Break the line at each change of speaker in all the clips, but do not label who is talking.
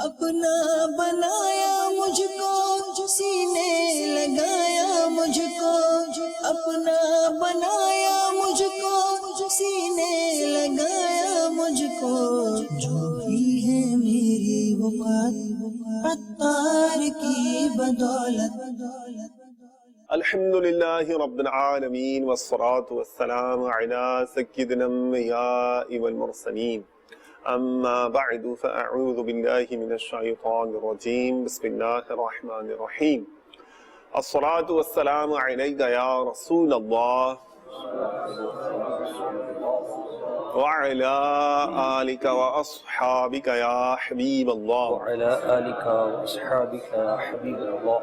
اپنا بنایا مجھ کو، سینے لگایا مجھ کو، اپنا بنایا مجھ کو، سینے لگایا مجھ کو، جو بھی ہے میری وقت عطار کی بدولت۔
الحمدللہ رب العالمین والصلاة والسلام علی سیدنا الانبیاء والمرسلین، اما بعد فاعوذ باللہ من الشیطان الرجیم، بسم اللہ الرحمن الرحیم۔ الصلاة والسلام علیک یا رسول اللہ وعلی آلک واصحابک یا حبیب اللہ،
وعلى آلك وأصحابك يا حبيب الله۔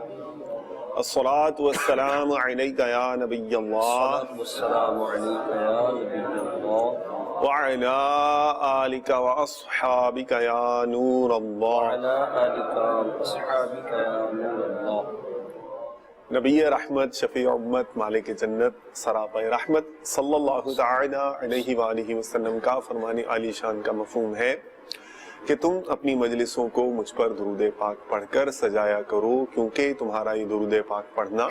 الصلاة والسلام علیک یا نبی اللہ
الصلاة والسلام عليك يا نبي الله،
وعلى آلك وأصحابك يا نور الله،
وعلى آلك وأصحابك يا نور الله۔
نبی رحمت، شفیع امت، مالک جنت، سراپا رحمت صلی اللہ تعالی علیہ وآلہ وسلم کا فرمان عالی شان کا مفہوم ہے کہ تم اپنی مجلسوں کو مجھ پر درود پاک پڑھ کر سجایا کرو، کیونکہ تمہارا یہ درود پاک پڑھنا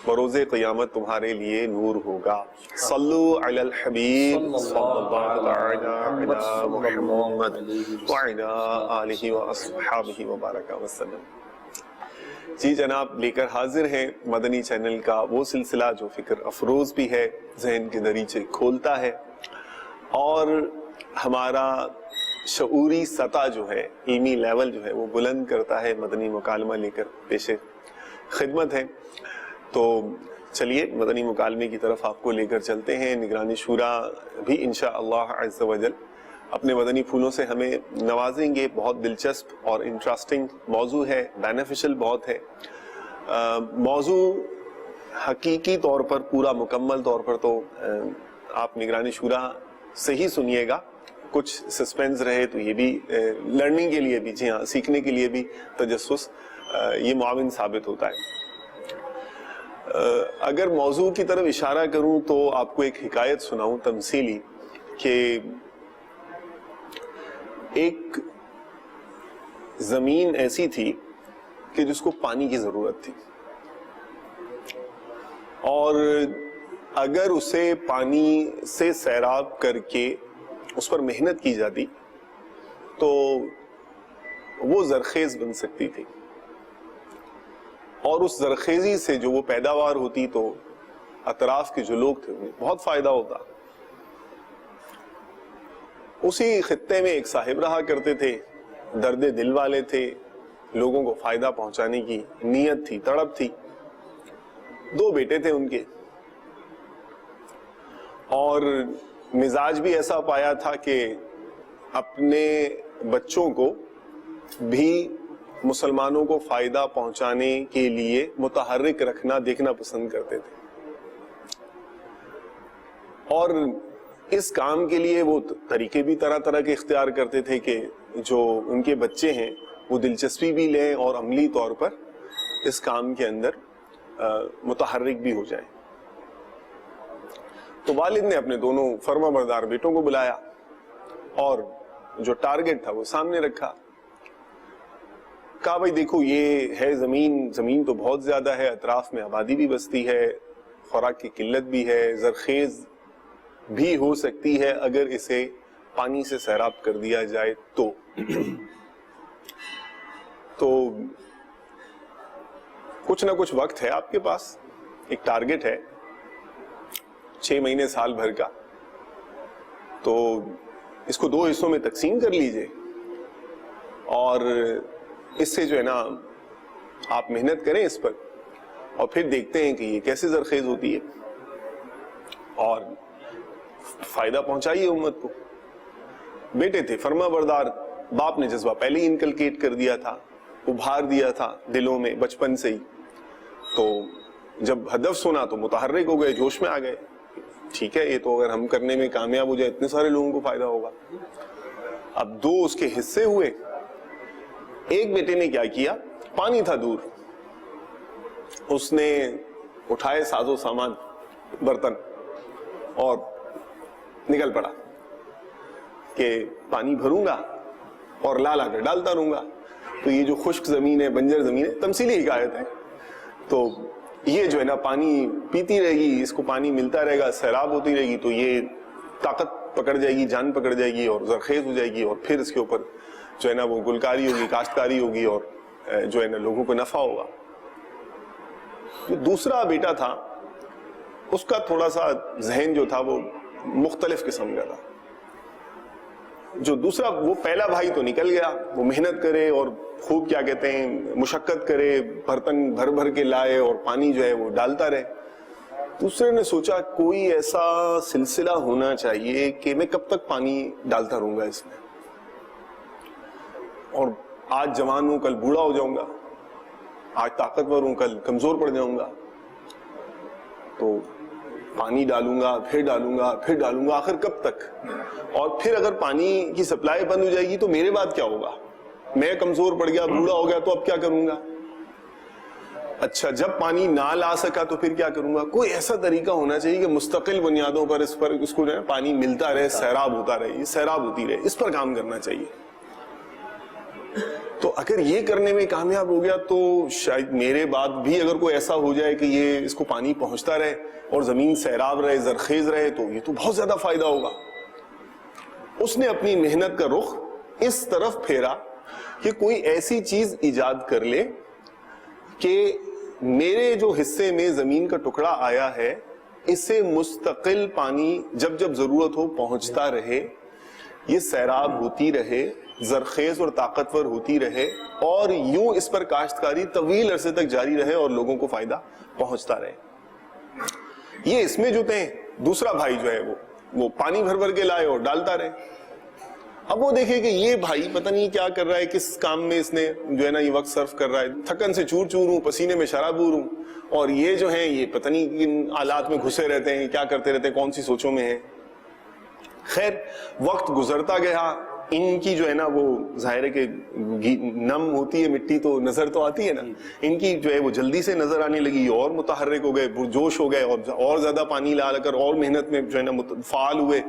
بروز قیامت تمہارے لیے نور ہوگا۔ صلو علی الحبیب صلی اللہ تعالی علی محمد وعلی آلہ واصحابہ وبارک وسلم۔ جی جناب، لے کر حاضر ہیں مدنی چینل کا وہ سلسلہ جو فکر افروز بھی ہے، ذہن کے دریچے کھولتا ہے، اور ہمارا شعوری سطح جو ہے، علمی لیول جو ہے وہ بلند کرتا ہے، مدنی مکالمہ لے کر پیش خدمت ہے۔ تو چلیے مدنی مکالمے کی طرف آپ کو لے کر چلتے ہیں۔ نگرانی شورا بھی انشاءاللہ عز و جل اپنے مدنی پھولوں سے ہمیں نوازیں گے۔ بہت دلچسپ اور انٹرسٹنگ موضوع ہے، بینیفیشل بہت ہے۔ موضوع حقیقی طور پر پورا مکمل طور پر تو آپ نگرانی شورا سے ہی سنیے گا، کچھ سسپینس رہے تو یہ بھی لرننگ کے لیے بھی، جی ہاں، سیکھنے کے لیے بھی تجسس یہ معاون ثابت ہوتا ہے۔ اگر موضوع کی طرف اشارہ کروں تو آپ کو ایک حکایت سناؤں تمثیلی، کہ ایک زمین ایسی تھی کہ جس کو پانی کی ضرورت تھی، اور اگر اسے پانی سے سیراب کر کے اس پر محنت کی جاتی تو وہ زرخیز بن سکتی تھی، اور اس زرخیزی سے جو وہ پیداوار ہوتی تو اطراف کے جو لوگ تھے انہیں بہت فائدہ ہوتا۔ اسی خطے میں ایک صاحب رہا کرتے تھے، درد دل والے تھے، لوگوں کو فائدہ پہنچانے کی نیت تھی، تڑپ تھی۔ 2 بیٹے تھے ان کے، اور مزاج بھی ایسا پایا تھا کہ اپنے بچوں کو بھی مسلمانوں کو فائدہ پہنچانے کے لیے متحرک رکھنا، دیکھنا پسند کرتے تھے، اور اس کام کے لیے وہ طریقے بھی طرح طرح کے اختیار کرتے تھے کہ جو ان کے بچے ہیں وہ دلچسپی بھی لیں اور عملی طور پر اس کام کے اندر متحرک بھی ہو جائیں۔ تو والد نے اپنے دونوں فرما بردار بیٹوں کو بلایا اور جو ٹارگٹ تھا وہ سامنے رکھا۔ کہا بھائی دیکھو، یہ ہے زمین تو بہت زیادہ ہے، اطراف میں آبادی بھی بستی ہے، خوراک کی قلت بھی ہے، زرخیز بھی ہو سکتی ہے اگر اسے پانی سے سیراب کر دیا جائے تو کچھ نہ کچھ وقت ہے آپ کے پاس، ایک ٹارگٹ ہے 6 مہینے سال بھر کا، تو اس کو 2 حصوں میں تقسیم کر لیجئے، اور اس سے جو ہے نا آپ محنت کریں اس پر، اور پھر دیکھتے ہیں کہ یہ کیسے زرخیز ہوتی ہے، اور فائدہ پہنچائیے امت کو۔ بیٹے تھے فرما بردار، باپ نے جذبہ پہلے ہی انکلکیٹ کر دیا تھا، ابھار دیا تھا دلوں میں بچپن سے ہی، تو جب ہدف سنا تو متحرک ہو گئے، جوش میں آ گئے، ٹھیک ہے یہ تو اگر ہم کرنے میں کامیاب ہو جائے اتنے سارے لوگوں کو فائدہ ہوگا۔ اب 2 اس کے حصے ہوئے۔ ایک بیٹے نے کیا کیا، پانی تھا دور، اس نے اٹھائے ساز و سامان، برتن، اور نکل پڑا کہ پانی بھروں گا اور لا کر ڈالتا رہوں گا۔ تو یہ جو خشک زمین ہے، بنجر زمین ہے، تمثیلی حکایت ہے، تو یہ جو ہے نا پانی پیتی رہے گی، اس کو پانی ملتا رہے گا، سیراب ہوتی رہے گی، تو یہ طاقت پکڑ جائے گی، جان پکڑ جائے گی اور زرخیز ہو جائے گی، اور پھر اس کے اوپر جو ہے نا وہ گلکاری ہوگی، کاشتکاری ہوگی، اور جو ہے نا لوگوں کو نفع ہوگا۔ جو دوسرا بیٹا تھا اس کا تھوڑا سا ذہن جو تھا وہ مختلف قسم کا تھا۔ جو دوسرا، وہ پہلا بھائی تو نکل گیا، وہ محنت کرے اور خوب کیا کہتے ہیں مشقت کرے، برتن بھر بھر کے لائے اور پانی جو ہے وہ ڈالتا رہے۔ دوسرے نے سوچا کوئی ایسا سلسلہ ہونا چاہیے کہ میں کب تک پانی ڈالتا رہوں گا اس میں، اور آج جوان ہوں کل بوڑھا ہو جاؤں گا، آج طاقتور ہوں کل کمزور پڑ جاؤں گا، تو پانی ڈالوں گا پھر ڈالوں گا پھر ڈالوں گا، آخر کب تک؟ اور پھر اگر پانی کی سپلائی بند ہو جائے گی تو میرے بعد کیا ہوگا؟ میں کمزور پڑ گیا، بوڑھا ہو گیا، تو اب کیا کروں گا؟ اچھا جب پانی نہ لا سکا تو پھر کیا کروں گا؟ کوئی ایسا طریقہ ہونا چاہیے کہ مستقل بنیادوں پر اس کو جو ہے پانی ملتا رہے، سیراب ہوتا رہے، سیراب ہوتی رہے، اس پر کام کرنا چاہیے۔ تو اگر یہ کرنے میں کامیاب ہو گیا تو شاید میرے بعد بھی اگر کوئی ایسا ہو جائے کہ یہ اس کو پانی پہنچتا رہے اور زمین سیراب رہے، زرخیز رہے، تو یہ تو بہت زیادہ فائدہ ہوگا۔ اس نے اپنی محنت کا رخ اس طرف پھیرا کہ کوئی ایسی چیز ایجاد کر لے کہ میرے جو حصے میں زمین کا ٹکڑا آیا ہے اسے مستقل پانی جب جب ضرورت ہو پہنچتا رہے، یہ سیراب ہوتی رہے، زرخیز اور طاقتور ہوتی رہے، اور یوں اس پر کاشتکاری طویل عرصے تک جاری رہے اور لوگوں کو فائدہ پہنچتا رہے۔ یہ اس میں جو تھے، دوسرا بھائی جو ہے وہ پانی بھر بھر کے لائے اور ڈالتا رہے۔ اب وہ دیکھے کہ یہ بھائی پتہ نہیں کیا کر رہا ہے، کس کام میں اس نے جو ہے نا یہ وقت صرف کر رہا ہے، تھکن سے چور چور ہوں، پسینے میں شرابور ہوں، اور یہ جو ہیں یہ پتہ نہیں کن آلات میں گھسے رہتے ہیں، کیا کرتے رہتے ہیں، کون سی سوچوں میں ہیں۔ خیر وقت گزرتا گیا، ان کی جو ہے نا وہ ظاہر ہے کہ نم ہوتی ہے مٹی تو نظر تو آتی ہے نا، ان کی جو ہے وہ جلدی سے نظر آنے لگی، اور متحرک ہو گئے، پرجوش ہو گئے، اور زیادہ پانی لا کر اور محنت میں جو ہے نا فعال ہوئے،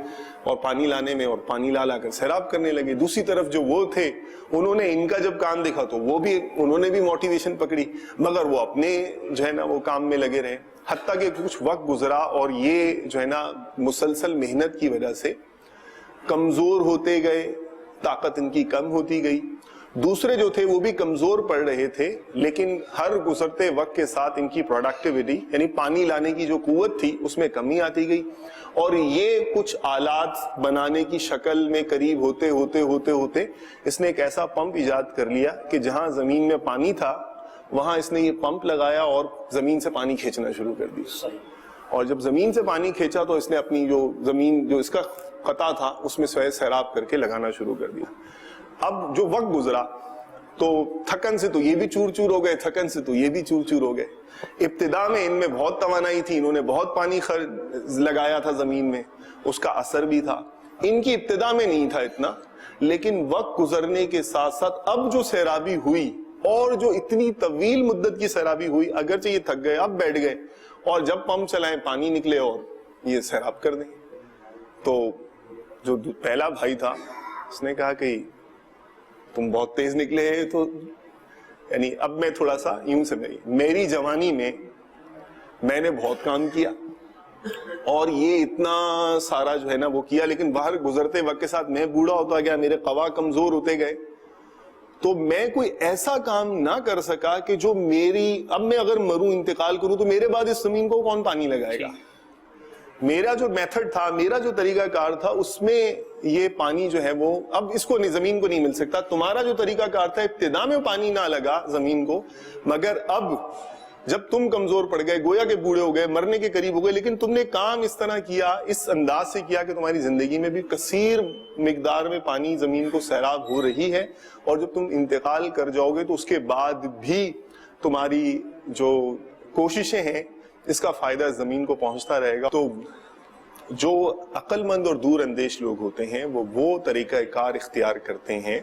اور پانی لانے میں اور پانی لا کر سیراب کرنے لگے۔ دوسری طرف جو وہ تھے انہوں نے ان کا جب کام دیکھا تو انہوں نے بھی موٹیویشن پکڑی، مگر وہ اپنے جو ہے نا وہ کام میں لگے رہے، حتیٰ کہ کچھ وقت گزرا اور یہ جو ہے نا مسلسل محنت کی وجہ سے کمزور ہوتے گئے، طاقت ان کی کم ہوتی گئی۔ دوسرے جو تھے وہ بھی کمزور پڑ رہے تھے، لیکن ہر گزرتے وقت کے ساتھ ان کی پروڈکٹیوٹی یعنی پانی لانے کی جو قوت تھی اس میں کمی آتی گئی، اور یہ کچھ آلات بنانے کی شکل میں قریب ہوتے ہوتے ہوتے ہوتے اس نے ایک ایسا پمپ ایجاد کر لیا کہ جہاں زمین میں پانی تھا وہاں اس نے یہ پمپ لگایا اور زمین سے پانی کھینچنا شروع کر دیا، اور جب زمین سے پانی کھینچا تو اس نے اپنی جو زمین جو اس کا قطع تھا اس میں سیراب کر کے لگانا شروع کر دیا۔ اب جو وقت گزرا تو تھکن سے تو یہ بھی چور چور ہو گئے، تھکن سے تو یہ بھی چور چور ہو گئے۔ ابتدا میں ان میں بہت توانائی تھی، انہوں نے بہت پانی لگایا تھا زمین میں، اس کا اثر بھی تھا، ان کی ابتدا میں نہیں تھا اتنا، لیکن وقت گزرنے کے ساتھ ساتھ اب جو سیرابی ہوئی، اور جو اتنی طویل مدت کی سیرابی ہوئی، اگرچہ یہ تھک گئے اب بیٹھ گئے، اور جب پمپ چلائیں پانی نکلے اور یہ سیراب کر دیں۔ تو جو پہلا بھائی تھا اس نے کہا کہ تم بہت تیز نکلے ہیں، تو یعنی اب میں تھوڑا سا یوں سے میری جوانی میں میں نے بہت کام کیا اور یہ اتنا سارا جو ہے نا وہ کیا، لیکن باہر گزرتے وقت کے ساتھ میں بوڑھا ہوتا گیا، میرے قوا کمزور ہوتے گئے، تو میں کوئی ایسا کام نہ کر سکا کہ جو اب میں اگر مروں انتقال کروں تو میرے بعد اس زمین کو کون پانی لگائے گا۔ میرا جو میتھڈ تھا، میرا جو طریقہ کار تھا، اس میں یہ پانی جو ہے وہ اب اس کو زمین کو نہیں مل سکتا۔ تمہارا جو طریقہ کار تھا ابتدا میں پانی نہ لگا زمین کو، مگر اب جب تم کمزور پڑ گئے، گویا کہ بوڑھے ہو گئے، مرنے کے قریب ہو گئے، لیکن تم نے کام اس طرح کیا، اس انداز سے کیا کہ تمہاری زندگی میں بھی کثیر مقدار میں پانی زمین کو سیراب ہو رہی ہے، اور جب تم انتقال کر جاؤ گے تو اس کے بعد بھی تمہاری جو کوششیں ہیں اس کا فائدہ زمین کو پہنچتا رہے گا۔ تو جو عقل مند اور دور اندیش لوگ ہوتے ہیں وہ طریقہ کار اختیار کرتے ہیں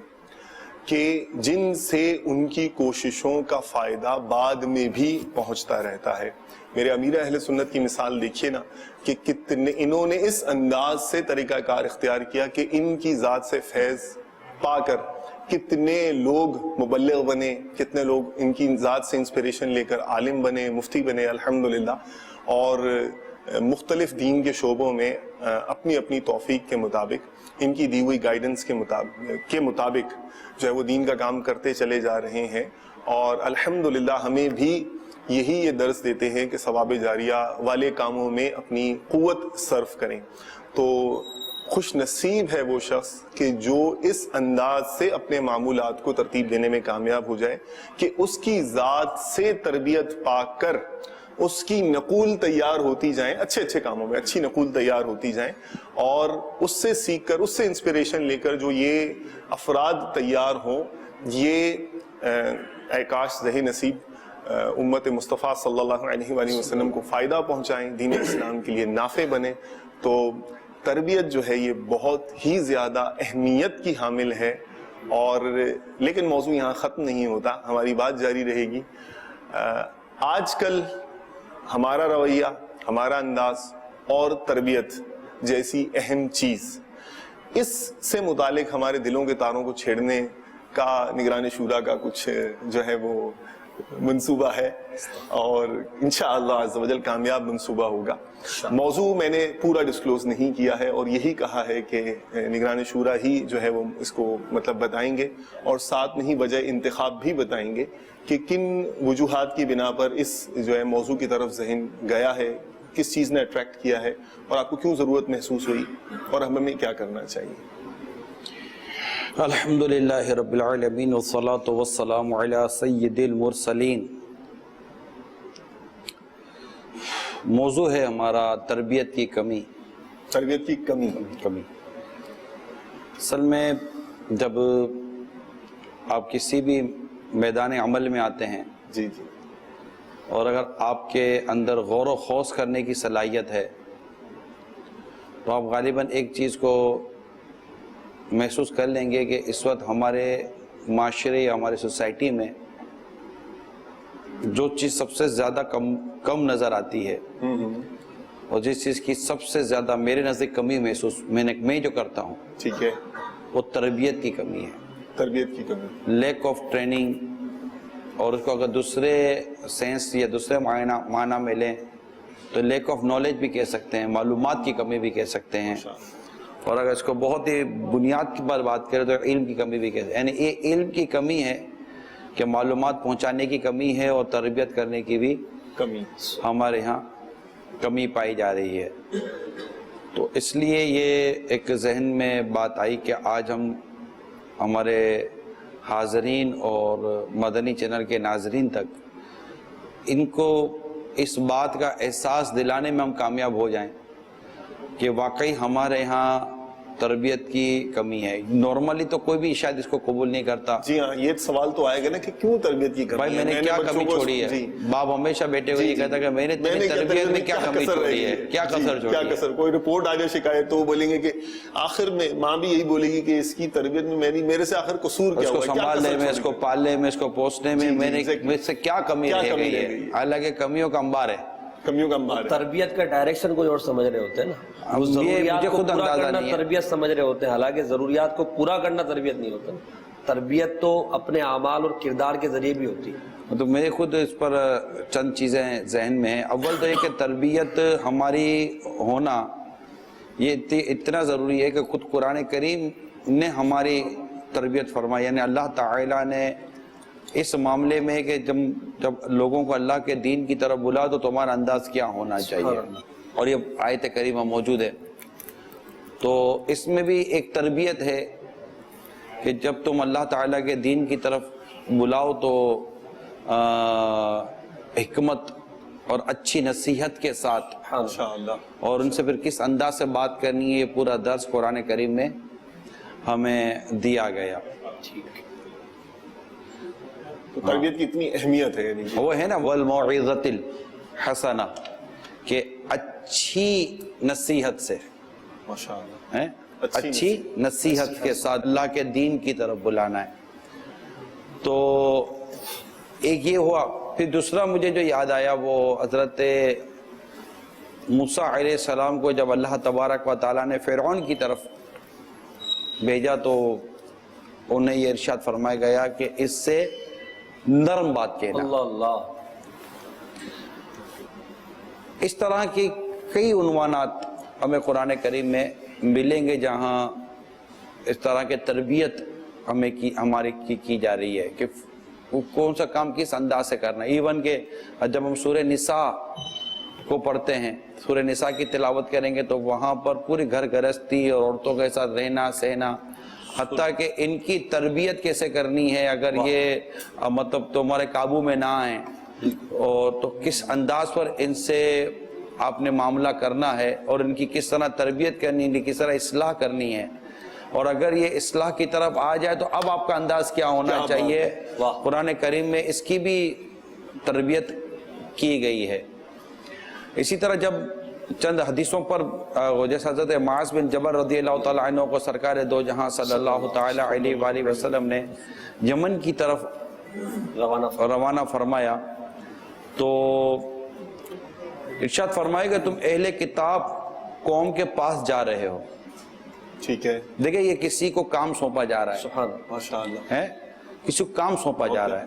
کہ جن سے ان کی کوششوں کا فائدہ بعد میں بھی پہنچتا رہتا ہے۔ میرے امیر اہل سنت کی مثال دیکھیے نا کہ کتنے انہوں نے اس انداز سے طریقہ کار اختیار کیا کہ ان کی ذات سے فیض پا کر کتنے لوگ مبلغ بنے، کتنے لوگ ان کی ذات سے انسپریشن لے کر عالم بنے، مفتی بنے الحمدللہ، اور مختلف دین کے شعبوں میں اپنی اپنی توفیق کے مطابق، ان کی دی ہوئی گائیڈنس کے مطابق جو ہے وہ دین کا کام کرتے چلے جا رہے ہیں۔ اور الحمدللہ ہمیں بھی یہی یہ درس دیتے ہیں کہ ثواب جاریہ والے کاموں میں اپنی قوت صرف کریں۔ تو خوش نصیب ہے وہ شخص کہ جو اس انداز سے اپنے معمولات کو ترتیب دینے میں کامیاب ہو جائے کہ اس کی ذات سے تربیت پا کر اس کی نقول تیار ہوتی جائیں، اچھے اچھے کاموں میں اچھی نقول تیار ہوتی جائیں، اور اس سے سیکھ کر، اس سے انسپریشن لے کر جو یہ افراد تیار ہوں، یہ اے کاش زہ نصیب امت مصطفیٰ صلی اللہ علیہ وآلہ وسلم کو فائدہ پہنچائیں، دین اسلام کے لیے نافع بنے۔ تو تربیت جو ہے یہ بہت ہی زیادہ اہمیت کی حامل ہے، اور لیکن موضوع یہاں ختم نہیں ہوتا، ہماری بات جاری رہے گی۔ آج کل ہمارا رویہ، ہمارا انداز اور تربیت جیسی اہم چیز، اس سے متعلق ہمارے دلوں کے تاروں کو چھیڑنے کا نگران شورا کا کچھ جو ہے وہ منصوبہ ہے، اور انشاءاللہ عز و جل کامیاب منصوبہ ہوگا۔ موضوع میں نے پورا ڈسکلوز نہیں کیا ہے، اور یہی کہا ہے کہ نگران شورا ہی جو ہے وہ اس کو مطلب بتائیں گے، اور ساتھ میں ہی وجہ انتخاب بھی بتائیں گے کہ کن وجوہات کی بنا پر اس جو ہے موضوع کی طرف ذہن گیا ہے، کس چیز نے اٹریکٹ کیا ہے، اور آپ کو کیوں ضرورت محسوس ہوئی، اور ہمیں کیا کرنا چاہیے۔
الحمدللہ رب العالمین والصلاة والسلام علی سید المرسلین۔ موضوع ہے ہمارا تربیت کی کمی۔
تربیت کی کمی۔
اصل میں جب آپ کسی بھی میدان عمل میں آتے ہیں،
جی جی،
اور اگر آپ کے اندر غور و خوض کرنے کی صلاحیت ہے تو آپ غالباً ایک چیز کو محسوس کر لیں گے کہ اس وقت ہمارے معاشرے یا ہماری سوسائٹی میں جو چیز سب سے زیادہ کم نظر آتی ہے، اور جس چیز کی سب سے زیادہ میرے نزدیک کمی محسوس میں جو کرتا ہوں،
ٹھیک ہے،
وہ تربیت کی کمی ہے۔
تربیت کی کمی،
لیک آف ٹریننگ، اور اس کو اگر دوسرے سینس یا دوسرے معنی میں لیں تو لیک آف نالج بھی کہہ سکتے ہیں، معلومات کی کمی بھی کہہ سکتے ہیں، اور اگر اس کو بہت ہی بنیاد کی بات کریں تو علم کی کمی بھی کہہ سکتے ہیں۔ یعنی یہ علم کی کمی ہے کہ معلومات پہنچانے کی کمی ہے، اور تربیت کرنے کی بھی
کمی
ہمارے ہاں کمی پائی جا رہی ہے۔ تو اس لیے یہ ایک ذہن میں بات آئی کہ آج ہم ہمارے حاضرین اور مدنی چینل کے ناظرین تک ان کو اس بات کا احساس دلانے میں ہم کامیاب ہو جائیں کہ واقعی ہمارے ہاں تربیت کی کمی ہے۔ نارملی تو کوئی بھی شاید اس کو قبول نہیں کرتا۔
جی ہاں، یہ سوال تو آئے گا نا کہ کیوں تربیت کی کمی ہے؟
بھائی میں نے کیا کمی چھوڑی ہے؟ باپ ہمیشہ بیٹے کو یہ کہتا کہ میں نے تربیت میں کیا کمی چھوڑی ہے، کیا کسر چھوڑی ہے۔
کیا کسر؟ کوئی رپورٹ آ جائے شکایت تو وہ بولیں گے کہ آخر میں ماں بھی یہی بولے گی کہ اس کی تربیت میں میرے سے آخر قصور کیا ہوا ہے،
اس کو سنبھالنے میں، اس کو پالنے میں، اس کو پوسنے میں میں سے کیا کمی رہ گئی ہے۔ حالانکہ کمیوں کا انبار ہے،
کمیوں کا انبار ہے۔
تربیت کا ڈائریکشن کوئی اور سمجھ رہے ہوتے ہیں نا، ضروریات کو پورا کرنا تربیت سمجھ رہے ہوتے ہیں، حالانکہ ضروریات کو پورا کرنا تربیت نہیں ہوتا۔ تربیت تو اپنے اعمال اور کردار کے ذریعے بھی ہوتی ہے۔
تو میرے خود اس پر چند چیزیں ذہن میں ہیں۔ اول تو یہ کہ تربیت ہماری ہونا یہ اتنا ضروری ہے کہ خود قرآن کریم نے ہماری تربیت فرمائی، یعنی اللہ تعالیٰ نے اس معاملے میں کہ جب لوگوں کو اللہ کے دین کی طرف بلا تو تمہارا انداز کیا ہونا چاہیے، اور یہ آیت کریمہ موجود ہے۔ تو اس میں بھی ایک تربیت ہے کہ جب تم اللہ تعالیٰ کے دین کی طرف بلاؤ تو حکمت اور اچھی نصیحت کے ساتھ، اور ان سے پھر کس انداز سے بات کرنی ہے، یہ پورا درس قرآن کریم میں ہمیں دیا گیا۔
تو تربیت کی اتنی اہمیت ہے،
وہ ہے نا والموعظۃ الحسنہ، کہ اچھی نصیحت سے، اچھی نصیحت کے ساتھ اللہ کے دین کی طرف بلانا ہے۔ تو ایک یہ ہوا۔ پھر دوسرا مجھے جو یاد آیا وہ حضرت موسیٰ علیہ السلام کو جب اللہ تبارک و تعالیٰ نے فرعون کی طرف بھیجا تو انہیں یہ ارشاد فرمایا گیا کہ اس سے نرم بات کہنا.
اللہ اللہ.
اس طرح کی کئی عنوانات ہمیں قرآن کریم میں ملیں گے جہاں اس طرح کے تربیت ہمیں ہماری کی جا رہی ہے کہ کون سا کام کس انداز سے کرنا ہے. ایون کہ جب ہم سورہ نساء کو پڑھتے ہیں، سورہ نساء کی تلاوت کریں گے تو وہاں پر پوری گھر گرہستی اور عورتوں کے ساتھ رہنا سہنا، حتیٰ کہ ان کی تربیت کیسے کرنی ہے اگر یہ مطلب تمہارے قابو میں نہ آئیں، اور تو کس انداز پر ان سے آپ نے معاملہ کرنا ہے اور ان کی کس طرح تربیت کرنی ہے، کس طرح اصلاح کرنی ہے، اور اگر یہ اصلاح کی طرف آ جائے تو اب آپ کا انداز کیا ہونا چاہیے. قرآن کریم میں اس کی بھی تربیت کی گئی ہے. اسی طرح جب چند حدیثوں پر جیسے حضرت معاذ بن جبل رضی اللہ تعالیٰ عنہ کو سرکار دو جہاں صلی اللہ تعالیٰ علیہ وآلہ وسلم نے یمن کی طرف روانہ فرمایا تو ارشاد فرمائے کہ تم اہل کتاب قوم کے پاس جا رہے ہو.
ٹھیک ہے.
دیکھیں یہ کسی کو کام سونپا جا رہا ہے.
سبحان
ماشاء اللہ.
ہے کسی کو کام سونپا جا رہا ہے،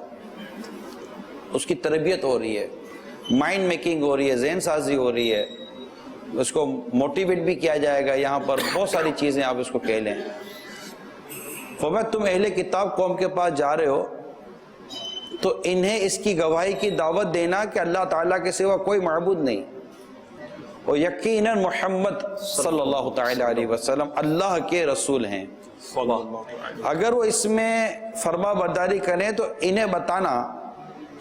اس کی تربیت ہو رہی ہے، مائنڈ میکنگ ہو رہی ہے، ذہن سازی ہو رہی ہے، اس کو موٹیویٹ بھی کیا جائے گا. یہاں پر بہت ساری چیزیں آپ اس کو کہہ لیں. فرمایا تم اہل کتاب قوم کے پاس جا رہے ہو تو انہیں اس کی گواہی کی دعوت دینا کہ اللہ تعالیٰ کے سوا کوئی معبود نہیں، اور یقیناً محمد صلی اللہ تعالیٰ علیہ وسلم اللہ کے رسول ہیں. اگر وہ اس میں فرما برداری کریں تو انہیں بتانا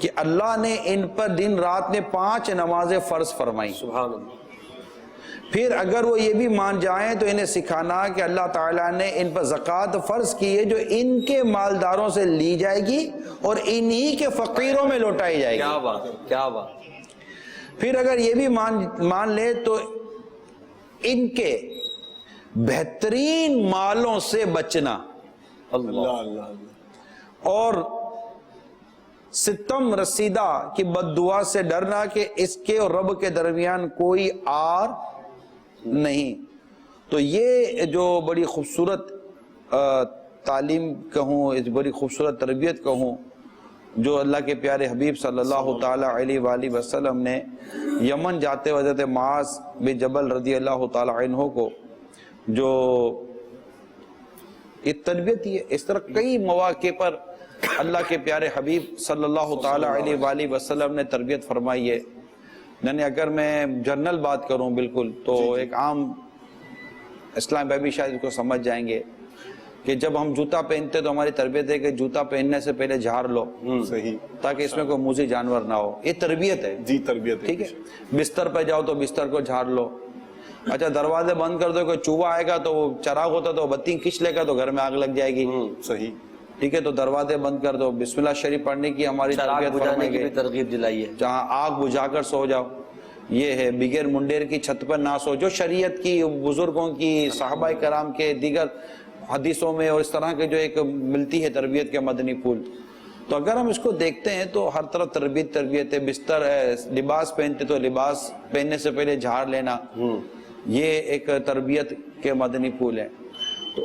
کہ اللہ نے ان پر دن رات نے 5 نمازیں فرض فرمائی.
سبحان اللہ.
پھر اگر وہ یہ بھی مان جائیں تو انہیں سکھانا کہ اللہ تعالیٰ نے ان پر زکوٰۃ فرض کی ہے جو ان کے مالداروں سے لی جائے گی اور انہی کے فقیروں میں لوٹائی جائے گی.
کیا بات، کیا بات.
پھر اگر یہ بھی مان لے تو ان کے بہترین مالوں سے بچنا اور ستم رسیدہ کی بد دعا سے ڈرنا کہ اس کے اور رب کے درمیان کوئی آر نہیں. تو یہ جو بڑی خوبصورت تعلیم کہوں، اس بڑی خوبصورت تربیت کہوں جو اللہ کے پیارے حبیب صلی اللہ تعالیٰ علیہ وآلہ وسلم نے یمن جاتے حضرت معاذ بن جبل رضی اللہ تعالیٰ عنہ کو جو یہ تربیت ہے. اس طرح کئی مواقع پر اللہ کے پیارے حبیب صلی اللہ تعالیٰ علیہ وآلہ وسلم نے تربیت فرمائی ہے. یعنی اگر میں جنرل بات کروں بالکل تو ایک عام اسلام بھائی بھی شاید اس کو سمجھ جائیں گے کہ جب ہم جوتا پہنتے تو ہماری تربیت ہے کہ جوتا پہننے سے پہلے جھاڑ لو،
صحیح،
تاکہ اس میں کوئی موذی جانور نہ ہو. یہ تربیت ہے.
جی تربیت ہے.
ٹھیک ہے. بستر پہ جاؤ تو بستر کو جھاڑ لو. اچھا دروازے بند کر دو، کوئی چوہا آئے گا تو وہ چراغ ہوتا تو بتی کھینچ لے گا تو گھر میں آگ لگ جائے گی.
صحیح.
ٹھیک ہے. تو دروازے بند کر دو. بسم اللہ شریف پڑھنے کی ہماری تربیت فرمائی گئی،
ترغیب دلائی ہے.
جہاں آگ بجھا کر سو جاؤ. یہ ہے بغیر منڈیر کی چھت پر نہ سو، جو شریعت کی بزرگوں کی صحابہ کرام کے دیگر حدیثوں میں اور اس طرح کے جو ایک ملتی ہے تربیت کے مدنی پھول. تو اگر ہم اس کو دیکھتے ہیں تو ہر طرف تربیت ہے. بستر ہے، لباس پہنتے تو لباس پہننے سے پہلے جھاڑ لینا، یہ ایک تربیت کے مدنی پھول ہے. تو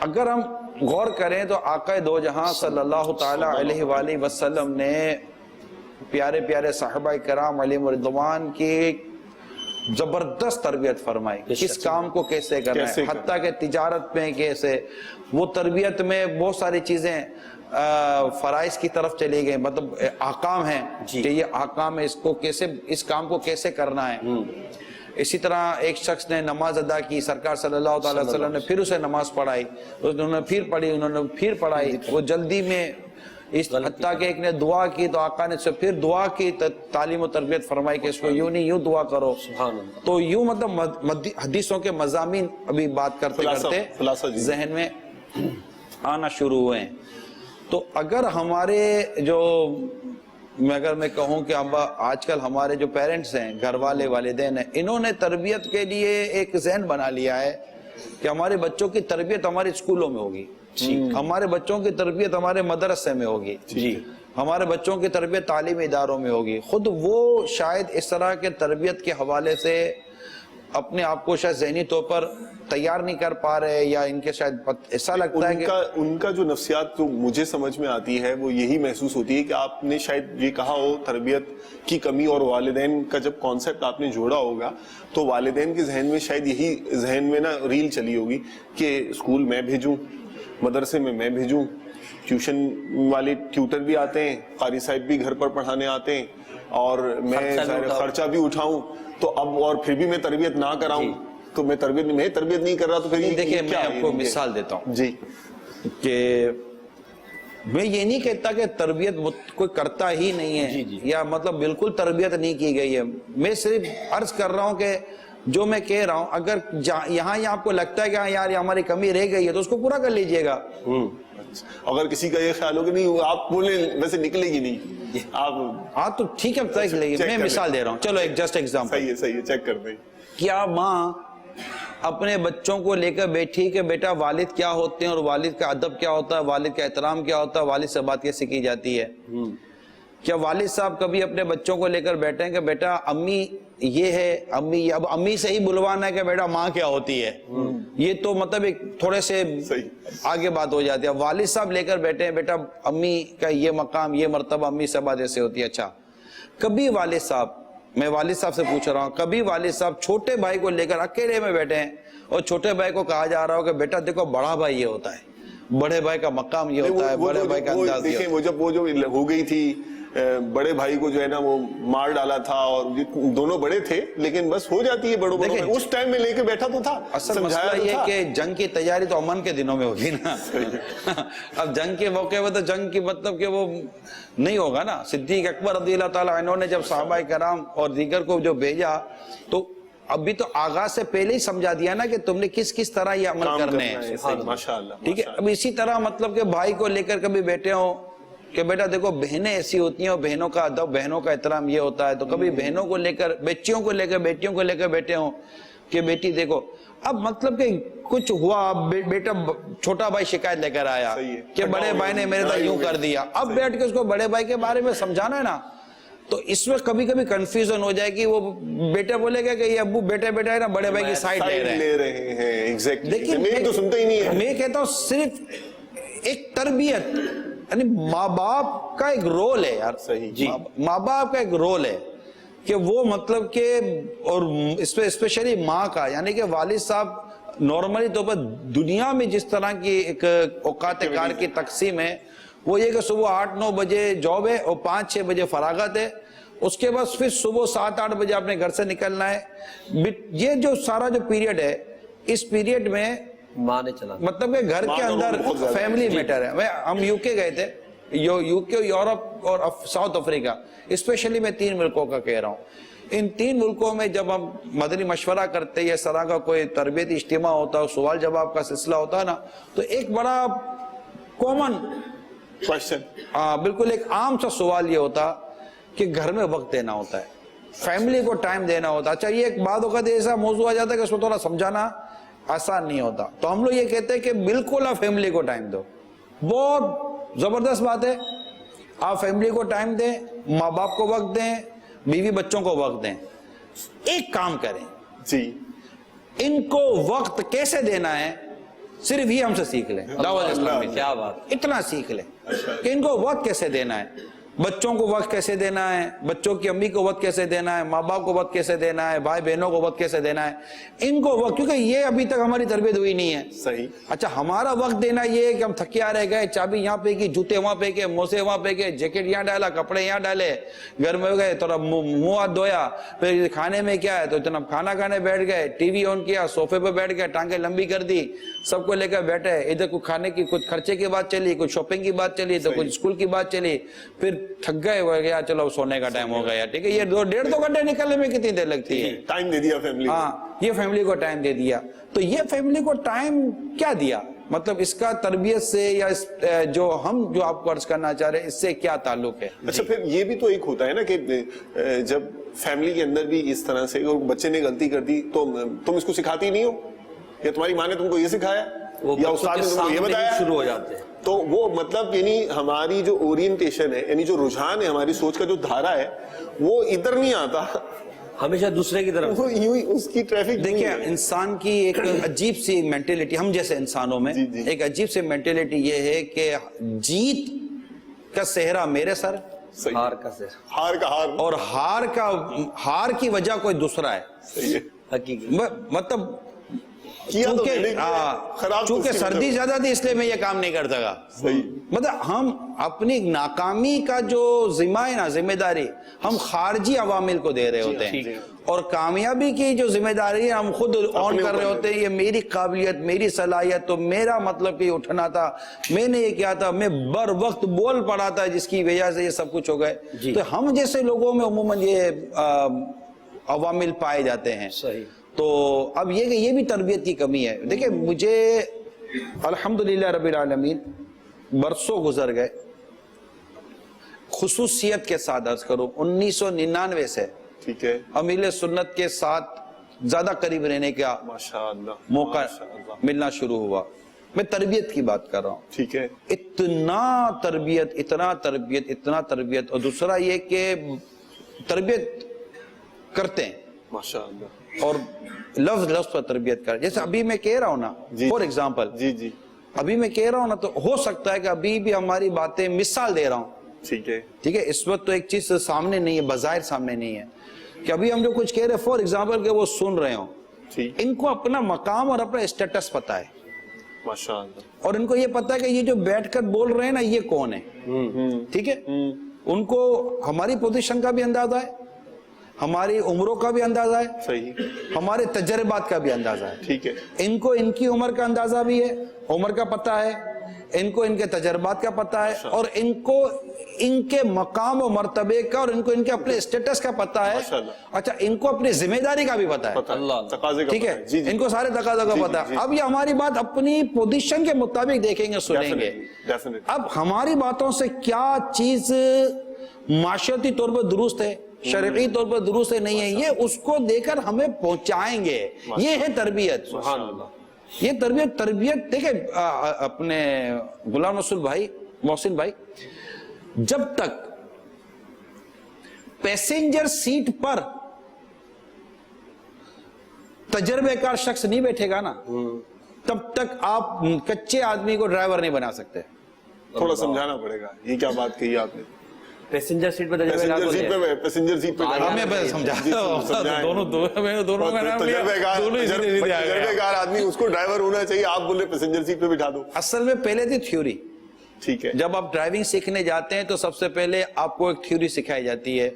اگر ہم غور کریں تو آقا دو جہاں صلی اللہ تعالیٰ علیہ وآلہ وسلم نے پیارے پیارے صحابہ کرام علیہم رضوان کی زبردست تربیت فرمائی. کس کام کو کیسے کرنا ہے، حتیٰ کہ تجارت میں کیسے. وہ تربیت میں بہت ساری چیزیں فرائض کی طرف چلی گئی، مطلب احکام ہیں کہ یہ احکام ہے، اس کو کیسے، اس کام کو کیسے کرنا ہے. اسی طرح ایک شخص نے نماز ادا کی، سرکار صلی اللہ تعالیٰ وسلم نے پھر اسے نماز پڑھائی، انہوں نے پھر پڑھی، انہوں نے پھر پڑھائی. وہ جلدی میں اس حتیٰ کہ ایک نے دعا کی تو آقا نے پھر دعا کی تعلیم و تربیت فرمائی کہ اس کو یوں نہیں یوں دعا کرو. تو یوں مطلب حدیثوں کے مضامین ابھی بات کرتے کرتے ذہن میں آنا شروع ہوئے ہیں. تو اگر ہمارے جو اگر میں کہوں کہ آج کل ہمارے جو پیرنٹس ہیں، گھر والے والدین ہیں، انہوں نے تربیت کے لیے ایک ذہن بنا لیا ہے کہ ہمارے بچوں کی تربیت ہمارے اسکولوں میں ہوگی، ہمارے بچوں کی تربیت ہمارے مدرسے میں ہوگی، ہمارے بچوں کی تربیت تعلیمی اداروں میں ہوگی. خود وہ شاید اس طرح کے تربیت کے حوالے سے اپنے آپ کو شاید ذہنی طور پر تیار نہیں کر پا رہے, یا ان کے شاید ایسا لگتا ہے کہ
ان کا جو نفسیات جو مجھے سمجھ میں آتی ہے وہ یہی محسوس ہوتی ہے کہ آپ نے شاید یہ کہا ہو تربیت کی کمی, اور والدین کا جب کانسیپٹ آپ نے جوڑا ہوگا تو والدین کے ذہن میں شاید یہی ذہن میں نا ریل چلی ہوگی کہ اسکول میں بھیجوں, مدرسے میں بھیجوں, ٹیوشن والے ٹیوٹر بھی آتے ہیں, قاری صاحب بھی گھر پر پڑھانے آتے ہیں, اور میں خرچہ بھی اٹھاؤں, تو اب اور پھر بھی میں تربیت نہ کراؤں تو میں تربیت نہیں کر رہا تو پھر
دیکھیں میں آپ کو مثال دیتا ہوں
جی,
کہ میں یہ نہیں کہتا کہ تربیت کوئی کرتا ہی نہیں ہے یا مطلب بالکل تربیت نہیں کی گئی ہے, میں صرف عرض کر رہا ہوں کہ جو میں کہہ رہا ہوں اگر یہاں آپ کو لگتا ہے کہ یار یہ ہماری کمی رہ گئی ہے تو اس کو پورا کر لیجئے گا.
اگر کسی کا یہ خیال ہو کہ نہیں آپ بولیں ویسے نکلے گی نہیں آپ,
ہاں تو ٹھیک ہے بتائیں لے گی, میں مثال دے رہا ہوں, چلو ایک جسٹ ایگزامپل.
صحیح ہے چیک کر دیں.
کیا ماں اپنے بچوں کو لے کر بیٹھی کہ بیٹا والد کیا ہوتے ہیں اور والد کا ادب کیا ہوتا ہے, والد کا احترام کیا ہوتا ہے, والد سے بات کیسے کی جاتی ہے؟ کیا والد صاحب کبھی اپنے بچوں کو لے کر بیٹھے ہیں کہ بیٹا امی یہ ہے, امی اب امی سے ہی بلوانا ہے کہ بیٹا ماں کیا ہوتی ہے؟ یہ تو مطلب ایک تھوڑے سے آگے بات ہو جاتی ہے. والد صاحب لے کر بیٹھے ہیں بیٹا امی کا یہ مقام یہ مرتبہ, امی سے بات ایسے ہوتی ہے. اچھا کبھی والد صاحب, میں والد صاحب سے پوچھ رہا ہوں, کبھی والد صاحب چھوٹے بھائی کو لے کر اکیلے میں بیٹھے ہیں اور چھوٹے بھائی کو کہا جا رہا ہو کہ بیٹا دیکھو بڑا بھائی یہ ہوتا ہے, بڑے بھائی کا مقام یہ ہوتا ہے, بڑے بھائی کا انداز یہ ہوتا ہے.
وہ جو ہو گئی تھی بڑے بھائی کو جو ہے نا وہ مار ڈالا تھا, اور دونوں بڑے تھے لیکن بس ہو جاتی ہے بڑوں میں, اس ٹائم میں لے کے بیٹھا تو تھا.
اصل مسئلہ یہ کہ جنگ کی تیاری تو امن کے دنوں میں ہوگی نا, اب جنگ کے موقع پہ تو جنگ کی مطلب کہ وہ نہیں ہوگا نا. صدیق اکبر رضی اللہ تعالیٰ عنہ نے جب صحابہ کرام اور دیگر کو جو بھیجا تو ابھی تو آغاز سے پہلے ہی سمجھا دیا نا کہ تم نے کس طرح یہ عمل کرنے ہیں. ٹھیک ہے, اب اسی طرح مطلب کہ بھائی کو لے کر کبھی بیٹھے ہوں کہ بیٹا دیکھو بہنیں ایسی ہوتی ہیں اور بہنوں کا ادب بہنوں کا احترام یہ ہوتا ہے, تو کبھی بہنوں کو لے کر بچیوں کو لے کر بیٹیوں کو لے کر بیٹھے ہوں کہ بیٹی دیکھو اب مطلب کہ کچھ ہوا, بیٹا چھوٹا بھائی شکایت لے کر آیا کہ بڑے بھائی نے میرے ساتھ یوں کر دیا, اب بیٹھ کے اس کو بڑے بھائی کے بارے میں سمجھانا ہے نا, تو اس میں کبھی کنفیوژن ہو جائے گی. وہ بیٹا بولے گا کہ یہ ابو بیٹا ہے نا بڑے بھائی کی سائڈ لے رہے ہیں.
دیکھیں میری تو سنتے ہی نہیں ہے.
میں کہتا ہوں صرف ایک تربیت, یعنی ماں باپ کا ایک رول ہے یار, ماں باپ کا ایک رول ہے کہ وہ مطلب کہ, اور اس پہ اسپیشلی ماں کا, یعنی کہ والد صاحب نارملی طور پر دنیا میں جس طرح کی ایک اوقات کار کی تقسیم ہے وہ یہ کہ صبح 8-9 بجے جاب ہے اور 5-6 بجے فراغت ہے, اس کے بعد پھر صبح 7-8 بجے اپنے گھر سے نکلنا ہے. یہ جو سارا جو پیریڈ ہے, اس پیریڈ میں
ماں نے چلا
مطلب کہ گھر کے اندر فیملی میٹر ہے. ہم یو کے گئے تھے, یو کے, یورپ اور ساؤتھ افریقہ, اسپیشلی میں 3 ملکوں کا کہہ رہا ہوں. ان 3 ملکوں میں جب ہم مدنی مشورہ کرتے یا اس طرح کا کوئی تربیتی اجتماع ہوتا ہے, سوال جواب کا سلسلہ ہوتا ہے نا, تو ایک بڑا کامن بالکل ایک عام سا سوال یہ ہوتا کہ گھر میں وقت دینا ہوتا ہے, فیملی کو ٹائم دینا ہوتا ہے. اچھا یہ ایک بات ہوگا ایسا موضوع آ جاتا ہے کہ اس کو تھوڑا سمجھانا آسان نہیں ہوتا, تو ہم لوگ یہ کہتے ہیں کہ بالکل آپ فیملی کو ٹائم دو. بہت زبردست بات ہے, آپ فیملی کو ٹائم دیں, ماں باپ کو وقت دیں, بیوی بچوں کو وقت دیں. ایک کام کریں جی, ان کو وقت کیسے دینا ہے صرف ہی ہم سے سیکھ لیں. دعوت اسلامی کیا بات, اتنا سیکھ لیں کہ ان کو وقت کیسے دینا ہے, بچوں کو وقت کیسے دینا ہے, بچوں کی امی کو وقت کیسے دینا ہے, ماں باپ کو وقت کیسے دینا ہے, بھائی بہنوں کو وقت کیسے دینا ہے, ان کو وقت, کیونکہ یہ ابھی تک ہماری تربیت ہوئی نہیں ہے.
صحیح.
اچھا ہمارا وقت دینا یہ ہے کہ ہم تھکیا رہ گئے, چابی یہاں پہ کی, جوتے وہاں پہ کے, موزے وہاں پہ کے, جیکٹ یہاں ڈالا, کپڑے یہاں ڈالے, گھر میں ہو گئے, تھوڑا منہ ہاتھ دھویا, پھر کھانے میں کیا ہے تو اتنا کھانا کھانے بیٹھ گئے, ٹی وی آن کیا, صوفے پہ بیٹھ گئے, ٹانگیں لمبی کر دی, سب کو لے کر بیٹھے, ادھر کچھ کھانے کی, کچھ خرچے کی بات چلی, کچھ شاپنگ کی بات چلی, تو کچھ اسکول کی بات چلی, پھر تھک گئے, گیا چلو سونے کا ٹائم ہو گیا. ٹھیک ہے, یہ 1.5-2 گھنٹے نکلنے میں کتنی دیر لگتی ہے,
ٹائم دے دیا فیملی,
ہاں یہ فیملی کو ٹائم دے دیا. تو یہ فیملی کو ٹائم کیا دیا, مطلب اس کا تربیت سے یا جو ہم جو آپ کو عرض کرنا چاہ رہے ہیں اس سے کیا تعلق ہے؟
اچھا پھر یہ بھی تو ایک ہوتا ہے نا کہ جب فیملی کے اندر بھی اس طرح سے بچے نے غلطی کر دی تو تم اس کو سکھاتی نہیں ہو, یا تمہاری ماں نے تم کو یہ سکھایا, یا استاد نے تم کو یہ بتایا,
شروع ہو جاتے ہیں.
تو وہ مطلب یعنی ہماری جو اورینٹیشن ہے, یعنی جو رجحان ہے, ہماری سوچ کا جو دھارا ہے, وہ ادھر نہیں آتا,
ہمیشہ دوسرے کی طرف.
وہ یوں ہی اس کی ٹریفک.
دیکھیں انسان کی ایک عجیب سی مینٹلٹی ہم جیسے انسانوں میں ایک عجیب سی مینٹلٹی یہ ہے کہ جیت کا صحرا میرے سر,
ہار کا سے
ہار کا ہار,
اور ہار کی وجہ کوئی دوسرا ہے.
صحیح ہے.
حقیقی.
مطلب
خراب
چونکہ سردی زیادہ تھی اس لیے میں یہ کام نہیں کر سکا. مطلب ہم اپنی ناکامی کا جو ذمہ ہے نا, ذمہ داری ہم خارجی عوامل کو دے رہے ہوتے ہیں, اور کامیابی کی جو ذمہ داری ہے ہم خود آن کر رہے ہوتے ہیں. یہ میری قابلیت, میری صلاحیت, تو میرا مطلب کہ اٹھنا تھا, میں نے یہ کیا تھا, میں بر وقت بول پڑا تھا جس کی وجہ سے یہ سب کچھ ہو گئے. تو ہم جیسے لوگوں میں عموماً یہ عوامل پائے جاتے ہیں.
صحیح.
تو اب یہ کہ یہ بھی تربیت کی کمی ہے. دیکھیں مجھے الحمدللہ رب العالمین برسوں گزر گئے, خصوصیت کے ساتھ عرض کروں 1999 سے
ٹھیک ہے
امیر سنت کے ساتھ زیادہ قریب رہنے کا
ماشاءاللہ
موقع ملنا شروع ہوا. میں تربیت کی بات کر رہا ہوں.
ٹھیک ہے.
اتنا تربیت, اور دوسرا یہ کہ تربیت کرتے ہیں
ماشاءاللہ,
اور لفظ پر تربیت کر. جیسے ابھی میں کہہ رہا ہوں نا, فور ایگزامپل,
جی
ابھی میں کہہ رہا ہوں نا, تو ہو سکتا ہے کہ ابھی بھی ہماری باتیں, مثال دے رہا ہوں,
ٹھیک ہے,
اس وقت تو ایک چیز سامنے نہیں ہے, بظاہر سامنے نہیں ہے, کہ ابھی ہم جو کچھ کہہ رہے ہیں فور ایگزامپل کہ وہ سن رہے ہوں, ان کو اپنا مقام اور اپنا اسٹیٹس پتا ہے
ماشاءاللہ,
اور ان کو یہ پتا ہے کہ یہ جو بیٹھ کر بول رہے ہیں نا یہ کون ہے. ٹھیک ہے, ان کو ہماری پوزیشن کا بھی اندازہ ہے, ہماری عمروں کا بھی اندازہ ہے,
صحیح,
ہمارے تجربات کا بھی اندازہ ہے.
ٹھیک ہے.
ان کو ان کی عمر کا اندازہ بھی ہے, عمر کا پتہ ہے, ان کو ان کے تجربات کا پتہ ہے, اور ان کو ان کے مقام و مرتبے کا, اور ان کو ان کے اپنے اسٹیٹس کا پتہ ہے. اچھا, ان کو اپنی ذمہ داری کا بھی پتہ ہے. ٹھیک ہے, ان کو سارے تقاضے کا پتہ ہے. اب یہ ہماری بات اپنی پوزیشن کے مطابق دیکھیں گے, سنیں گے. اب ہماری باتوں سے کیا چیز معاشرتی طور پر درست ہے, شرعی طور پر درست ہے, نہیں ہے, یہ اس کو دے کر ہمیں پہنچائیں گے. یہ ہے تربیت.
سبحان اللہ.
یہ تربیت دیکھیں اپنے غلام رسول بھائی, محسن بھائی, جب تک پیسنجر سیٹ پر تجربے کار شخص نہیں بیٹھے گا نا, تب تک آپ کچے آدمی کو ڈرائیور نہیں بنا سکتے.
تھوڑا سمجھانا پڑے گا, یہ کیا بات کہی آپ نے.
پیسنجر سیٹ پہ
پیسنجر سیٹ پہ
ہمیں سمجھا دونوں
تجربے کار آدمی, اس کو ڈرائیور ہونا چاہیے, آپ بولے پیسنجر سیٹ پہ بٹھا دو.
اصل میں پہلے تھی تھیوری.
ٹھیک ہے,
جب آپ ڈرائیونگ سیکھنے جاتے ہیں تو سب سے پہلے آپ کو ایک تھیوری سکھائی جاتی ہے,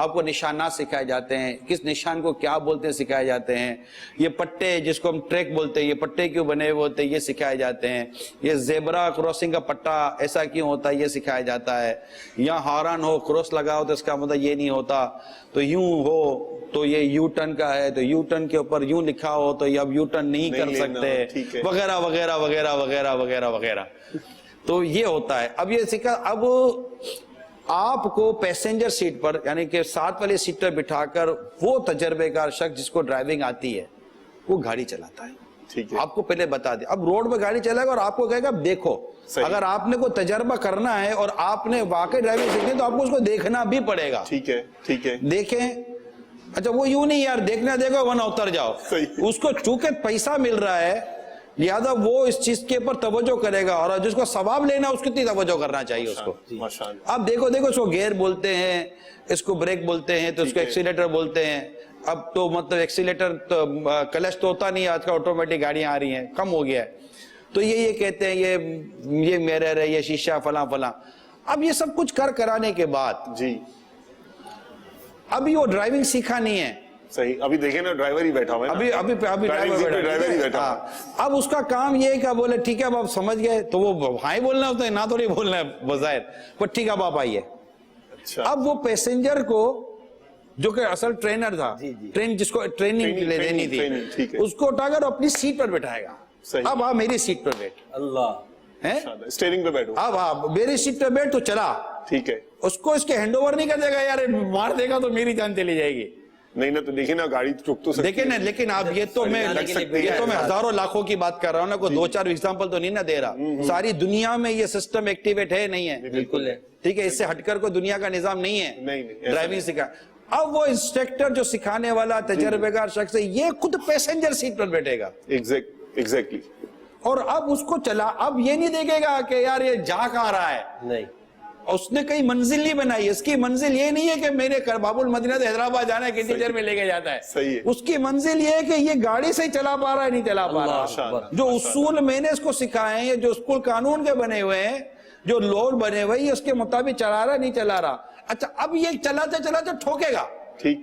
آپ کو نشانات سکھائے جاتے ہیں, کس نشان کو کیا بولتے ہیں سکھائے جاتے ہیں, یہ پٹے جس کو ہم ٹریک بولتے ہیں یہ پٹے کیوں بنے ہوئے ہوتے ہیں یہ سکھائے جاتے ہیں, یہ زیبرا کراسنگ کا پٹا ایسا کیوں ہوتا ہے یہ سکھایا جاتا ہے, یا ہارن ہو کراس لگا ہو تو اس کا مطلب یہ نہیں ہوتا, تو یوں ہو تو یہ یو ٹرن کا ہے, تو یو ٹرن کے اوپر یوں لکھا ہو تو یہ اب یو ٹرن نہیں کر سکتے, وغیرہ وغیرہ وغیرہ وغیرہ وغیرہ وغیرہ. تو یہ ہوتا ہے. اب یہ سکھا, اب آپ کو پیسنجر سیٹ پر یعنی کہ ساتھ والی سیٹ پر بٹھا کر وہ تجربے کار شخص جس کو ڈرائیونگ آتی ہے وہ گاڑی چلاتا ہے. آپ کو پہلے بتا دیں, اب روڈ پہ گاڑی چلائے گا اور آپ کو کہے گا دیکھو, اگر آپ نے کوئی تجربہ کرنا ہے اور آپ نے واقعی ڈرائیونگ سیکھنی ہے تو آپ کو اس کو دیکھنا بھی پڑے گا.
ٹھیک ہے, ٹھیک ہے,
دیکھیں. اچھا وہ یوں نہیں یار دیکھنا دیکھو ورنہ اتر جاؤ, اس کو چونکہ پیسہ مل رہا ہے لہذا وہ اس چیز کے اوپر توجہ کرے گا, اور جس کو ثواب لینا اس کو اتنی توجہ کرنا چاہیے اس کو. اب دیکھو اس کو گیئر بولتے ہیں, اس کو بریک بولتے ہیں, تو اس کو ایکسیلیٹر بولتے ہیں. اب تو مطلب ایکسیلیٹر تو کلچ تو ہوتا نہیں, آج کل آٹومیٹک گاڑیاں آ رہی ہیں, کم ہو گیا ہے, تو یہ کہتے ہیں یہ میرر ہے, یہ شیشہ فلاں فلاں. اب یہ سب کچھ کرانے کے بعد
جی
ابھی وہ ڈرائیونگ سیکھا نہیں ہے.
صحیح, ابھی دیکھیں نا ڈرائیور ہی بیٹھا ہوا ہے,
ابھی ڈرائیور ہی بیٹھا. اب اس کا کام یہ ہے کہ بولے ٹھیک ہے اب آپ سمجھ گئے, تو وہ ہاں بولنا ہوتا ہے نہ تھوڑی بولنا ہے بظاہر, پر ٹھیک ہے اب آپ آئیے. اب وہ پیسنجر کو جو کہ اصل ٹرینر تھا, ٹرین جس کو ٹریننگ لے دینی تھی, اس کو اٹھا کر اپنی سیٹ پر بٹھائے گا. اب آپ میری سیٹ پر بیٹھ,
اللہ اسٹیئرنگ پہ بیٹھو,
اب آپ میری سیٹ پہ بیٹھ تو چلا.
ٹھیک ہے,
اس کو اس کے ہینڈ اوور نہیں کر دے گا, یار مار دے گا تو میری جان چلی جائے گی.
نہیں نا, تو دیکھیں نا گاڑی چک تو
دیکھیں نا, لیکن آپ یہ تو میں ہزاروں لاکھوں کی بات کر رہا ہوں نا, کوئی 2-4 ایگزامپل تو نہیں نا دے رہا. ساری دنیا میں یہ سسٹم ایکٹیویٹ ہے نہیں ہے,
بالکل ہے.
ٹھیک ہے, اس سے ہٹ کر کوئی دنیا کا نظام نہیں ہے ڈرائیونگ سکھا. اب وہ انسٹرکٹر جو سکھانے والا تجربے کار شخص ہے یہ خود پیسنجر سیٹ پر بیٹھے گا,
ایگزیکٹلی,
اور اب اس کو اب یہ نہیں دیکھے گا کہ یار یہ جا کہاں رہا ہے,
نہیں,
اس نے کئی منزل نہیں بنائی. اس کی منزل یہ نہیں ہے کہ میرے باب المدینہ سے حیدرآباد جانا ہے کسی ٹیچر میں لے کے جاتا ہے.
صحیح ہے.
اس کی منزل یہ ہے کہ یہ گاڑی سے چلا پا رہا ہے نہیں چلا پا رہا. جو اصول میں نے اس کو سکھائے ہیں, جو اسکول قانون کے بنے ہوئے ہیں, جو لوڈ بنے ہوئے ہیں, اس کے مطابق چلا رہا نہیں چلا رہا. اچھا اب یہ چلاتے چلاتے ٹھوکے گا,
ٹھیک,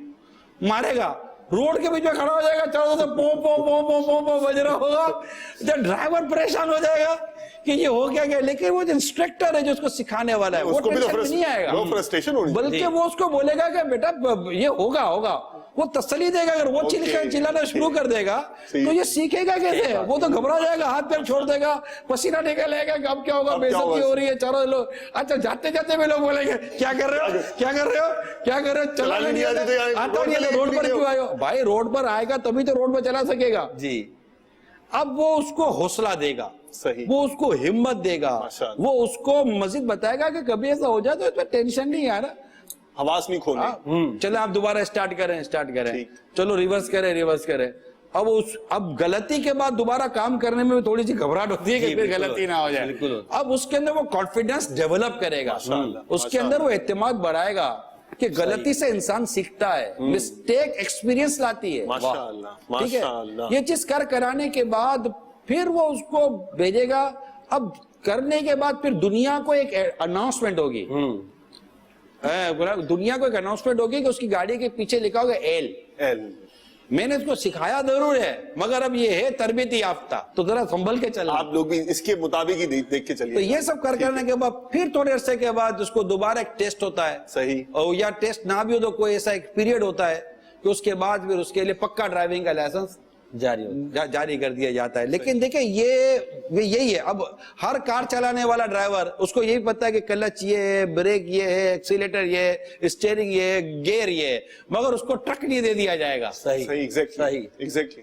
مارے گا, روڈ کے بیچ میں کھڑا ہو جائے گا, چلو تو پو پو پو پو پو پو بج رہا ہوگا. جب ڈرائیور پریشان ہو جائے گا کہ یہ ہو گیا, لیکن وہ جو انسٹرکٹر ہے جو اس کو سکھانے والا ہے وہ ٹینشن نہیں آئے گا, بلکہ وہ اس کو بولے گا کہ بیٹا یہ ہوگا, وہ تسلی دے گا. اگر وہ چلانا شروع کر دے گا تو یہ سیکھے گا کیسے؟ وہ تو گھبرا جائے گا, ہاتھ پیر چھوڑ دے گا, پسینہ نکلے گا کہ اب کیا ہوگا, بے عزتی ہو رہی ہے, چلو لو. اچھا جاتے جاتے بھی لوگ بولیں گے کیا کر رہے ہو, کیا کر رہے ہو, کیا کر رہے ہو, چلانا نہیں آتا نہیں ہے, روڈ پر کیوں آئے ہو؟ بھائی روڈ پر آئے گا تبھی تو روڈ پر چلا سکے گا
جی.
اب وہ اس کو حوصلہ دے گا,
صحیح,
وہ اس کو ہمت دے گا, وہ اس کو مزید بتائے گا کہ کبھی ایسا ہو جائے تو اس پہ ٹینشن نہیں آ رہا,
حواس نہیں کھولے.
چلے آپ دوبارہ اسٹارٹ کریں, چلو ریورس کریں. اب غلطی کے بعد دوبارہ کام کرنے میں تھوڑی سی گھبراہٹ ہوتی ہے کہ پھر غلطی نہ ہو جائے. اب اس کے اندر وہ کانفیڈنس ڈیولپ کرے گا, اس کے اندر وہ اعتماد بڑھائے گا کہ غلطی سے انسان سیکھتا ہے, مسٹیک ایکسپیرینس لاتی ہے. ٹھیک ہے, یہ چیز کرانے کے بعد پھر وہ اس کو بھیجے گا. اب کرنے کے بعد پھر دنیا کو ایک اناؤنسمنٹ ہوگی, دنیا کو ایک اناؤنسمنٹ ہوگی کہ اس کی گاڑی کے پیچھے لکھا ہوگا ایل. میں نے اس کو سکھایا ضرور ہے مگر اب یہ ہے تربیتی یافتہ, تو ذرا سنبھل کے چلنا. آپ
لوگ بھی اس کے مطابق ہی دیکھ کے چلیے.
تو یہ سب کرنے کے بعد پھر تھوڑے عرصے کے بعد اس کو دوبارہ ایک ٹیسٹ ہوتا ہے.
صحیح,
اور یا ٹیسٹ نہ بھی ہو تو کوئی ایسا ایک پیریڈ ہوتا ہے کہ اس کے بعد پھر اس کے لیے پکا ڈرائیونگ کا لائسنس جاری کر دیا جاتا ہے. لیکن دیکھیں یہی ہے, اب ہر کار چلانے والا ڈرائیور اس کو یہی پتا ہے کہ کلچ یہ ہے, بریک یہ ہے, ایکسیلیٹر یہ ہے, اسٹیئرنگ یہ ہے, گیئر یہ ہے, مگر اس کو ٹرک نہیں دے دیا جائے گا.
ایگزیکٹلی,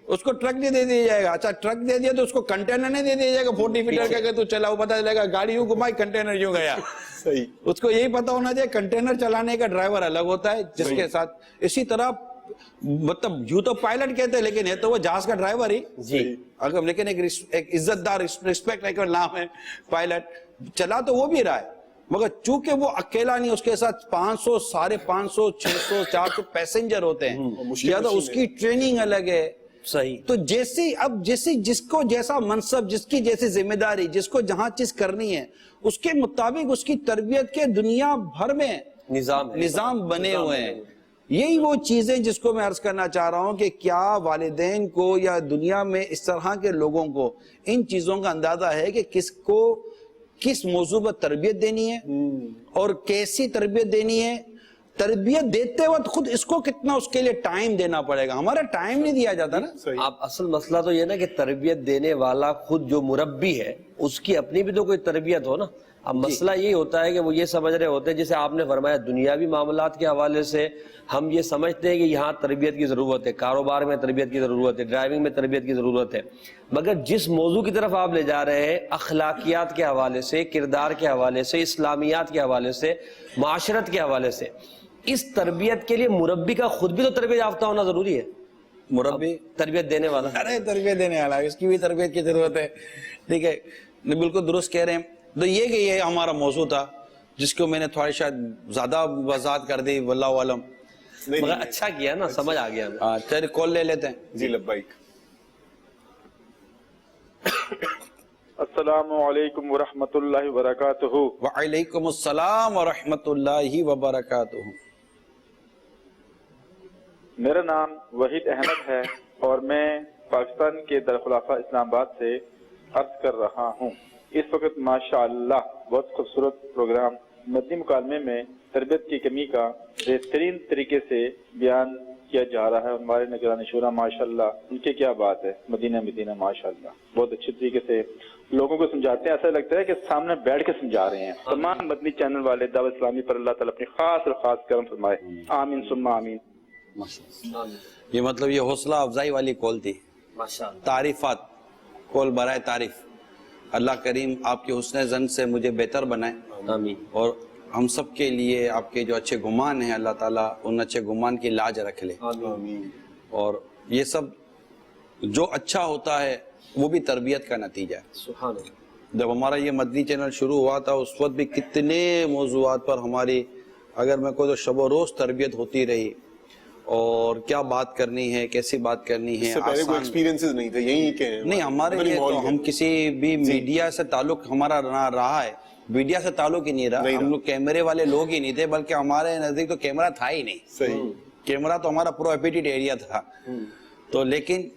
اس کو ٹرک نہیں دے دیا جائے گا. اچھا ٹرک دے دیا تو اس کو کنٹینر نہیں دے دیا جائے گا 40 فیٹر کا کہ تو چلا, وہ پتا چلے گا گاڑی یوں گھمائی کنٹینر یوں گیا.
صحیح,
اس کو یہی پتا ہونا چاہیے کنٹینر چلانے کا ڈرائیور الگ ہوتا ہے جس کے ساتھ. اسی طرح مطلب یوں تو پائلٹ کہتے ہیں لیکن ہے تو وہ جہاز کا ڈرائیور ہی جی, اگر لیکن ایک عزت دار رسپیکٹ کا نام ہے پائلٹ, چلا تو وہ بھی رہا ہے مگر چونکہ وہ اکیلا نہیں, اس کے ساتھ 500 550 600 400 پیسنجر ہوتے ہیں, یا تو اس کی ٹریننگ الگ ہے.
صحیح,
تو جس کو جیسا منصب, جس کی جیسی ذمہ داری, جس کو جہاں چیز کرنی ہے اس کے مطابق اس کی تربیت کے دنیا بھر میں نظام بنے ہوئے ہیں. یہی وہ چیزیں جس کو میں عرض کرنا چاہ رہا ہوں کہ کیا والدین کو یا دنیا میں اس طرح کے لوگوں کو ان چیزوں کا اندازہ ہے کہ کس کو کس موضوع پر تربیت دینی ہے اور کیسی تربیت دینی ہے. تربیت دیتے وقت خود اس کو کتنا اس کے لیے ٹائم دینا پڑے گا, ہمارا ٹائم نہیں دیا جاتا نا.
آپ اصل مسئلہ تو یہ نا کہ تربیت دینے والا خود جو مربی ہے اس کی اپنی بھی تو کوئی تربیت ہو نا. اب مسئلہ یہی ہوتا ہے کہ وہ یہ سمجھ رہے ہوتے ہیں جیسے آپ نے فرمایا دنیاوی معاملات کے حوالے سے ہم یہ سمجھتے ہیں کہ یہاں تربیت کی ضرورت ہے, کاروبار میں تربیت کی ضرورت ہے, ڈرائیونگ میں تربیت کی ضرورت ہے, مگر جس موضوع کی طرف آپ لے جا رہے ہیں اخلاقیات کے حوالے سے, کردار کے حوالے سے, اسلامیات کے حوالے سے, معاشرت کے حوالے سے, اس تربیت کے لیے مربی کا خود بھی تو تربیت یافتہ ہونا ضروری ہے.
مربی
تربیت دینے والا,
ارے تربیت دینے والا, اس کی بھی تربیت کی ضرورت ہے. ٹھیک ہے, بالکل درست کہہ رہے ہیں. تو یہ ہمارا موضوع تھا جس کو میں نے تھوڑی شاید زیادہ وضاحت کر دی, واللہ عالم.
مگر اچھا کیا نا, سمجھ آ گیا.
چلیے کال لے لیتے ہیں.
جی لبیک.
السلام علیکم ورحمۃ اللہ وبرکاتہ.
وعلیکم السلام ورحمۃ اللہ وبرکاتہ.
میرا نام وحید احمد ہے اور میں پاکستان کے درخلافہ اسلام آباد سے عرض کر رہا ہوں. اس وقت ماشاءاللہ بہت خوبصورت پروگرام مدنی مکالمے میں تربیت کی کمی کا بہترین طریقے سے بیان کیا جا رہا ہے. ہمارے نگران شورا ماشاءاللہ, ان کی کیا بات ہے, مدینہ مدینہ ماشاءاللہ بہت اچھے طریقے سے لوگوں کو سمجھاتے ہیں. ایسا لگتا ہے کہ سامنے بیٹھ کے سمجھا رہے ہیں. تمام مدنی چینل والے دعوت اسلامی پر اللہ تعالیٰ اپنی خاص اور خاص کرم فرمائے. آمین ثم آمین.
یہ مطلب یہ حوصلہ افزائی والی کال تھی. تعریفات, کال برائے تعریف. اللہ کریم آپ کے حسن زن سے مجھے بہتر بنائے, آمین. اور ہم سب کے لیے آپ کے جو اچھے گمان ہیں اللہ تعالیٰ ان اچھے گمان کی لاج رکھ لے،
آمین۔
اور یہ سب جو اچھا ہوتا ہے وہ بھی تربیت کا نتیجہ ہے۔
سبحان اللہ۔
جب ہمارا یہ مدنی چینل شروع ہوا تھا اس وقت بھی کتنے موضوعات پر ہماری اگر میں کوئی تو شب و روز تربیت ہوتی رہی، اور کیا بات کرنی ہے، کیسی بات کرنی ہے۔
اس سے پہلے کوئی ایکسپیرینسز نہیں تھے، یہی کہ
نہیں ہمارے لیے تو ہم کسی بھی میڈیا سے تعلق ہمارا نہ رہا ہے، میڈیا سے تعلق ہی نہیں رہا، ہم لوگ کیمرے والے لوگ ہی نہیں تھے، بلکہ ہمارے نزدیک تو کیمرہ تھا ہی نہیں۔
صحیح،
کیمرہ تو ہمارا پروہیبٹڈ ایریا تھا، تو لیکن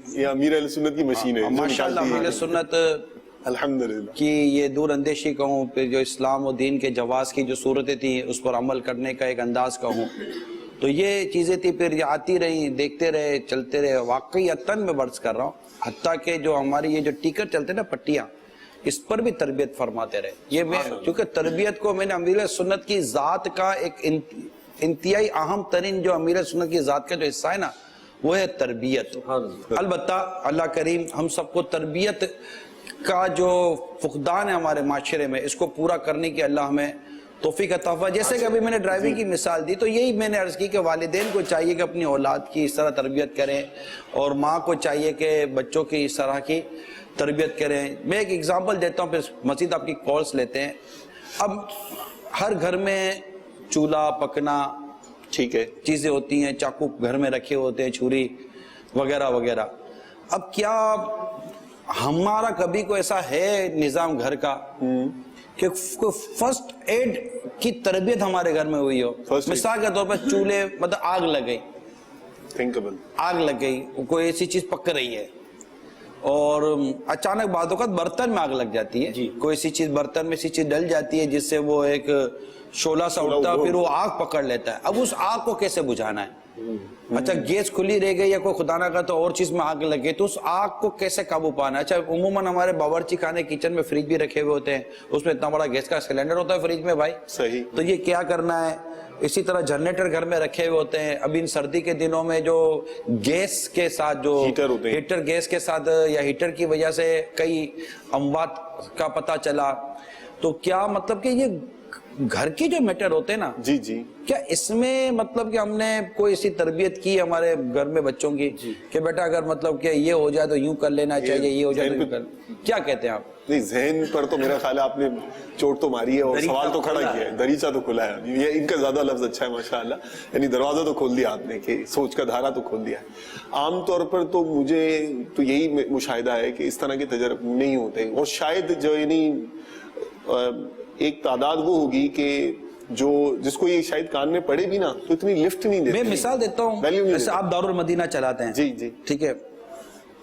یہ امیر اہل سنت کی مشین ہے
ماشاءاللہ امیر سنت
الحمدللہ
کی یہ دور اندیشی کہوں، پھر جو اسلام و دین کے جواز کی جو صورتیں تھیں اس پر عمل کرنے کا ایک انداز کہوں، تو یہ چیزیں تھی، پھر یہ آتی رہی، دیکھتے رہے، چلتے رہے۔ واقعی عطن میں برس کر رہا ہوں، حتیٰ کہ جو ہماری یہ جو ٹیکر چلتے نا پٹیاں، اس پر بھی تربیت فرماتے رہے۔ یہ میں کیونکہ تربیت کو میں نے امیر سنت کی ذات کا ایک انتہائی اہم ترین جو امیر سنت کی ذات کا جو حصہ ہے نا وہ ہے تربیت۔ البتہ اللہ کریم ہم سب کو تربیت کا جو فقدان ہے ہمارے معاشرے میں اس کو پورا کرنے کی اللہ ہمیں توفیق عطا فرمائے۔ جیسے کہ ابھی میں نے ڈرائیونگ کی مثال دی تو یہی میں نے عرض کی کہ والدین کو چاہیے کہ اپنی اولاد کی اس طرح تربیت کریں، اور ماں کو چاہیے کہ بچوں کی اس طرح کی تربیت کریں۔ میں ایک اگزامپل دیتا ہوں پھر مزید آپ کی کالز لیتے ہیں۔ اب ہر گھر میں چولہا پکنا
ٹھیک ہے،
چیزیں ہوتی ہیں، چاقو گھر میں رکھے ہوتے ہیں، چھری وغیرہ وغیرہ۔ اب کیا ہمارا کبھی کوئی ایسا ہے نظام گھر کا کہ فرسٹ ایڈ کی تربیت ہمارے گھر میں ہوئی ہو؟ مثال کے طور پر چولہے مطلب آگ لگ گئی،
تھنکبل
آگ لگ گئی، کوئی ایسی چیز پک رہی ہے اور اچانک بعض اوقات برتن میں آگ لگ جاتی ہے، کوئی ایسی چیز برتن میں ایسی چیز ڈل جاتی ہے جس سے وہ ایک شعلہ سا اٹھتا ہے، پھر وہ آگ پکڑ لیتا ہے۔ اب اس آگ کو کیسے بجھانا ہے؟ اچھا گیس کھلی رہ گئی یا کوئی خدا نہ کرے تو اور چیز میں آگ لگ گئی تو اس آگ کو کیسے قابو پانا ہے؟ اچھا عموماً ہمارے باورچی خانے کچن میں فریج بھی رکھے ہوئے ہوتے ہیں، اس میں اتنا بڑا گیس کا سلنڈر ہوتا ہے فریج میں بھائی،
صحیح،
تو یہ کیا کرنا ہے؟ اسی طرح جنریٹر گھر میں رکھے ہوئے ہوتے ہیں۔ اب ان سردی کے دنوں میں جو گیس کے ساتھ جو ہیٹر گیس کے ساتھ یا ہیٹر کی وجہ سے کئی اموات کا پتہ چلا، تو کیا مطلب کہ یہ گھر کی جو میٹر ہوتے ہیں نا،
جی جی،
کیا اس میں مطلب کہ ہم نے کوئی ایسی تربیت کی ہمارے گھر میں بچوں کی کہ بیٹا اگر مطلب کہ یہ ہو جائے تو یوں کر لینا چاہیے، یہ ہو جائے تو یوں کر، کیا کہتے ہیں آپ؟
نہیں ذہن پر تو میرا خیال ہے آپ نے چوٹ تو ماری ہے اور سوال تو کھڑا کیا ہے، دریچہ تو کھلا ہے، یہ ان کا زیادہ لفظ اچھا ہے ماشاءاللہ، یعنی دروازہ تو کھول دیا آپ نے کہ سوچ کا دھارا تو کھول دیا ہے۔ عام طور پر تو مجھے تو یہی مشاہدہ ہے کہ اس طرح کے تجربے نہیں ہوتے، اور شاید جو یعنی ایک تعداد وہ ہوگی کہ جس کو یہ شاید کان میں پڑے بھی نا تو اتنی لفٹ نہیں دیتے۔
میں مثال دیتا ہوں، جیسے آپ دارالمدینہ چلاتے ہیں،
جی جی
ٹھیک ہے،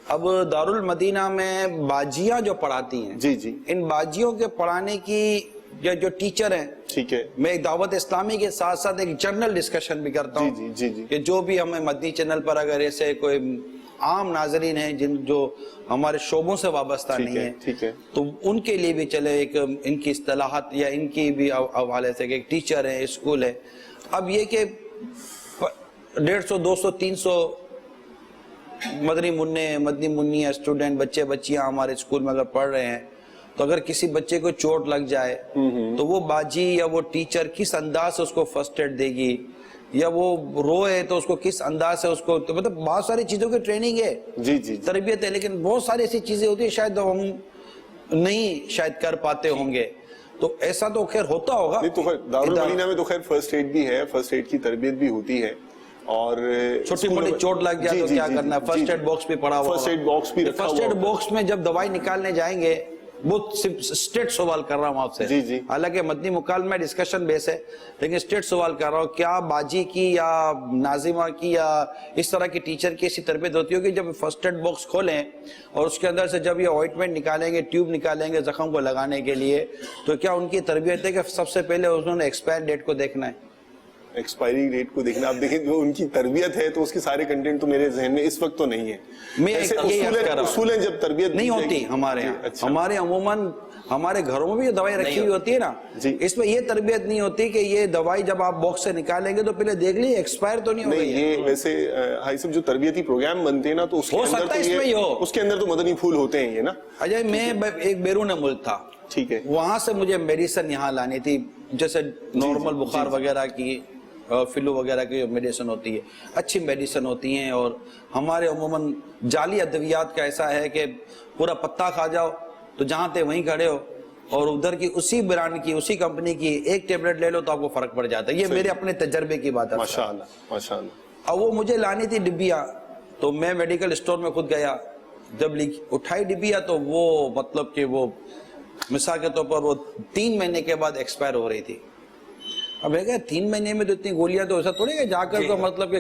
اب دارالمدینہ میں باجیاں جو پڑھاتی ہیں،
جی جی،
ان باجیوں کے پڑھانے کی جو ٹیچر ہیں،
ٹھیک ہے،
میں ایک دعوت اسلامی کے ساتھ ساتھ ایک جنرل ڈسکشن بھی کرتا ہوں،
جی جی جی،
کہ جو بھی ہمیں مدنی چینل پر اگر ایسے کوئی عام ناظرین ہیں جو ہمارے شعبوں سے وابستہ نہیں ہیں،
ٹھیک ہے،
تو ان کے لیے بھی چلے ایک ان کی اصطلاحات یا ان کی بھی حوالے سے کہ ایک ٹیچر ہے، اسکول ہے۔ اب یہ کہ 150 200 300 مدنی منی اسٹوڈنٹ بچے بچیاں ہمارے اسکول میں اگر پڑھ رہے ہیں، تو اگر کسی بچے کو چوٹ لگ جائے تو وہ باجی یا وہ ٹیچر کس انداز سے اس کو فرسٹ ایڈ دے گی، یا وہ روئے تو اس کو کس انداز سے اس کو، تو مطلب بہت ساری چیزوں کی ٹریننگ ہے،
جی جی،
تربیت ہے، لیکن بہت ساری ایسی چیزیں ہوتی ہیں شاید ہم نہیں شاید کر پاتے ہوں گے، تو ایسا تو خیر ہوتا ہوگا۔
نہیں تو دارالمدینہ میں تو خیر فرسٹ ایڈ بھی ہے، فرسٹ ایڈ کی تربیت بھی ہوتی ہے، اور
چھوٹی موٹی چوٹ لگ جائے تو کیا کرنا ہے، فرسٹ ایڈ باکس بھی پڑا ہوا،
فرسٹ ایڈ باکس بھی رکھا ہوا،
فرسٹ ایڈ باکس میں جب دوائی نکالنے جائیں گے، بہت اسٹریٹ سوال کر رہا ہوں آپ سے،
جی جی،
حالانکہ مدنی مکالمہ ڈسکشن بیس ہے، لیکن اسٹریٹ سوال کر رہا ہوں، کیا باجی کی یا ناظمہ کی یا اس طرح کی ٹیچر کی ایسی تربیت ہوتی ہو کہ جب فرسٹ ایڈ باکس کھولیں اور اس کے اندر سے جب یہ آئنٹمنٹ نکالیں گے، ٹیوب نکالیں گے زخم کو لگانے کے لیے، تو کیا ان کی تربیت ہے کہ سب سے پہلے انہوں نے ایکسپائر ڈیٹ کو دیکھنا ہے؟
ایکسپائری ڈیٹ کو دیکھنا، آپ دیکھیں جو ان کی تربیت ہے تو اس کے سارے کنٹینٹ تو میرے ذہن میں اس وقت تو نہیں ہے۔
میں
اصولیں جب تربیت
نہیں ہوتی ہمارے یہاں، ہمارے عموماً ہمارے گھروں میں بھی جو دوائی رکھی ہوئی ہوتی ہے نا، اس میں یہ تربیت نہیں ہوتی کہ یہ دوائی جب آپ باکس سے نکالیں گے تو پہلے دیکھ لیجیے ایکسپائر تو نہیں ہو گئی ہے۔
یہ ویسے ہائی صاحب جو تربیتی پروگرام بنتے ہیں نا تو اس کے اندر تو مدنی پھول ہوتے ہیں یہ نا۔
اجے میں ایک بیرون ملک تھا،
ٹھیک ہے،
وہاں سے مجھے میڈیسن یہاں لانی تھی، جیسے نارمل بخار وغیرہ کی فلو وغیرہ کی میڈیسن ہوتی ہے، اچھی میڈیسن ہوتی ہیں. اور ہمارے عموماً جعلی ادویات کا ایسا ہے کہ پورا پتا کھا جاؤ تو جہاں تھے وہیں کھڑے ہو، اور ادھر کی اسی برانڈ کی اسی کمپنی کی ایک ٹیبلٹ لے لو تو آپ کو فرق پڑ جاتا ہے. یہ میرے اپنے تجربے کی بات ہے.
ماشاءاللہ ماشاءاللہ.
اب وہ مجھے لانی تھی ڈبیا، تو میں میڈیکل اسٹور میں خود گیا، جب اٹھائی ڈبیا تو وہ مطلب کہ وہ مثال کے طور پر وہ 3 مہینے کے بعد ایکسپائر ہو رہی تھی. اب ہے کہ 3 مہینے میں تو اتنی گولیاں تو ایسا تھوڑی کہ جا کر تو مطلب کہ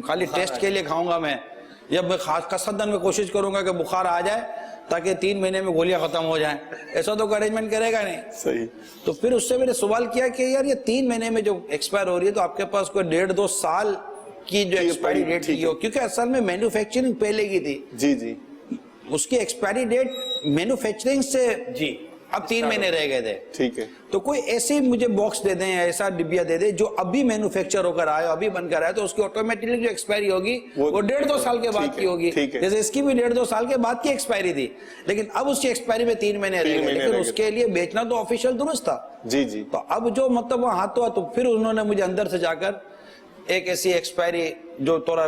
خالی ٹیسٹ کے لیے کھاؤں گا میں، یا میں خاص قصدن میں کوشش کروں گا کہ بخار آ جائے تاکہ 3 مہینے میں گولیاں ختم ہو جائیں، ایسا تو ارینجمنٹ کرے گا نہیں.
صحیح.
تو پھر اس سے میں نے سوال کیا کہ یار یہ 3 مہینے میں جو ایکسپائر ہو رہی ہے تو آپ کے پاس کوئی 1.5-2 سال کی جو ایکسپائری ڈیٹ تھی ہو، کیونکہ اصل میں مینوفیکچرنگ پہلے کی تھی.
جی جی.
اس کی ایکسپائری ڈیٹ مینوفیکچرنگ سے
جی
اب 3 مہینے رہ گئے تھے.
ٹھیک ہے.
تو کوئی ایسی مجھے باکس دے دیں، ایسا ڈبیا دے دیں جو ابھی مینوفیکچر ہو کر آئے، ابھی بن کر آئے، تو اس کی آٹومیٹکلی جو ایکسپائری ہوگی وہ 1.5-2 سال کے بعد کی ہوگی. جیسے اس کی بھی 1.5-2 سال کے بعد کی ایکسپائری تھی، لیکن اب اس کی ایکسپائری میں 3 مہینے رہ گئے. لیکن اس کے لیے بیچنا تو آفیشیل درست تھا.
جی جی.
تو اب جو مطلب وہ ہاتھوں ہاتھ، تو پھر انہوں نے مجھے اندر سے جا کر ایک ایسی ایکسپائری جو تھوڑا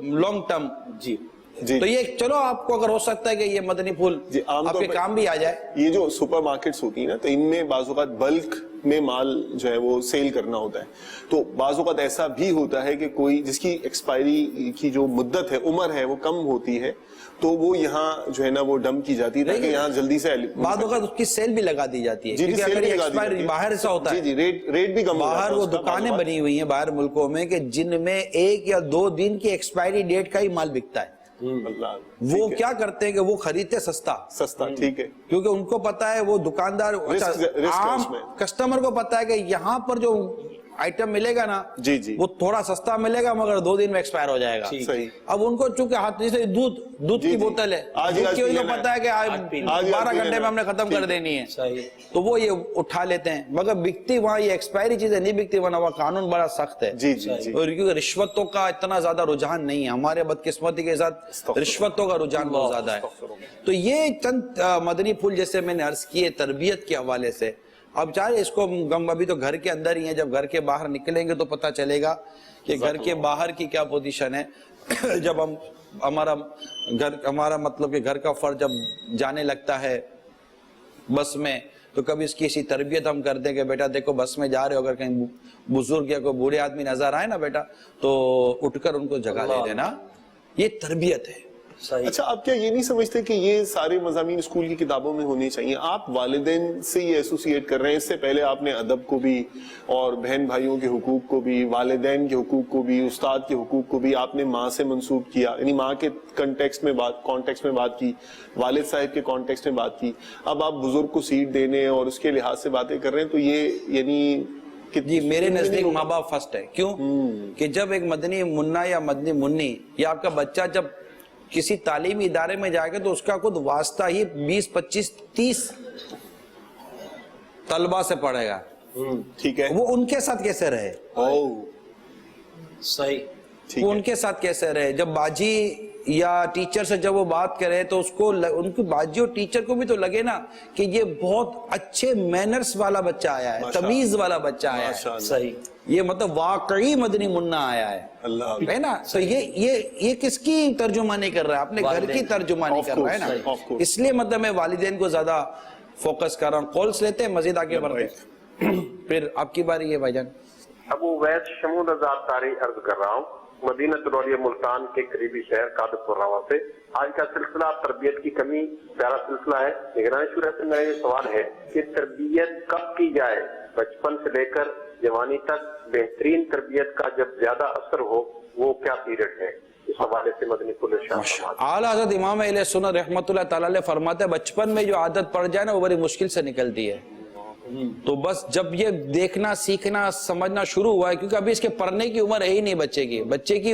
لانگ ٹرم،
جی
جی.
تو یہ چلو آپ کو اگر ہو سکتا ہے کہ یہ مدنی پھول آپ کے کام بھی آ جائے.
یہ جو سپر مارکیٹس ہوتی ہیں نا، تو ان میں بعض اوقات بلک میں مال جو ہے وہ سیل کرنا ہوتا ہے. تو بعض اوقات ایسا بھی ہوتا ہے کہ کوئی جس کی ایکسپائری کی جو مدت ہے، عمر ہے، وہ کم ہوتی ہے، تو وہ یہاں جو ہے نا وہ ڈم کی جاتی ہے تاکہ یہاں جلدی سے
بعض اوقات اس کی سیل بھی لگا دی جاتی ہے. کیونکہ اگر ایکسپائر باہر ایسا ہوتا ہے،
جی ریٹ بھی کم،
باہر وہ دکانیں بنی ہوئی ہیں باہر ملکوں میں کہ جن میں 1 یا 2 دن کی ایکسپائری ڈیٹ کا ہی مال بکتا ہے. وہ کیا کرتے ہیں کہ وہ خریدتے سستا.
ٹھیک ہے.
کیونکہ ان کو پتا ہے، وہ دکاندار عام کسٹمر کو پتا ہے کہ یہاں پر جو آئٹم ملے گا نا
جی جی
وہ تھوڑا سستا ملے گا مگر 2 دن میں ایکسپائر ہو جائے گا.
صحیح.
اب ان کو چونکہ ہاتھ جیسے دودھ کی بوتل ہے، دودھ کی وجہ پتا ہے کہ 12 گھنٹے میں ہم نے ختم کر دینی ہے، تو وہ یہ اٹھا لیتے ہیں. مگر بکتی وہاں یہ ایکسپائری چیزیں نہیں بکتی، وہاں قانون بڑا سخت ہے.
جی جی جی.
اور کیونکہ رشوتوں کا اتنا زیادہ رجحان نہیں ہے ہمارے بدقسمتی کے ساتھ، رشوتوں کا رجحان بہت زیادہ ہے. تو یہ چند مدنی پھول جیسے میں نے عرض کیے تربیت کے حوالے سے. اب چاہے اس کو ہم ابھی تو گھر کے اندر ہی ہیں، جب گھر کے باہر نکلیں گے تو پتہ چلے گا کہ گھر کے باہر کی کیا پوزیشن ہے. جب ہم ہمارا مطلب کہ گھر کا فرد جب جانے لگتا ہے بس میں، تو کبھی اس کی اسی تربیت ہم کرتے ہیں کہ بیٹا دیکھو بس میں جا رہے ہو، اگر کہیں بزرگ یا کوئی بوڑھے آدمی نظر آئے نا بیٹا تو اٹھ کر ان کو جگہ دے دینا. یہ تربیت ہے.
اچھا، آپ کیا یہ نہیں سمجھتے کہ یہ سارے مضامین اسکول کی کتابوں میں ہونے چاہیے؟ آپ والدین سے یہ ایسوسیٹ کر رہے ہیں. اس سے پہلے آپ نے ادب کو بھی اور بہن بھائیوں کے حقوق کو بھی، والدین کے حقوق کو بھی، استاد کے حقوق کو بھی آپ نے ماں سے منسوب کیا، یعنی ماں کے کانٹیکسٹ میں بات کی، والد صاحب کے کانٹیکسٹ میں بات کی. اب آپ بزرگ کو سیٹ دینے اور اس کے لحاظ سے باتیں کر رہے ہیں، تو یہ یعنی
جی میرے نزدیک ماں باپ فرسٹ ہے. کیوں کہ جب ایک مدنی منا یا مدنی منی یا آپ کا بچہ جب کسی تعلیمی ادارے میں جائے گا تو اس کا خود واسطہ ہی 20 25 30 طلبہ سے پڑھے گا.
ٹھیک ہے.
وہ ان کے ساتھ کیسے رہے؟
صحیح.
وہ ان کے ساتھ کیسے رہے؟ جب باجی یا ٹیچر سے جب وہ بات کرے تو اس کو ان کی باجی اور ٹیچر کو بھی تو لگے نا کہ یہ بہت اچھے مینرز والا بچہ آیا ہے، تمیز والا بچہ آیا ہے.
صحیح.
یہ مطلب واقعی مدنی منا آیا ہے نا. تو یہ کس کی ترجمانی کر رہا ہے؟ اپنے گھر کی ترجمانی کر رہا ہے نا. اس لیے مطلب میں والدین کو زیادہ فوکس کر رہا ہوں. کالز لیتے ہیں، مزید آگے بڑھتے ہیں. پھر آپ کی باری ہے بھائی جان.
ابو ویس شمود آزاد تاری عرض کر رہا ہوں، مدینہ نوریہ ملتان کے قریبی شہر قادر روا سے. آج کا سلسلہ تربیت کی کمی پیارا سلسلہ ہے. نگران شورا سے میرا یہ سوال ہے کہ تربیت کب کی جائے؟ بچپن سے لے کر جوانی تک بہترین تربیت کا جب زیادہ اثر ہو وہ کیا پیریڈ ہے؟ اس حوالے سے مدنی پھول ارشاد.
اعلیٰ حضرت امام اہل سنت رحمۃ اللہ تعالی علیہ فرماتے ہیں بچپن میں جو عادت پڑ جائے نا وہ بڑی مشکل سے نکلتی ہے. تو بس جب یہ دیکھنا سیکھنا سمجھنا شروع ہوا ہے، کیونکہ ابھی اس کے پڑھنے کی عمر ہے ہی نہیں بچے کی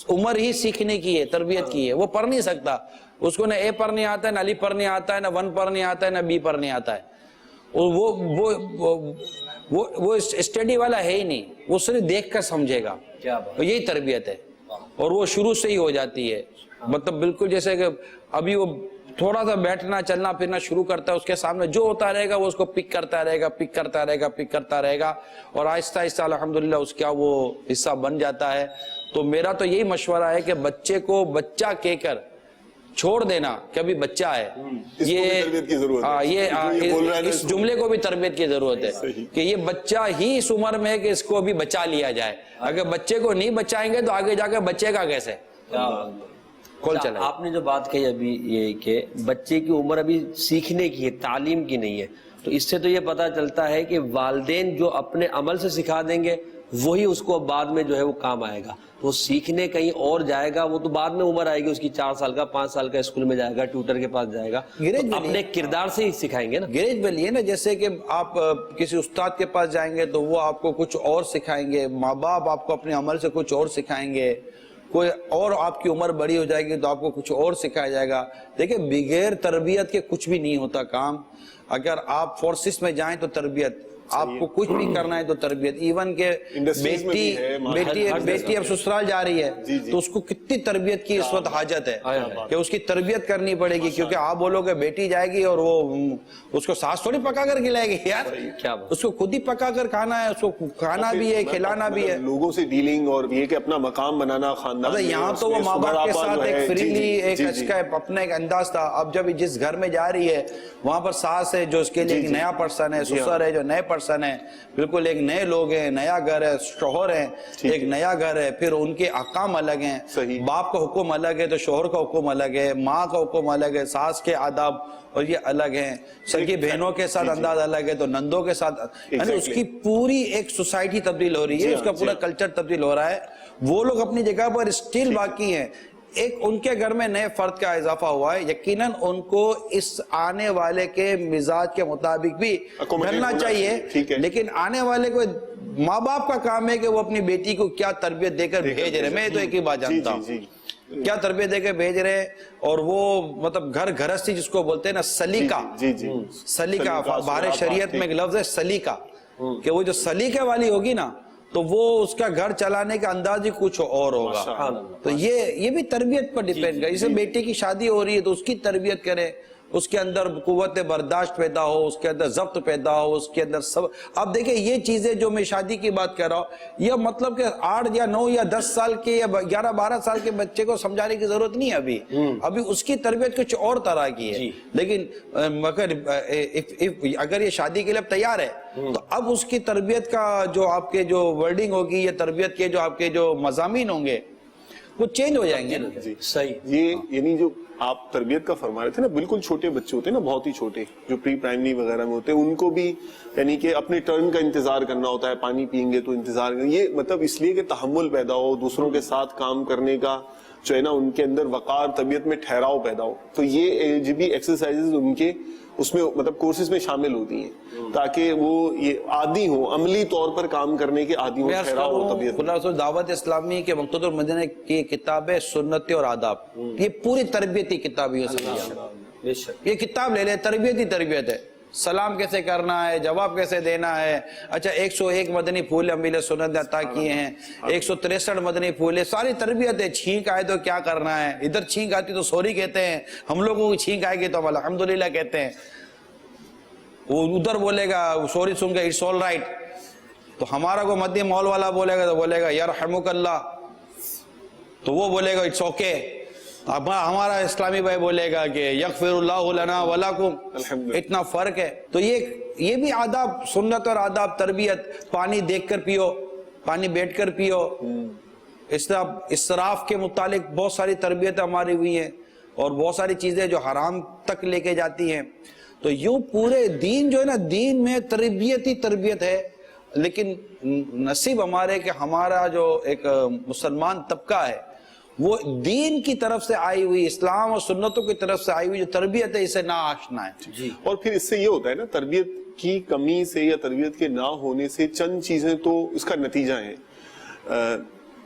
عمر ہی سیکھنے کی ہے، تربیت کی ہے. وہ پڑھ نہیں سکتا، اس کو نہ اے پڑھنے آتا ہے، نہ علی پڑھنے آتا ہے، نہ 1 پڑھنے آتا ہے، نہ بی پڑھنے آتا ہے. وہ اسٹڈی والا ہے ہی نہیں، وہ صرف دیکھ کر سمجھے گا. یہی تربیت ہے اور وہ شروع سے ہی ہو جاتی ہے. مطلب بالکل جیسے کہ ابھی وہ تھوڑا سا بیٹھنا چلنا پھرنا شروع کرتا ہے، اس کے سامنے جو ہوتا رہے گا وہ اس کو پک کرتا رہے گا، پک کرتا رہے گا، پک کرتا رہے گا، اور آہستہ آہستہ الحمدللہ اس کا وہ حصہ بن جاتا ہے۔ تو میرا تو یہی مشورہ ہے کہ بچے کو بچہ کہہ کر چھوڑ دینا کہ ابھی بچہ ہے، اس جملے کو بھی تربیت کی ضرورت ہے کہ یہ بچہ ہی اس عمر میں ہے کہ اس کو ابھی بچا لیا جائے۔ اگر بچے کو نہیں بچائیں گے تو آگے جا کے بچے کا کیسے کھول چلے۔
آپ نے جو بات کہی ابھی یہ کہ بچے کی عمر ابھی سیکھنے کی ہے، تعلیم کی نہیں ہے، تو اس سے تو یہ پتہ چلتا ہے کہ والدین جو اپنے عمل سے سکھا دیں گے وہی اس کو بعد میں جو ہے وہ کام آئے گا۔ وہ سیکھنے کہیں اور جائے گا، وہ تو بعد میں عمر آئے گی اس کی 4 سال کا 5 سال کا، اسکول میں جائے گا، ٹیوٹر کے پاس جائے گا، اپنے کردار سے ہی سکھائیں گے نا۔
گریج بلی ہے نا، جیسے کہ آپ کسی استاد کے پاس جائیں گے تو وہ آپ کو کچھ اور سکھائیں گے، ماں باپ آپ کو اپنے عمل سے کچھ اور سکھائیں گے، کوئی اور آپ کی عمر بڑی ہو جائے گی تو آپ کو کچھ اور سکھایا جائے گا۔ دیکھیں بغیر تربیت کے کچھ بھی نہیں ہوتا کام۔ اگر آپ فورسز میں جائیں تو تربیت، آپ کو کچھ بھی کرنا ہے تو تربیت، ایون کہ بیٹی اب سسرال جا رہی ہے تو اس کو کتنی تربیت کی اس وقت حاجت ہے کہ اس کی تربیت کرنی پڑے گی، کیونکہ آپ بولو کہ بیٹی جائے گی اور وہ اس کو ساس تھوڑی پکا کر کھلائے گی یار، اس کو خود ہی پکا کر کھانا ہے، اس کو کھانا بھی ہے، کھلانا بھی ہے،
لوگوں سے ڈیلنگ اور یہ کہ اپنا مقام بنانا خاندان میں۔
یہاں تو وہ ماں باپ کے ساتھ ایک فریلی ایک اپنا ایک انداز تھا۔ اب جب جس گھر میں جا رہی ہے وہاں پر ساس ہے جو اس کے لیے ایک نیا پرسن ہے، سسر ہے جو نئے پرسن ہے، بالکل ایک نئے لوگ ہیں، نیا گھر ہے، شوہر ہے ایک نیا گھر ہے، پھر ان کے احکام الگ ہیں، باپ کا حکم الگ ہے تو شوہر کا حکم الگ ہے، ماں کا حکم الگ ہے، ساس کے آداب اور یہ الگ ہیں، سگی بہنوں کے ساتھ انداز الگ ہے تو نندوں کے ساتھ، یعنی اس کی پوری ایک سوسائٹی تبدیل ہو رہی ہے، اس کا پورا کلچر تبدیل ہو رہا ہے۔ وہ لوگ اپنی جگہ پر اسٹل باقی ہیں، ایک ان کے گھر میں نئے فرد کا اضافہ ہوا ہے، یقیناً ان کو اس آنے والے کے مزاج کے مطابق بھی ڈھلنا چاہیے، لیکن آنے والے کو ماں باپ کا کام ہے کہ وہ اپنی بیٹی کو کیا تربیت دے کر بھیج رہے ہیں۔ میں تو ایک ہی بات جانتا ہوں، کیا تربیت دے کے بھیج رہے ہیں، اور وہ مطلب گھر گھرستی جس کو بولتے ہیں نا، سلیقہ، سلیقہ بہار شریعت میں ایک لفظ ہے سلیقہ، کہ وہ جو سلیقے والی ہوگی نا تو وہ اس کا گھر چلانے کا انداز ہی کچھ اور ہوگا۔ تو یہ بھی تربیت پر ڈیپینڈ ہے۔ جیسے بیٹے کی شادی ہو رہی ہے تو اس کی تربیت کرے، اس کے اندر قوت برداشت پیدا ہو، اس کے اندر ضبط پیدا ہو، اس کے اندر سب۔ اب دیکھیں یہ چیزیں جو میں شادی کی بات کر رہا ہوں، یہ مطلب کہ 8 یا 9 یا 10 سال کے یا 11-12 سال کے بچے کو سمجھانے کی ضرورت نہیں ہے، ابھی اس کی تربیت کچھ اور طرح کی ہے۔ لیکن اگر یہ شادی کے لیے تیار ہے تو اب اس کی تربیت کا جو آپ کے جو ورڈنگ ہوگی یا تربیت کے جو آپ کے جو مضامین ہوں گے وہ چینج ہو جائیں گے۔
صحیح،
یہ یعنی جو آپ تربیت کا فرما رہے تھے نا، بالکل چھوٹے بچے ہوتے ہیں نا، بہت ہی چھوٹے جو پری پرائمری وغیرہ میں ہوتے ہیں، ان کو بھی یعنی کہ اپنے ٹرن کا انتظار کرنا ہوتا ہے، پانی پئیں گے تو انتظار کریں، یہ مطلب اس لیے کہ تحمل پیدا ہو، دوسروں کے ساتھ کام کرنے کا جو ہے نا ان کے اندر وقار، طبیعت میں ٹھہراؤ پیدا ہو۔ تو یہ جو بھی ایکسرسائزز ان کے اس میں مطلب کورسز میں شامل ہوتی ہیں تاکہ وہ یہ عادی ہوں، عملی طور پر کام کرنے کے عادی ہوں، ٹھہراؤ ہو طبیعت میں۔
دعوت اسلامی کے مقتدر المدینہ کی کتاب ہے سنت اور آداب، یہ پوری تربیتی کتاب ہے۔ یہ کتاب لے لے، تربیتی تربیت ہے، سلام کیسے کرنا ہے، جواب کیسے دینا ہے۔ اچھا 101 مدنی پھول امیر سنت نے عطا کیے ہیں، 163 مدنی پھول ہے، ساری تربیت ہے۔ چھینک آئے تو کیا کرنا ہے، ادھر چھینک آتی تو سوری کہتے ہیں، ہم لوگوں کی چھینک آئے گی تو ہم الحمدللہ کہتے ہیں، وہ ادھر بولے گا سوری سن کے اٹس آل رائٹ، تو ہمارا کو مدنی مول والا بولے گا تو بولے گا یرحمک اللہ، تو وہ بولے گا اٹس اوکے۔ ہمارا اسلامی بھائی بولے گا کہ یغفر اللہ لنا ولکم، اتنا فرق ہے۔ تو یہ بھی آداب، سنت اور آداب تربیت۔ پانی دیکھ کر پیو، پانی بیٹھ کر پیو، اسراف کے متعلق بہت ساری تربیتیں ہماری ہوئی ہیں، اور بہت ساری چیزیں جو حرام تک لے کے جاتی ہیں۔ تو یوں پورے دین جو ہے نا، دین میں تربیت ہی تربیت ہے۔ لیکن نصیب ہمارے کہ ہمارا جو ایک مسلمان طبقہ ہے وہ دین کی طرف سے آئی ہوئی، اسلام اور سنتوں کی طرف سے آئی ہوئی جو تربیت ہے اسے نہ آشنا ہے۔
اور پھر اس سے یہ ہوتا ہے نا، تربیت کی کمی سے یا تربیت کے نہ ہونے سے چند چیزیں تو اس کا نتیجہ ہیں۔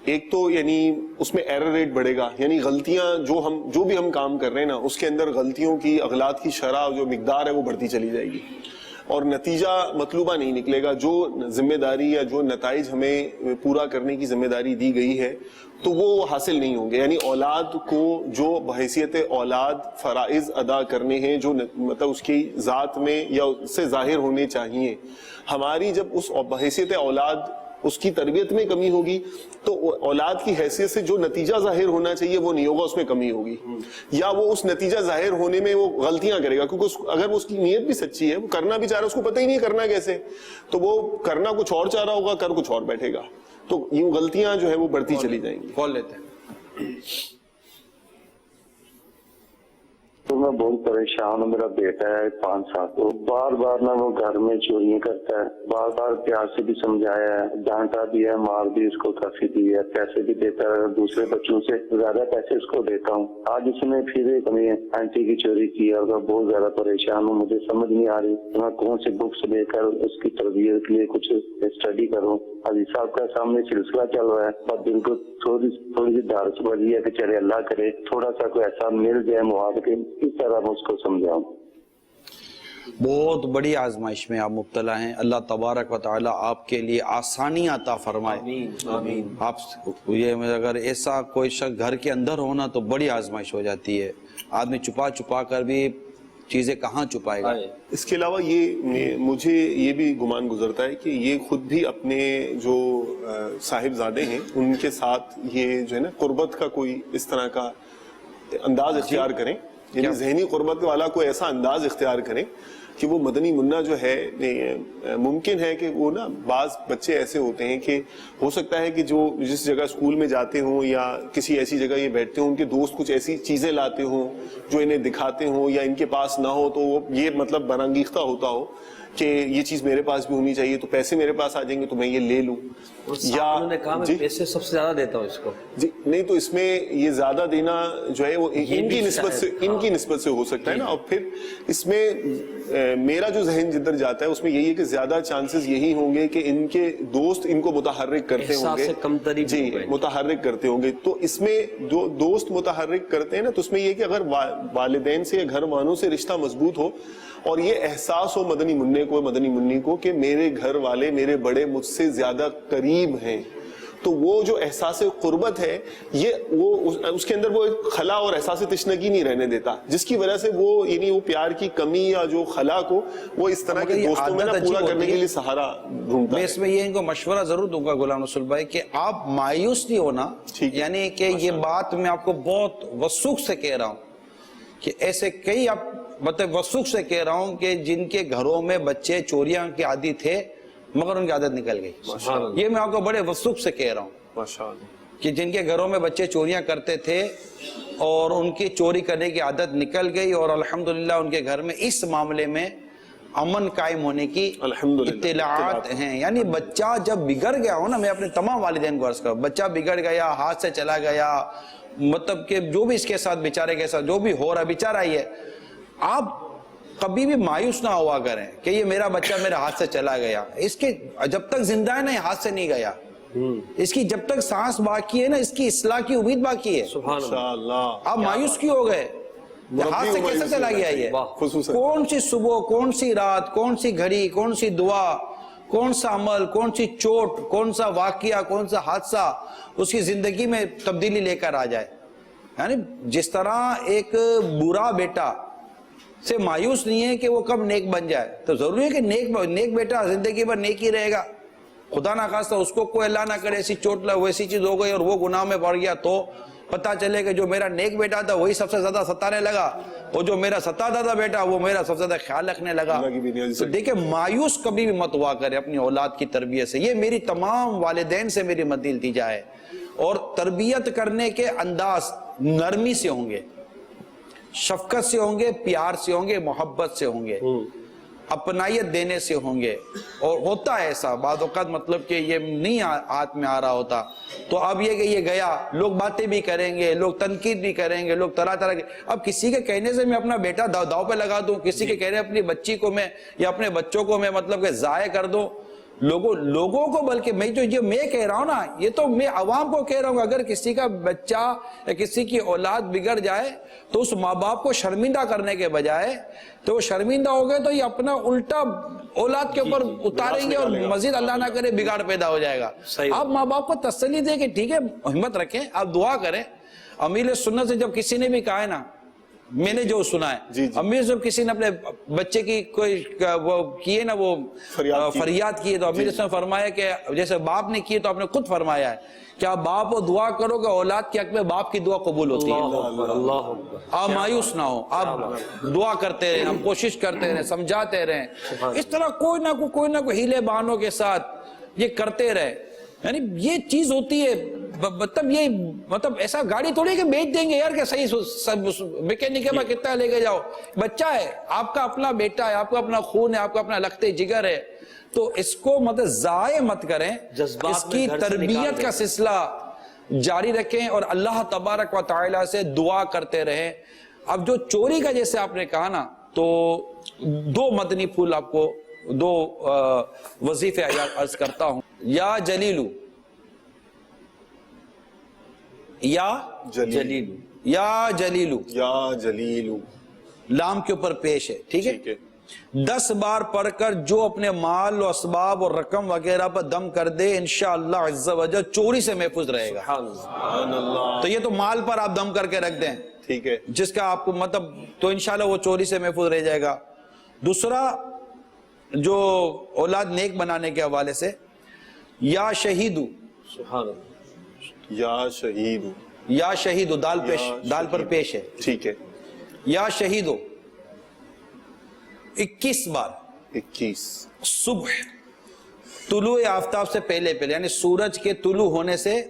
ایک تو یعنی اس میں ایرر ریٹ بڑھے گا، یعنی غلطیاں جو بھی ہم کام کر رہے ہیں نا اس کے اندر غلطیوں کی، اغلاط کی شرح جو مقدار ہے وہ بڑھتی چلی جائے گی۔ اور نتیجہ مطلوبہ نہیں نکلے گا، جو ذمہ داری یا جو نتائج ہمیں پورا کرنے کی ذمہ داری دی گئی ہے تو وہ حاصل نہیں ہوں گے. یعنی اولاد کو جو بحیثیت اولاد فرائض ادا کرنے ہیں، جو مطلب اس کی ذات میں یا اس سے ظاہر ہونے چاہیے، ہماری جب اس بحیثیت اولاد اس کی تربیت میں کمی ہوگی تو اولاد کی حیثیت سے جو نتیجہ ظاہر ہونا چاہیے وہ نہیں ہوگا، اس میں کمی ہوگی، یا وہ اس نتیجہ ظاہر ہونے میں وہ غلطیاں کرے گا، کیونکہ اگر وہ اس کی نیت بھی سچی ہے، وہ کرنا بھی چاہ رہا ہے، اس کو پتہ ہی نہیں کرنا کیسے، تو وہ کرنا کچھ اور چاہ رہا ہوگا، کر کچھ اور بیٹھے گا، تو یوں غلطیاں جو ہے وہ بڑھتی چلی جائیں گی.
کال لیتے ہیں.
تو میں بہت پریشان ہوں. میرا بیٹا ہے 5 سال تو بار بار نہ وہ گھر میں چوریاں کرتا ہے. بار بار پیار سے بھی سمجھایا ہے، ڈانٹا بھی ہے، مار بھی اس کو کافی دی ہے، پیسے بھی دیتا ہے، دوسرے بچوں سے زیادہ پیسے اس کو دیتا ہوں. آج اس نے پھر ایک آنٹی کی چوری کی اور میں بہت زیادہ پریشان ہوں. مجھے سمجھ نہیں آ رہی میں کون سی بکس لے کر اس کی تربیت کے لیے کچھ اسٹڈی کروں. حاجی صاحب کا سامنے سلسلہ چل رہا ہے، پر دل کو تھوڑی سی دھارس بجی ہے کہ چلے اللہ کرے تھوڑا سا کوئی ایسا مل جائے معاوضہ، اس طرح میں اس کو سمجھاؤں.
بہت بڑی آزمائش میں آپ مبتلا ہیں. اللہ تبارک و تعالی آپ کے لیے آسانی عطا فرمائے.
آمین.
آپ یہ اگر ایسا کوئی شخص گھر کے اندر ہونا تو بڑی آزمائش ہو جاتی ہے. آدمی چھپا چھپا کر بھی چیزیں کہاں چھپائے گا.
اس کے علاوہ یہ مجھے یہ بھی گمان گزرتا ہے کہ یہ خود بھی اپنے جو صاحبزادے ہیں ان کے ساتھ یہ جو ہے نا قربت کا کوئی اس طرح کا انداز اختیار کریں، یعنی ذہنی قربت والا کوئی ایسا انداز اختیار کریں کہ وہ مدنی منا جو ہے، ممکن ہے کہ وہ نا بعض بچے ایسے ہوتے ہیں کہ ہو سکتا ہے کہ جو جس جگہ اسکول میں جاتے ہوں یا کسی ایسی جگہ یہ بیٹھتے ہوں، ان کے دوست کچھ ایسی چیزیں لاتے ہوں جو انہیں دکھاتے ہوں یا ان کے پاس نہ ہو، تو وہ یہ مطلب برانگیختہ ہوتا ہو کہ یہ چیز میرے پاس بھی ہونی چاہیے، تو پیسے میرے پاس آ جائیں گے تو میں یہ لے لوں.
یا انہوں نے کہا میں پیسے سب سے زیادہ دیتا ہوں اس کو.
جی نہیں، تو اس میں یہ زیادہ دینا جو ہے وہ ان کی نسبت سے ہو سکتا ہے نا. اور پھر اس میں میرا جو ذہن جدھر جاتا ہے اس میں یہی ہے کہ زیادہ چانسز یہی ہوں گے کہ ان کے دوست ان کو متحرک کرتے ہوں گے. جی متحرک کرتے ہوں گے. تو اس میں جو دوست متحرک کرتے ہیں نا، تو اس میں یہ کہ اگر والدین سے یا گھر والوں سے رشتہ مضبوط ہو اور یہ احساس ہو مدنی منی کو کہ میرے گھر والے میرے بڑے مجھ سے زیادہ قریب ہیں، تو وہ جو احساس قربت ہے وہ اس کے اندر وہ خلا اور احساس تشنگی نہیں رہنے دیتا، جس کی وجہ سے وہ یعنی وہ پیار کی کمی یا جو خلا کو وہ اس طرح کے دوستوں میں پورا کرنے کے لیے سہارا ڈھونڈتا ہے.
میں اس میں یہ ان کو مشورہ ضرور دوں گا غلام رسول بھائی کہ آپ مایوس نہیں ہونا. یعنی کہ یہ بات میں آپ کو بہت وثوق سے کہہ رہا ہوں کہ ایسے کئی آپ مطلب وثوق سے کہہ رہا ہوں کہ جن کے گھروں میں بچے چوریاں کے عادی تھے مگر ان کی عادت نکل گئی. یہ میں آپ کو بڑے وثوق سے کہہ رہا ہوں کہ جن کے گھروں میں بچے چوریاں کرتے تھے اور ان کی چوری کرنے کی عادت نکل گئی اور الحمدللہ ان کے گھر میں اس معاملے میں امن قائم ہونے کی اطلاعات ہیں. یعنی بچہ جب بگڑ گیا ہو نا، میں اپنے تمام والدین کو عرض کروں، بچہ بگڑ گیا، ہاتھ سے چلا گیا، مطلب کہ جو بھی اس کے ساتھ بیچارے کے ساتھ جو بھی ہو رہا بیچارہ ہی ہے، آپ کبھی بھی مایوس نہ ہوا کریں کہ یہ میرا بچہ میرے ہاتھ سے چلا گیا. اس کے جب تک زندہ ہے نا، یہ ہاتھ سے نہیں گیا. اس کی جب تک سانس باقی ہے نا، اس کی اصلاح کی امید باقی ہے.
سبحان اللہ.
آپ مایوس کیوں ہو گئے؟ ہاتھ سے کیسے چلا گیا یہ؟ کون سی صبح، کون سی رات، کون سی گھڑی، کون سی دعا، کون سا عمل، کون سی چوٹ، کون سا واقعہ، کون سا حادثہ اس کی زندگی میں تبدیلی لے کر آ جائے. یعنی جس طرح ایک برا بیٹا سے مایوس نہیں ہے کہ وہ کب نیک بن جائے، تو ضروری ہے کہ نیک بیٹا زندگی بھر نیک ہی رہے گا. خدا نہ خواستہ اس کو کوئی اللہ نہ کرے ایسی چوٹ ویسی چیز ہو گئی اور وہ گناہ میں پڑ گیا تو پتہ چلے کہ جو میرا نیک بیٹا تھا وہی سب سے زیادہ ستانے لگا، اور جو میرا ستا تھا بیٹا وہ میرا سب سے زیادہ خیال رکھنے لگا. تو دیکھیں مایوس کبھی بھی مت ہوا کرے اپنی اولاد کی تربیت سے. یہ میری تمام والدین سے میری مدی التجا ہے. اور تربیت کرنے کے انداز نرمی سے ہوں گے، شفقت سے ہوں گے، پیار سے ہوں گے، محبت سے ہوں گے، اپنائیت دینے سے ہوں گے. اور ہوتا ہے ایسا بعض اوقات مطلب کہ یہ نہیں ہاتھ میں آ رہا ہوتا تو اب یہ کہ یہ گیا، لوگ باتیں بھی کریں گے، لوگ تنقید بھی کریں گے، لوگ طرح طرح کے. اب کسی کے کہنے سے میں اپنا بیٹا داؤ پہ لگا دوں، کسی کے کہنے اپنی بچی کو میں یا اپنے بچوں کو میں مطلب کہ ضائع کر دوں، لوگوں کو، بلکہ میں کہہ رہا ہوں نا، یہ تو میں عوام کو کہہ رہا ہوں، اگر کسی کا بچہ یا کسی کی اولاد بگڑ جائے تو اس ماں باپ کو شرمندہ کرنے کے بجائے تو وہ شرمندہ ہو گئے تو یہ اپنا الٹا اولاد کے اوپر اتاریں گے اور مزید اللہ نہ کرے بگاڑ پیدا ہو جائے گا۔ آپ ماں باپ کو تسلی دیں کہ ٹھیک ہے، ہمت رکھیں، آپ دعا کریں۔ امیر سنت سے جب کسی نے بھی کہا ہے نا، میں نے جو سنا ہے، امیر جب کسی نے اپنے بچے کی کوئی وہ کیے نا، وہ فریاد کیے، تو امیر نے فرمایا کہ جیسے باپ نے کیے تو آپ نے خود فرمایا ہے کہ آپ باپ کو دعا کرو کہ اولاد کے حق میں باپ کی دعا قبول ہوتی ہے۔ آپ مایوس نہ ہو، آپ دعا کرتے رہیں، آپ کوشش کرتے رہیں، سمجھاتے رہیں، اس طرح کوئی نہ کوئی ہیلے بہانوں کے ساتھ یہ کرتے رہے۔ یعنی یہ چیز ہوتی ہے، مطلب ایسا گاڑی تھوڑی کہ بیچ دیں گے یار کہ صحیح میکینک کے پاس کتنا لے کے جاؤ، بچہ ہے آپ کا، اپنا بیٹا ہے آپ کا، اپنا خون ہے آپ کا، اپنا لخت جگر ہے، تو اس کو مطلب ضائع مت کریں، اس کی تربیت کا سلسلہ جاری رکھیں اور اللہ تبارک و تعالی سے دعا کرتے رہیں۔ اب جو چوری کا جیسے آپ نے کہا نا، تو دو مدنی پھول آپ کو، دو وظیفے عرض کرتا ہوں۔ یا جلیلو، یا جلیلو، یا جلیلو، یا جلیلو، لام کے اوپر پیش ہے، ٹھیک ہے؟ 10 بار پڑھ کر جو اپنے مال و اسباب اور رقم وغیرہ پر دم کر دے، انشاءاللہ عز و جل چوری سے محفوظ رہے گا۔ سبحان اللہ۔ تو یہ تو مال پر آپ دم کر کے رکھ دیں، ٹھیک ہے، جس کا آپ کو مطلب، تو انشاءاللہ وہ چوری سے محفوظ رہ جائے گا۔ دوسرا جو اولاد نیک بنانے کے حوالے سے، یا شہیدو، سبحان اللہ، یا شہیدو، یا شہیدو، دال پر پیش ہے، ٹھیک ہے، یا شہیدو 21 بار، 21 صبح طلوع آفتاب سے پہلے یعنی سورج کے طلوع ہونے سے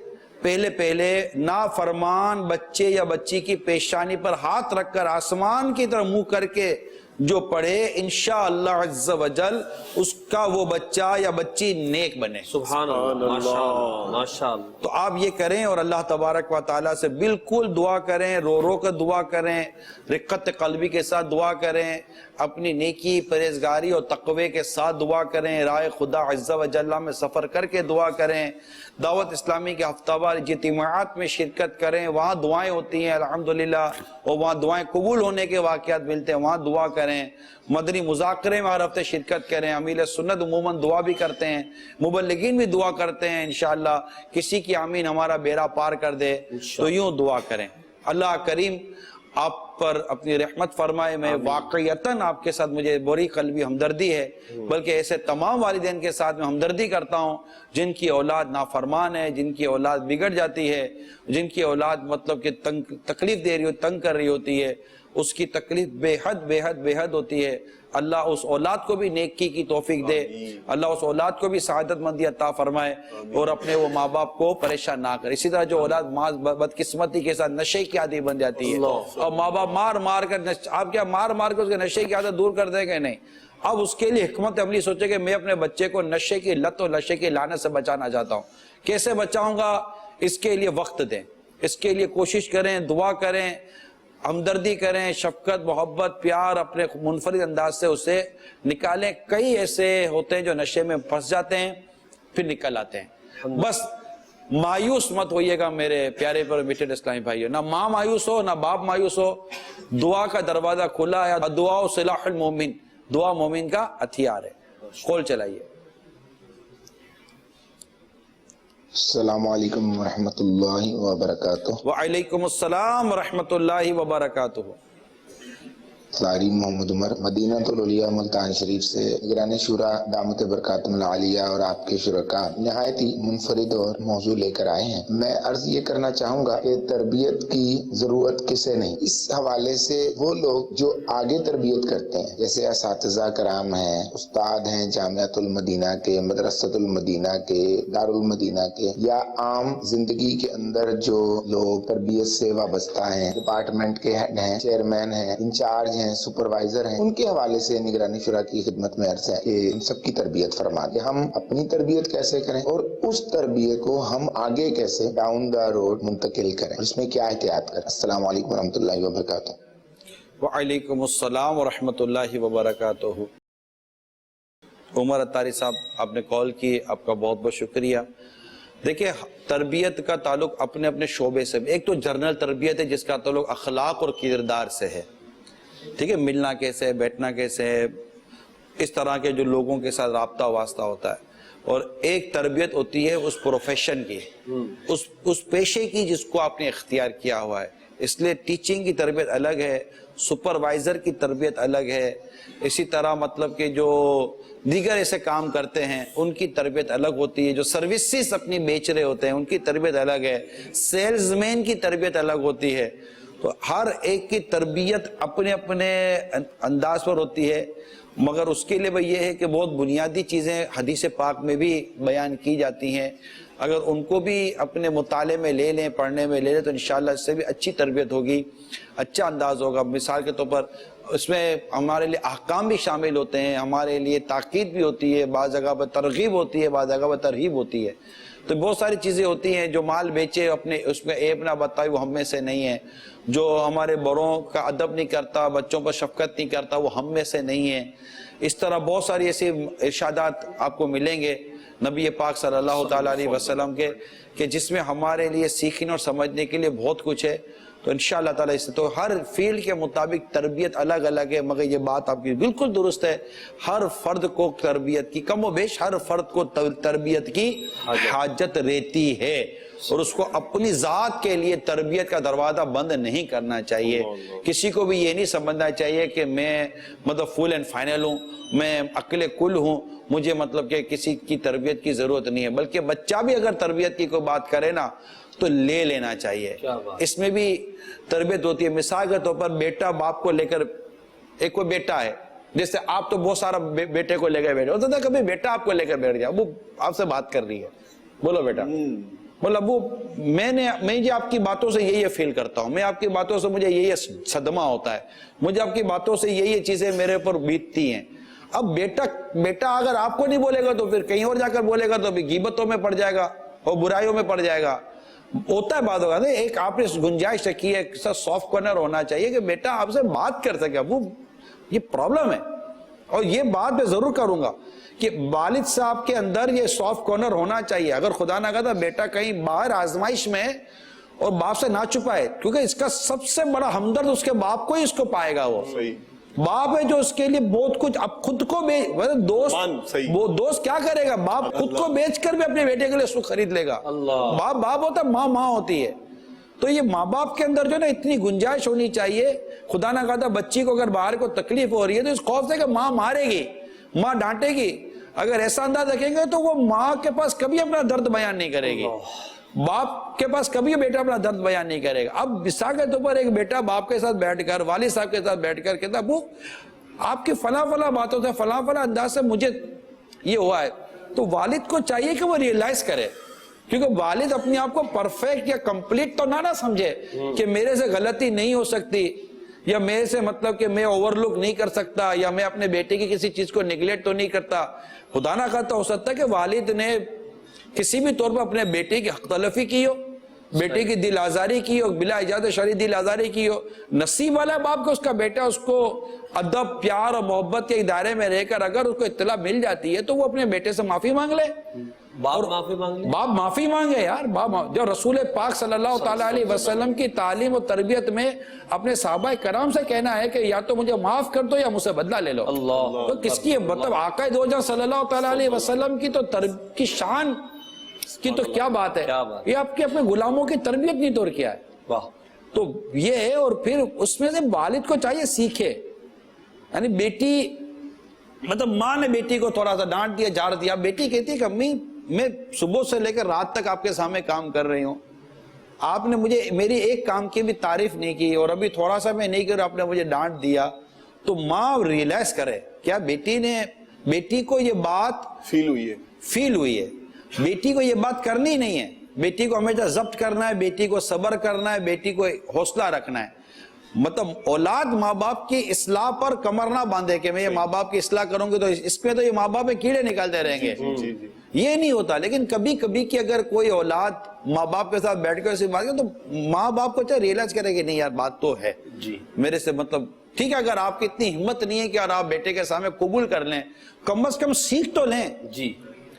پہلے نافرمان بچے یا بچی کی پیشانی پر ہاتھ رکھ کر آسمان کی طرف منہ کر کے جو پڑھے، انشاءاللہ عز و جل اس کا وہ بچہ یا بچی نیک بنے۔ سبحان اللہ، ماشاءاللہ۔ تو آپ یہ کریں اور اللہ تبارک و تعالیٰ سے بالکل دعا کریں، رو کر دعا کریں، رقت قلبی کے ساتھ دعا کریں، اپنی نیکی پرہیزگاری اور تقوی کے ساتھ دعا کریں، راہ خدا عز و جل میں سفر کر کے دعا کریں، دعوت اسلامی کے ہفتہ وار اجتماعات میں شرکت کریں، وہاں دعائیں ہوتی ہیں الحمدللہ، اور وہاں دعائیں قبول ہونے کے واقعات ملتے ہیں، وہاں دعا کریں، مدنی مذاکرے میں ہر ہفتے شرکت کریں، امیر سنت عموماً دعا بھی کرتے ہیں، مبلغین بھی دعا کرتے ہیں، انشاءاللہ کسی کی آمین ہمارا بیڑا پار کر دے، تو یوں دعا کریں۔ اللہ کریم آپ پر اپنی رحمت فرمائے۔ میں واقعیتاً آپ کے ساتھ مجھے بری قلبی ہمدردی ہے، بلکہ ایسے تمام والدین کے ساتھ میں ہمدردی کرتا ہوں جن کی اولاد نافرمان ہے، جن کی اولاد بگڑ جاتی ہے، جن کی اولاد مطلب کہ تکلیف دے رہی ہو، تنگ کر رہی ہوتی ہے، اس کی تکلیف بے حد ہوتی ہے۔ اللہ اس اولاد کو بھی نیکی کی توفیق دے، اللہ اس اولاد کو بھی سعادت مندی عطا فرمائے اور اپنے وہ ماں باپ کو پریشان نہ کرے۔ اسی طرح جو اولاد بدقسمتی کے ساتھ نشے کی عادی بن جاتی ہے اور ماں باپ مار کر، آپ کیا مار کے اس کے نشے کی عادت دور کر دیں گے؟ نہیں، اب اس کے لیے حکمت عملی سوچے کہ میں اپنے بچے کو نشے کی لت اور نشے کی لعنت سے بچانا چاہتا ہوں، کیسے بچاؤں گا؟ اس کے لیے وقت دیں، اس کے لیے کوشش کریں، دعا کریں، ہمدردی کریں، شفقت، محبت، پیار اپنے منفرد انداز سے اسے نکالیں۔ کئی ایسے ہوتے ہیں جو نشے میں پھنس جاتے ہیں پھر نکل آتے ہیں۔ بس مایوس مت ہوئیے گا میرے پیارے پر میٹھے اسلامی بھائیو، نہ ماں مایوس ہو نہ باپ مایوس ہو، دعا کا دروازہ کھلا ہے، دعا سلاح المومن، دعا مومن کا ہتھیار ہے۔ کھول چلائیے۔
السلام علیکم ورحمۃ اللہ وبرکاتہ۔
وعلیکم السلام ورحمۃ اللہ وبرکاتہ۔
ساری محمد عمر، مدینہ الاولیاء ملتان شریف سے نگران شورا دامت برکاتم العالیہ اور آپ کے شرکاء نہایت ہی منفرد اور موضوع لے کر آئے ہیں۔ میں عرض یہ کرنا چاہوں گا کہ تربیت کی ضرورت کسے نہیں، اس حوالے سے وہ لوگ جو آگے تربیت کرتے ہیں، جیسے اساتذہ کرام ہیں، استاد ہیں جامعۃ المدینہ کے، مدرسۃ المدینہ کے، دار المدینہ کے، یا عام زندگی کے اندر جو لوگ تربیت سے وابستہ ہیں، ڈپارٹمنٹ کے ہیڈ ہیں، چیئرمین ہیں، انچارج ہیں، سپروائزر ہیں، ان کے حوالے سے نگرانی شورا کی خدمت میں عرض ہے کہ ان سب کی تربیت فرما دیں۔ ہم اپنی تربیت کیسے کریں اور اس تربیت کو ہم آگے کیسے ڈاؤن دا روڈ منتقل کریں، اور اس میں کیا احتیاط کریں۔ السلام علیکم ورحمۃ اللہ وبرکاتہ۔
وعلیکم السلام ورحمۃ اللہ وبرکاتہ۔ عمر اتاری صاحب آپ نے کال کی، آپ کا بہت بہت شکریہ۔ دیکھیں تربیت کا تعلق اپنے اپنے شعبے سے، ایک تو جنرل تربیت ہے جس کا تعلق اخلاق اور کردار سے ہے، ٹھیک ہے، ملنا کیسے ہے، بیٹھنا کیسے ہے، اس طرح کے جو لوگوں کے ساتھ رابطہ واسطہ ہوتا ہے۔ اور ایک تربیت ہوتی ہے اس پروفیشن کی، اس پیشے کی جس کو آپ نے اختیار کیا ہوا ہے۔ اس لیے ٹیچنگ کی تربیت الگ ہے، سپروائزر کی تربیت الگ ہے، اسی طرح مطلب کہ جو دیگر ایسے کام کرتے ہیں ان کی تربیت الگ ہوتی ہے، جو سروسز اپنی بیچ رہے ہوتے ہیں ان کی تربیت الگ ہے، سیلز مین کی تربیت الگ ہوتی ہے۔ تو ہر ایک کی تربیت اپنے اپنے انداز پر ہوتی ہے، مگر اس کے لیے وہ یہ ہے کہ بہت بنیادی چیزیں حدیث پاک میں بھی بیان کی جاتی ہیں، اگر ان کو بھی اپنے مطالعے میں لے لیں، پڑھنے میں لے لیں تو انشاءاللہ اس سے بھی اچھی تربیت ہوگی، اچھا انداز ہوگا۔ مثال کے طور پر اس میں ہمارے لیے احکام بھی شامل ہوتے ہیں، ہمارے لیے تاکید بھی ہوتی ہے، بعض جگہ پر ترغیب ہوتی ہے، بعض جگہ پر ترہیب ہوتی ہے۔ تو بہت ساری چیزیں ہوتی ہیں، جو مال بیچے اپنے اس میں عیب نہ بتائے وہ ہم میں سے نہیں ہے، جو ہمارے بڑوں کا ادب نہیں کرتا، بچوں پر شفقت نہیں کرتا وہ ہم میں سے نہیں ہے۔ اس طرح بہت ساری ایسی ارشادات آپ کو ملیں گے نبی پاک صلی اللہ تعالیٰ علیہ وسلم کے، کہ جس میں ہمارے لیے سیکھنے اور سمجھنے کے لیے بہت کچھ ہے۔ تو انشاءاللہ تعالیٰ اس سے تو ہر فیلڈ کے مطابق تربیت الگ الگ ہے، مگر یہ بات آپ کی بالکل درست ہے، ہر فرد کو تربیت کی کم و بیش ہر فرد کو تربیت کی حاجت رہتی ہے، اور اس کو اپنی ذات کے لیے تربیت کا دروازہ بند نہیں کرنا چاہیے۔ کسی کو بھی یہ نہیں سمجھنا چاہیے کہ میں مطلب فل اینڈ فائنل ہوں، میں عقل کل ہوں، مجھے مطلب کہ کسی کی تربیت کی ضرورت نہیں ہے، بلکہ بچہ بھی اگر تربیت کی کوئی بات کرے نا تو لے لینا چاہیے، اس میں بھی تربیت ہوتی ہے۔ مثال کے طور پر بیٹا باپ کو لے کر، ایک کوئی بیٹا ہے، جیسے آپ تو بہت سارا بیٹے کو لے کر بیٹھے ہوتا تھا، کبھی بیٹا آپ کو لے کر بیٹھ گیا، وہ آپ سے بات کر رہی ہے، بولو بیٹا، بولا ابو میں جی آپ کی باتوں سے یہی فیل کرتا ہوں، میں آپ کی باتوں سے مجھے یہی صدمہ ہوتا ہے، مجھے آپ کی باتوں سے یہی چیزیں میرے اوپر بیتتی ہیں۔ اب بیٹا اگر آپ کو نہیں بولے گا تو پھر کہیں اور جا کر بولے گا تو بھی غیبتوں میں پڑ جائے گا اور برائیوں میں پڑ جائے گا۔ ہوتا ہے بات ہوگا، ایک آپ نے گنجائش رکھی ہے، ایک سافٹ کارنر ہونا چاہیے کہ بیٹا آپ سے بات کر سکے، ابو یہ پرابلم ہے، اور یہ بات میں ضرور کروں گا کہ والد صاحب کے اندر یہ سافٹ کارنر ہونا چاہیے۔ اگر خدا نہ کہتا بیٹا کہیں باہر آزمائش میں اور باپ سے نہ چھپائے، کیونکہ اس کا سب سے بڑا ہمدرد اس کے باپ کو ہی اس کو پائے گا، وہ باپ ہے جو اس کے لیے بہت کچھ، اب خود کو دوست کیا کرے گا، باپ خود کو بیچ کر بھی اپنے بیٹے کے لیے سکھ خرید لے گا۔ باپ ہوتا ہے، ماں ہوتی ہے۔ تو یہ ماں باپ کے اندر جو نا اتنی گنجائش ہونی چاہیے، خدا نہ کہتا بچی کو اگر باہر کو تکلیف ہو رہی ہے تو اس خوف سے کہ ماں مارے گی، ماں ڈانٹے گی، اگر ایسا انداز رکھیں گے تو وہ ماں کے پاس کبھی اپنا درد بیان نہیں کرے گی، باپ کے پاس کبھی بیٹا اپنا درد بیان نہیں کرے گا۔ اب مثال کے طور پر ایک بیٹا باپ کے ساتھ بیٹھ کر، والد صاحب کے ساتھ بیٹھ کر کہتا ابو آپ کی فلاں باتوں سے، فلاں انداز سے مجھے یہ ہوا ہے، تو والد کو چاہیے کہ وہ ریئلائز کرے، کیونکہ والد اپنے آپ کو پرفیکٹ یا کمپلیٹ تو نہ سمجھے کہ میرے سے غلطی نہیں ہو سکتی، یا میرے سے مطلب کہ میں اوور لک نہیں کر سکتا، یا میں اپنے بیٹے کی کسی چیز کو نیگلیکٹ تو نہیں کرتا۔ خدا نہ خواستہ ہو سکتا ہے کہ والد نے کسی بھی طور پر اپنے بیٹے کی حق تلفی کی ہو، بیٹے کی دل آزاری کی ہو، بلا اجازت شرعی دل آزاری کی ہو۔ نصیب والا باپ کو اس کا بیٹا اس کو ادب، پیار اور محبت کے دائرے میں رہ کر اگر اس کو اطلاع مل جاتی ہے تو وہ اپنے بیٹے سے معافی مانگ لے، باپ معافی مانگے یار۔ جو رسول پاک صلی اللہ تعالیٰ علیہ وسلم کی تعلیم و تربیت میں اپنے صحابہ کرام سے کہنا ہے کہ یا تو مجھے معاف کر دو یا مجھ سے بدلہ لے لو، تو کس کی مطلب آقا دو جہاں صلی اللہ تعالیٰ علیہ وسلم کی تو کی شان کی تو کیا بات ہے، یہ آپ کے اپنے غلاموں کی تربیت نہیں توڑ کیا ہے۔ تو یہ ہے، اور پھر اس میں سے والد کو چاہیے سیکھے، یعنی بیٹی مطلب ماں نے بیٹی کو تھوڑا سا ڈانٹ دیا، جھاڑ دیا، بیٹی کہتی ہے کہ امی میں صبح سے لے کر رات تک آپ کے سامنے کام کر رہی ہوں، آپ نے مجھے میری ایک کام کی بھی تعریف نہیں کی، اور ابھی تھوڑا سا میں نہیں کر آپ نے مجھے ڈانٹ دیا۔ تو ماں ریئلائز کرے کیا بیٹی کو یہ بات فیل ہوئی ہے، بیٹی کو یہ بات کرنی نہیں ہے، بیٹی کو ہمیشہ ضبط کرنا ہے، بیٹی کو صبر کرنا ہے، بیٹی کو حوصلہ رکھنا ہے۔ مطلب اولاد ماں باپ کی اصلاح پر کمر نہ باندھے کہ میں یہ ماں باپ کی اصلاح کروں گی تو اس میں تو یہ ماں باپ میں کیڑے نکالتے رہیں گے، یہ نہیں ہوتا۔ لیکن کبھی کبھی کہ اگر کوئی اولاد ماں باپ کے ساتھ بیٹھ کر ایسی بات کرے تو ماں باپ کو چاہے ریئلائز کرے کہ نہیں یار بات تو ہے، میرے سے مطلب ٹھیک ہے اگر آپ کی اتنی ہمت نہیں ہے کہ اور آپ بیٹے کے سامنے قبول کر لیں، کم از کم سیکھ تو لیں،
جی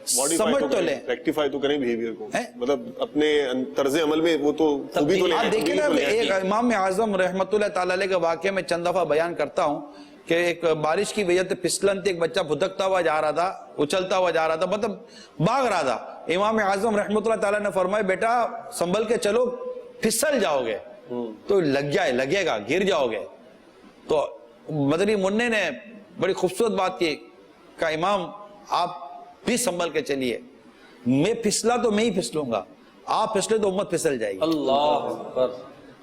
سمجھ تو لیں،
ریکٹیفائی تو کریں بیہیویئر کو، مطلب اپنے طرز عمل میں وہ تو خوبی تو لیں۔
آپ دیکھیں نا، ایک امام اعظم رحمت اللہ تعالی علیہ کے واقعے میں چند دفعہ بیان کرتا ہوں کہ ایک بارش کی وجہ سے پھسلن تھی، ایک بچہ بھدکتا ہوا جا رہا تھا، اچھلتا ہوا جا رہا تھا، مطلب بھاگ رہا تھا۔ امام اعظم رحمت اللہ تعالیٰ نے فرمایا بیٹا سنبھل کے چلو، پھسل جاؤ گے تو لگے گا، گر جاؤ گے۔ تو مدنی منع نے بڑی خوبصورت بات کی، کہ امام آپ بھی سنبھل کے چلیے، میں پھسلا تو میں ہی پھسلوں گا، آپ پھسلے تو امت پھسل جائے گی۔
اللہ اکبر،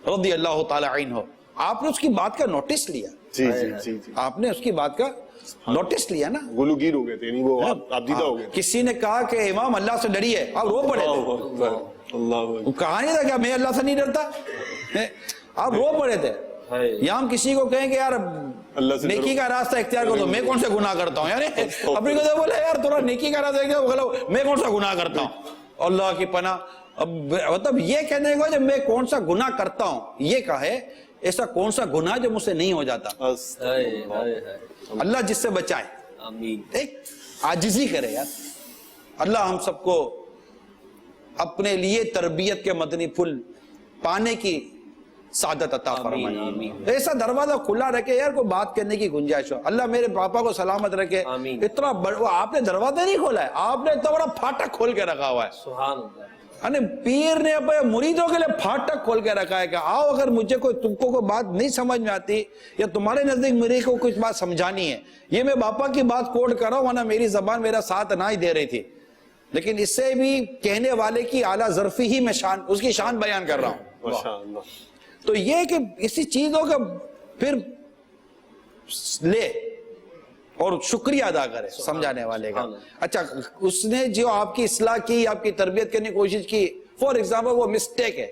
رضی اللہ تعالی عنہ۔ آپ نے اس کی بات کا نوٹس لیا،
جی جی جی جی،
آپ نے اس کی بات کا نوٹس لیا نا،
گلوگیر ہو گئے تھے، یعنی وہ آپ دیدہ ہو گئے تھے۔
کسی نے کہا کہ امام اللہ سے ڈریے، آپ رو پڑے تھے،
اللہ
کہا نہیں تھا کیا میں اللہ سے نہیں ڈرتا، آپ رو پڑے تھے۔ یا ہم کسی کو کہیں کہ یار نیکی کا راستہ اختیار کرو، میں کون سے گناہ کرتا ہوں، یعنی اپنی کو بولے یار تھوڑا نیکی کا راستہ اختیار کرو، میں کون سا گناہ کرتا ہوں، اللہ کی پناہ۔ اب مطلب یہ کہنے کو جب میں کون سا گناہ کرتا ہوں، یہ کہے ایسا کون سا گناہ جو مجھ سے نہیں ہو جاتا، اللہ جس سے بچائے،
آمین۔
ایک عاجزی کرے یار، اللہ ہم سب کو اپنے لیے تربیت کے مدنی پھول پانے کی سعادت عطا فرمائے، ایسا دروازہ کھلا رکھے یار کوئی بات کرنے کی گنجائش ہو۔ اللہ میرے پاپا کو سلامت رکھے، اتنا بڑا آپ نے دروازہ نہیں کھولا ہے، آپ نے اتنا بڑا پھاٹک کھول کے رکھا ہوا ہے،
سبحان اللہ۔
یعنی پیر نے اپنے مریدوں کے لیے پھاٹک کھول کے رکھا ہے کہ آؤ اگر مجھے تم کو کوئی بات نہیں سمجھ میں آتی یا تمہارے نزدیک میرے کو کچھ بات سمجھانی ہے، یہ میں باپا کی بات کوٹ کر رہا ہوں ورنہ میری زبان میرا ساتھ نہ ہی دے رہی تھی، لیکن اس سے بھی کہنے والے کی اعلیٰ ظرفی ہی میں شان، اس کی شان بیان کر رہا ہوں۔
ماشاءاللہ۔
تو یہ کہ اسی چیزوں کا پھر لے اور شکریہ ادا کرے سمجھانے والے کا۔ اچھا اس نے جو آپ کی اصلاح کی، آپ کی تربیت کرنے کی کوشش کی، فور ایگزامپل وہ مسٹیک ہے،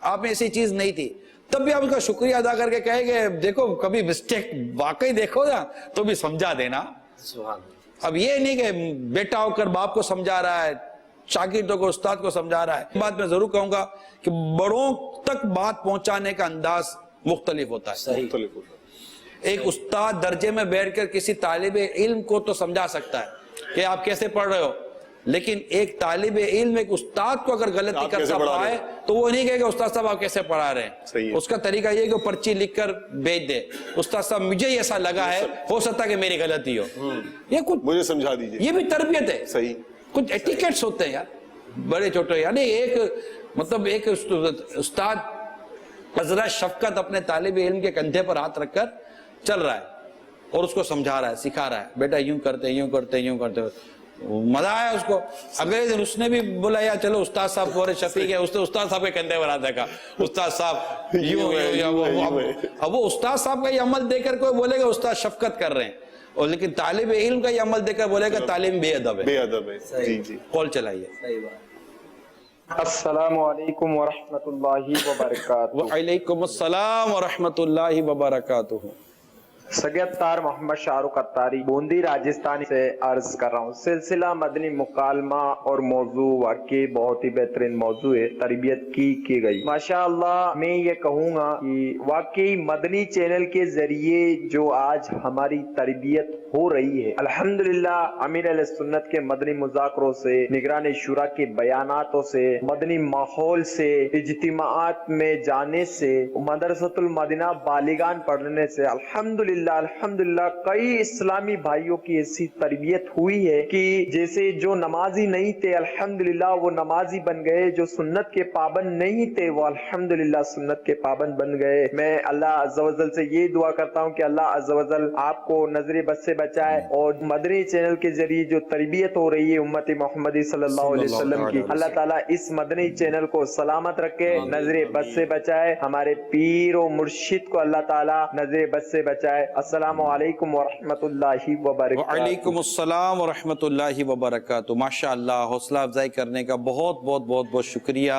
آپ میں ایسی چیز نہیں تھی، تب بھی آپ اس کا شکریہ ادا کر کے کہے کہ دیکھو کبھی مسٹیک واقعی دیکھو نا تو بھی سمجھا دینا۔ اب یہ نہیں کہ بیٹا ہو کر باپ کو سمجھا رہا ہے، شاگردوں کو استاد کو سمجھا رہا ہے۔ بات میں ضرور کہوں گا کہ بڑوں تک بات پہنچانے کا انداز مختلف ہوتا ہے۔ ایک استاد درجے میں بیٹھ کر کسی طالب علم کو تو سمجھا سکتا ہے کہ آپ کیسے پڑھ رہے ہو، لیکن ایک طالب علم ایک استاد کو اگر غلطی کرتا پڑھائے تو وہ نہیں کہے کہ استاد صاحب آپ کیسے پڑھا رہے ہیں، اس کا طریقہ یہ کہ وہ پرچی لکھ کر بھیج دے، استاد صاحب مجھے ایسا لگا ہے، ہو سکتا ہے کہ میری غلطی ہو، یہ کچھ
مجھے سمجھا دیجئے،
یہ بھی تربیت ہے۔
صحیح،
کچھ ایٹیکیٹس ہوتے ہیں یار بڑے چھوٹے، یعنی ایک مطلب ایک استاد نظرہ شفقت اپنے طالب علم کے کندھے پر ہاتھ رکھ کر چل رہا ہے اور اس کو سمجھا رہا ہے، سکھا رہا ہے، بیٹا یوں کرتے یوں کرتے یوں کرتے، مزہ آیا اس کو۔ اگلے دن اس نے بھی بولا یا چلو استاد صاحب پورے شفیق ہے، اس نے استاد صاحب کے کندھے پر ہاتھ رکھا، استاد صاحب یوں اب وہ استاد صاحب کا یہ عمل دیکھ کر کوئی بولے گا استاد شفقت کر رہے ہیں، اور لیکن طالب علم کا یہ عمل دیکھ کر بولے گا تعلیم بے ادب ہے،
بے ادب ہے۔ جی جی،
کال چلائیے۔
السلام علیکم ورحمۃ اللہ وبرکاتہ۔
وعلیکم السلام ورحمۃ اللہ وبرکاتہ۔
سگیتار محمد شاہ رخ اتاری بوندی راجستھان سے عرض کر رہا ہوں۔ سلسلہ مدنی مکالمہ اور موضوع واقعی بہت ہی بہترین موضوع ہے، تربیت کی گئی ماشاءاللہ۔ میں یہ کہوں گا کہ واقعی مدنی چینل کے ذریعے جو آج ہماری تربیت ہو رہی ہے، الحمدللہ امیر اہل سنت کے مدنی مذاکروں سے، نگران شورا کے بیاناتوں سے، مدنی ماحول سے، اجتماعات میں جانے سے، مدرسۃ المدینہ بالغان پڑھنے سے الحمدللہ کئی اسلامی بھائیوں کی ایسی تربیت ہوئی ہے کہ جیسے جو نمازی نہیں تھے الحمدللہ وہ نمازی بن گئے، جو سنت کے پابند نہیں تھے وہ الحمدللہ سنت کے پابند بن گئے۔ میں اللہ عز و جل سے یہ دعا کرتا ہوں کہ اللہ عز و جل آپ کو نظر بد سے بچائے، اور مدنی چینل کے ذریعے جو تربیت ہو رہی ہے امت محمدی صلی اللہ علیہ وسلم کی، اللہ تعالیٰ اس مدنی چینل کو سلامت رکھے، نظر بد سے بچائے، ہمارے پیر و مرشد کو اللہ تعالیٰ نظر بد سے بچائے۔ السلام علیکم ورحمۃ اللہ وبرکاتہ۔
وعلیکم السلام ورحمۃ اللہ وبرکاتہ۔ ماشاءاللہ، حوصلہ افزائی کرنے کا بہت بہت بہت بہت شکریہ۔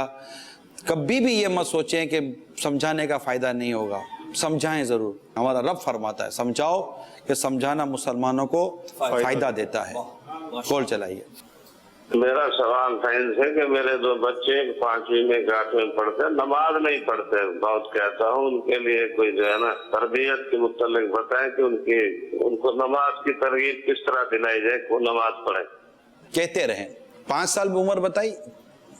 کبھی بھی یہ مت سوچیں کہ سمجھانے کا فائدہ نہیں ہوگا، سمجھائیں ضرور، ہمارا رب فرماتا ہے سمجھاؤ، کہ سمجھانا مسلمانوں کو فائدہ دیتا ہے۔ کال چلائیے۔
میرا سوال تھا ان سے کہ میرے دو بچے 5ویں میں 8ویں میں پڑھتے ہیں، نماز نہیں پڑھتے، بہت کہتا ہوں ان کے لیے کوئی جو ہے نا تربیت کے متعلق بتائیں کہ ان کو نماز کی ترغیب کس طرح دلائی جائے کہ وہ نماز پڑھیں۔
کہتے رہیں 5 سال میں عمر بتائی،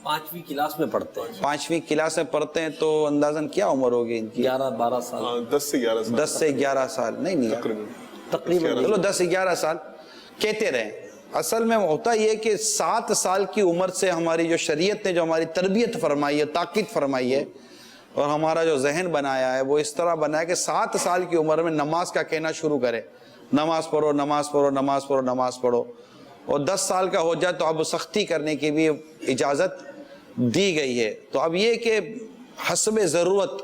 5ویں کلاس میں پڑھتے ہیں،
5ویں کلاس میں پڑھتے ہیں تو اندازاً کیا عمر ہوگی ان کی؟
11-12 سال،
10 سے 11 سال،
10 سے 11 سال نہیں
تقریباً
چلو 10 سے 11 سال کہتے رہیں۔ اصل میں ہوتا یہ کہ 7 سال کی عمر سے ہماری جو شریعت نے جو ہماری تربیت فرمائی ہے، تاکید فرمائی ہے، اور ہمارا جو ذہن بنایا ہے وہ اس طرح بنایا کہ 7 سال کی عمر میں نماز کا کہنا شروع کرے، نماز پڑھو نماز پڑھو نماز پڑھو نماز پڑھو، اور 10 سال کا ہو جائے تو اب سختی کرنے کی بھی اجازت دی گئی ہے۔ تو اب یہ کہ حسب ضرورت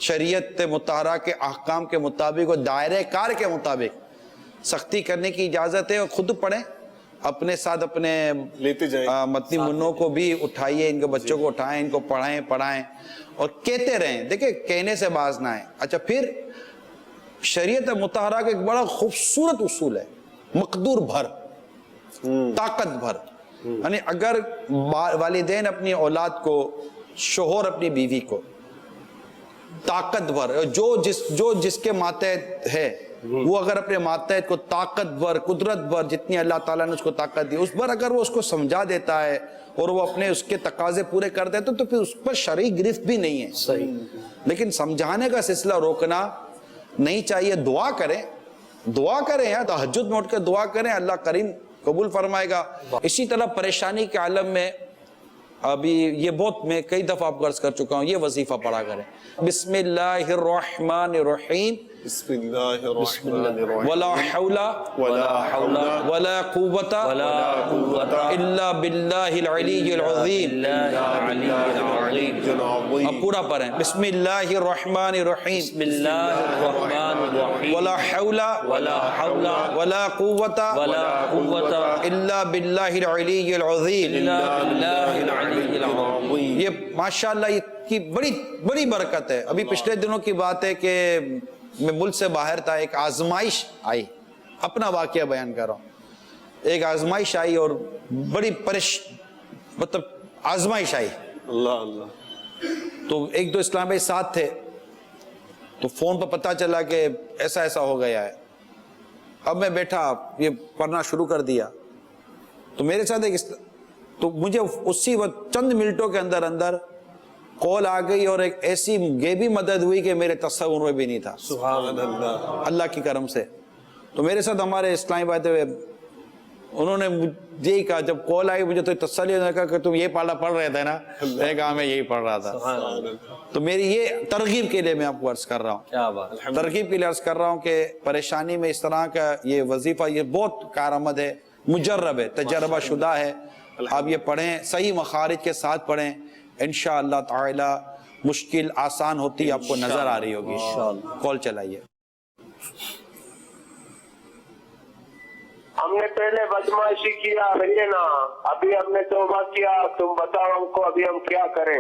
شریعت مطہرہ کے احکام کے مطابق اور دائرہ کار کے مطابق سختی کرنے کی اجازت ہے، اور خود پڑھیں، اپنے ساتھ اپنے
لیتے جائیں،
متنی منوں کو بھی اٹھائیے، ان کے بچوں کو اٹھائیں، ان کو پڑھائیں اور کہتے رہیں۔ دیکھیں کہنے سے باز نہ آئیں۔ اچھا پھر شریعت مطہرہ کا ایک بڑا خوبصورت اصول ہے، مقدور بھر، طاقت بھر، یعنی اگر والدین اپنی اولاد کو، شوہر اپنی بیوی کو طاقت بھر، جو جس کے ماتحت ہے وہ اگر اپنے ماتحت کو طاقت بھر، قدرت بھر، جتنی اللہ تعالیٰ نے اس کو طاقت دی اس پر اگر وہ اس کو سمجھا دیتا ہے اور وہ اپنے اس کے تقاضے پورے کر دیتا تو پھر اس پر شرعی گرفت بھی نہیں ہے۔
صحیح،
لیکن سمجھانے کا سلسلہ روکنا نہیں چاہیے۔ دعا کریں یا تہجد میں اٹھ کے دعا کریں، اللہ کریم قبول فرمائے گا۔ اسی طرح پریشانی کے عالم میں ابھی یہ بہت میں کئی دفعہ آپ عرض کر چکا ہوں، یہ وظیفہ پڑھا کریں، بسم اللہ الرحمن الرحیم،
بسم اللہ الرحمن الرحیم،
ولا حول ولا قوت الا باللہ العلی العظیم۔ اب پورا پڑھیں، بسم اللہ الرحمن الرحیم،
بسم اللہ الرحمن الرحیم،
ولا حول ولا قوت الا باللہ العلی العظیم۔ یہ ماشاءاللہ یہ کی بڑی برکت ہے۔ ابھی پچھلے دنوں کی بات ہے کہ میں ملک سے باہر تھا، ایک آزمائش آئی، اپنا واقعہ بیان کر رہا ہوں، ایک آزمائش آئی اور بڑی مطلب آزمائش آئی،
اللہ اللہ،
تو 1-2 اسلام بھائی ساتھ تھے، تو فون پر پتہ چلا کہ ایسا ہو گیا ہے۔ اب میں بیٹھا یہ پڑھنا شروع کر دیا، تو میرے ساتھ تو مجھے اسی وقت چند منٹوں کے اندر کال آ گئی اور ایک ایسی غیبی مدد ہوئی کہ میرے تصور میں بھی نہیں تھا،
سبحان اللہ،
اللہ کی کرم سے۔ تو میرے ساتھ ہمارے اسلامی بھائی تھے، انہوں نے یہی کہا، جب کال آئی مجھے تو تسلی ہونے کا کہ تم یہ پڑھ رہے تھے نا، میں کہا میں یہی پڑھ رہا تھا۔ تو میری یہ ترغیب کے لیے میں آپ کو عرض کر رہا ہوں،
کیا بات،
ترغیب کے لیے عرض کر رہا ہوں کہ پریشانی میں اس طرح کا یہ وظیفہ یہ بہت کارآمد ہے، مجرب ہے، تجربہ شدہ ہے۔ آپ یہ پڑھیں، صحیح مخارج کے ساتھ پڑھیں، انشاءاللہ تعالی مشکل آسان ہوتی آپ کو نظر آ رہی ہوگی۔ کال چلائیے۔
ہم نے پہلے بدمعاشی کیا ہے نا، ابھی ہم نے توبہ کیا، تم بتاؤ ہم کو ابھی ہم کیا کریں؟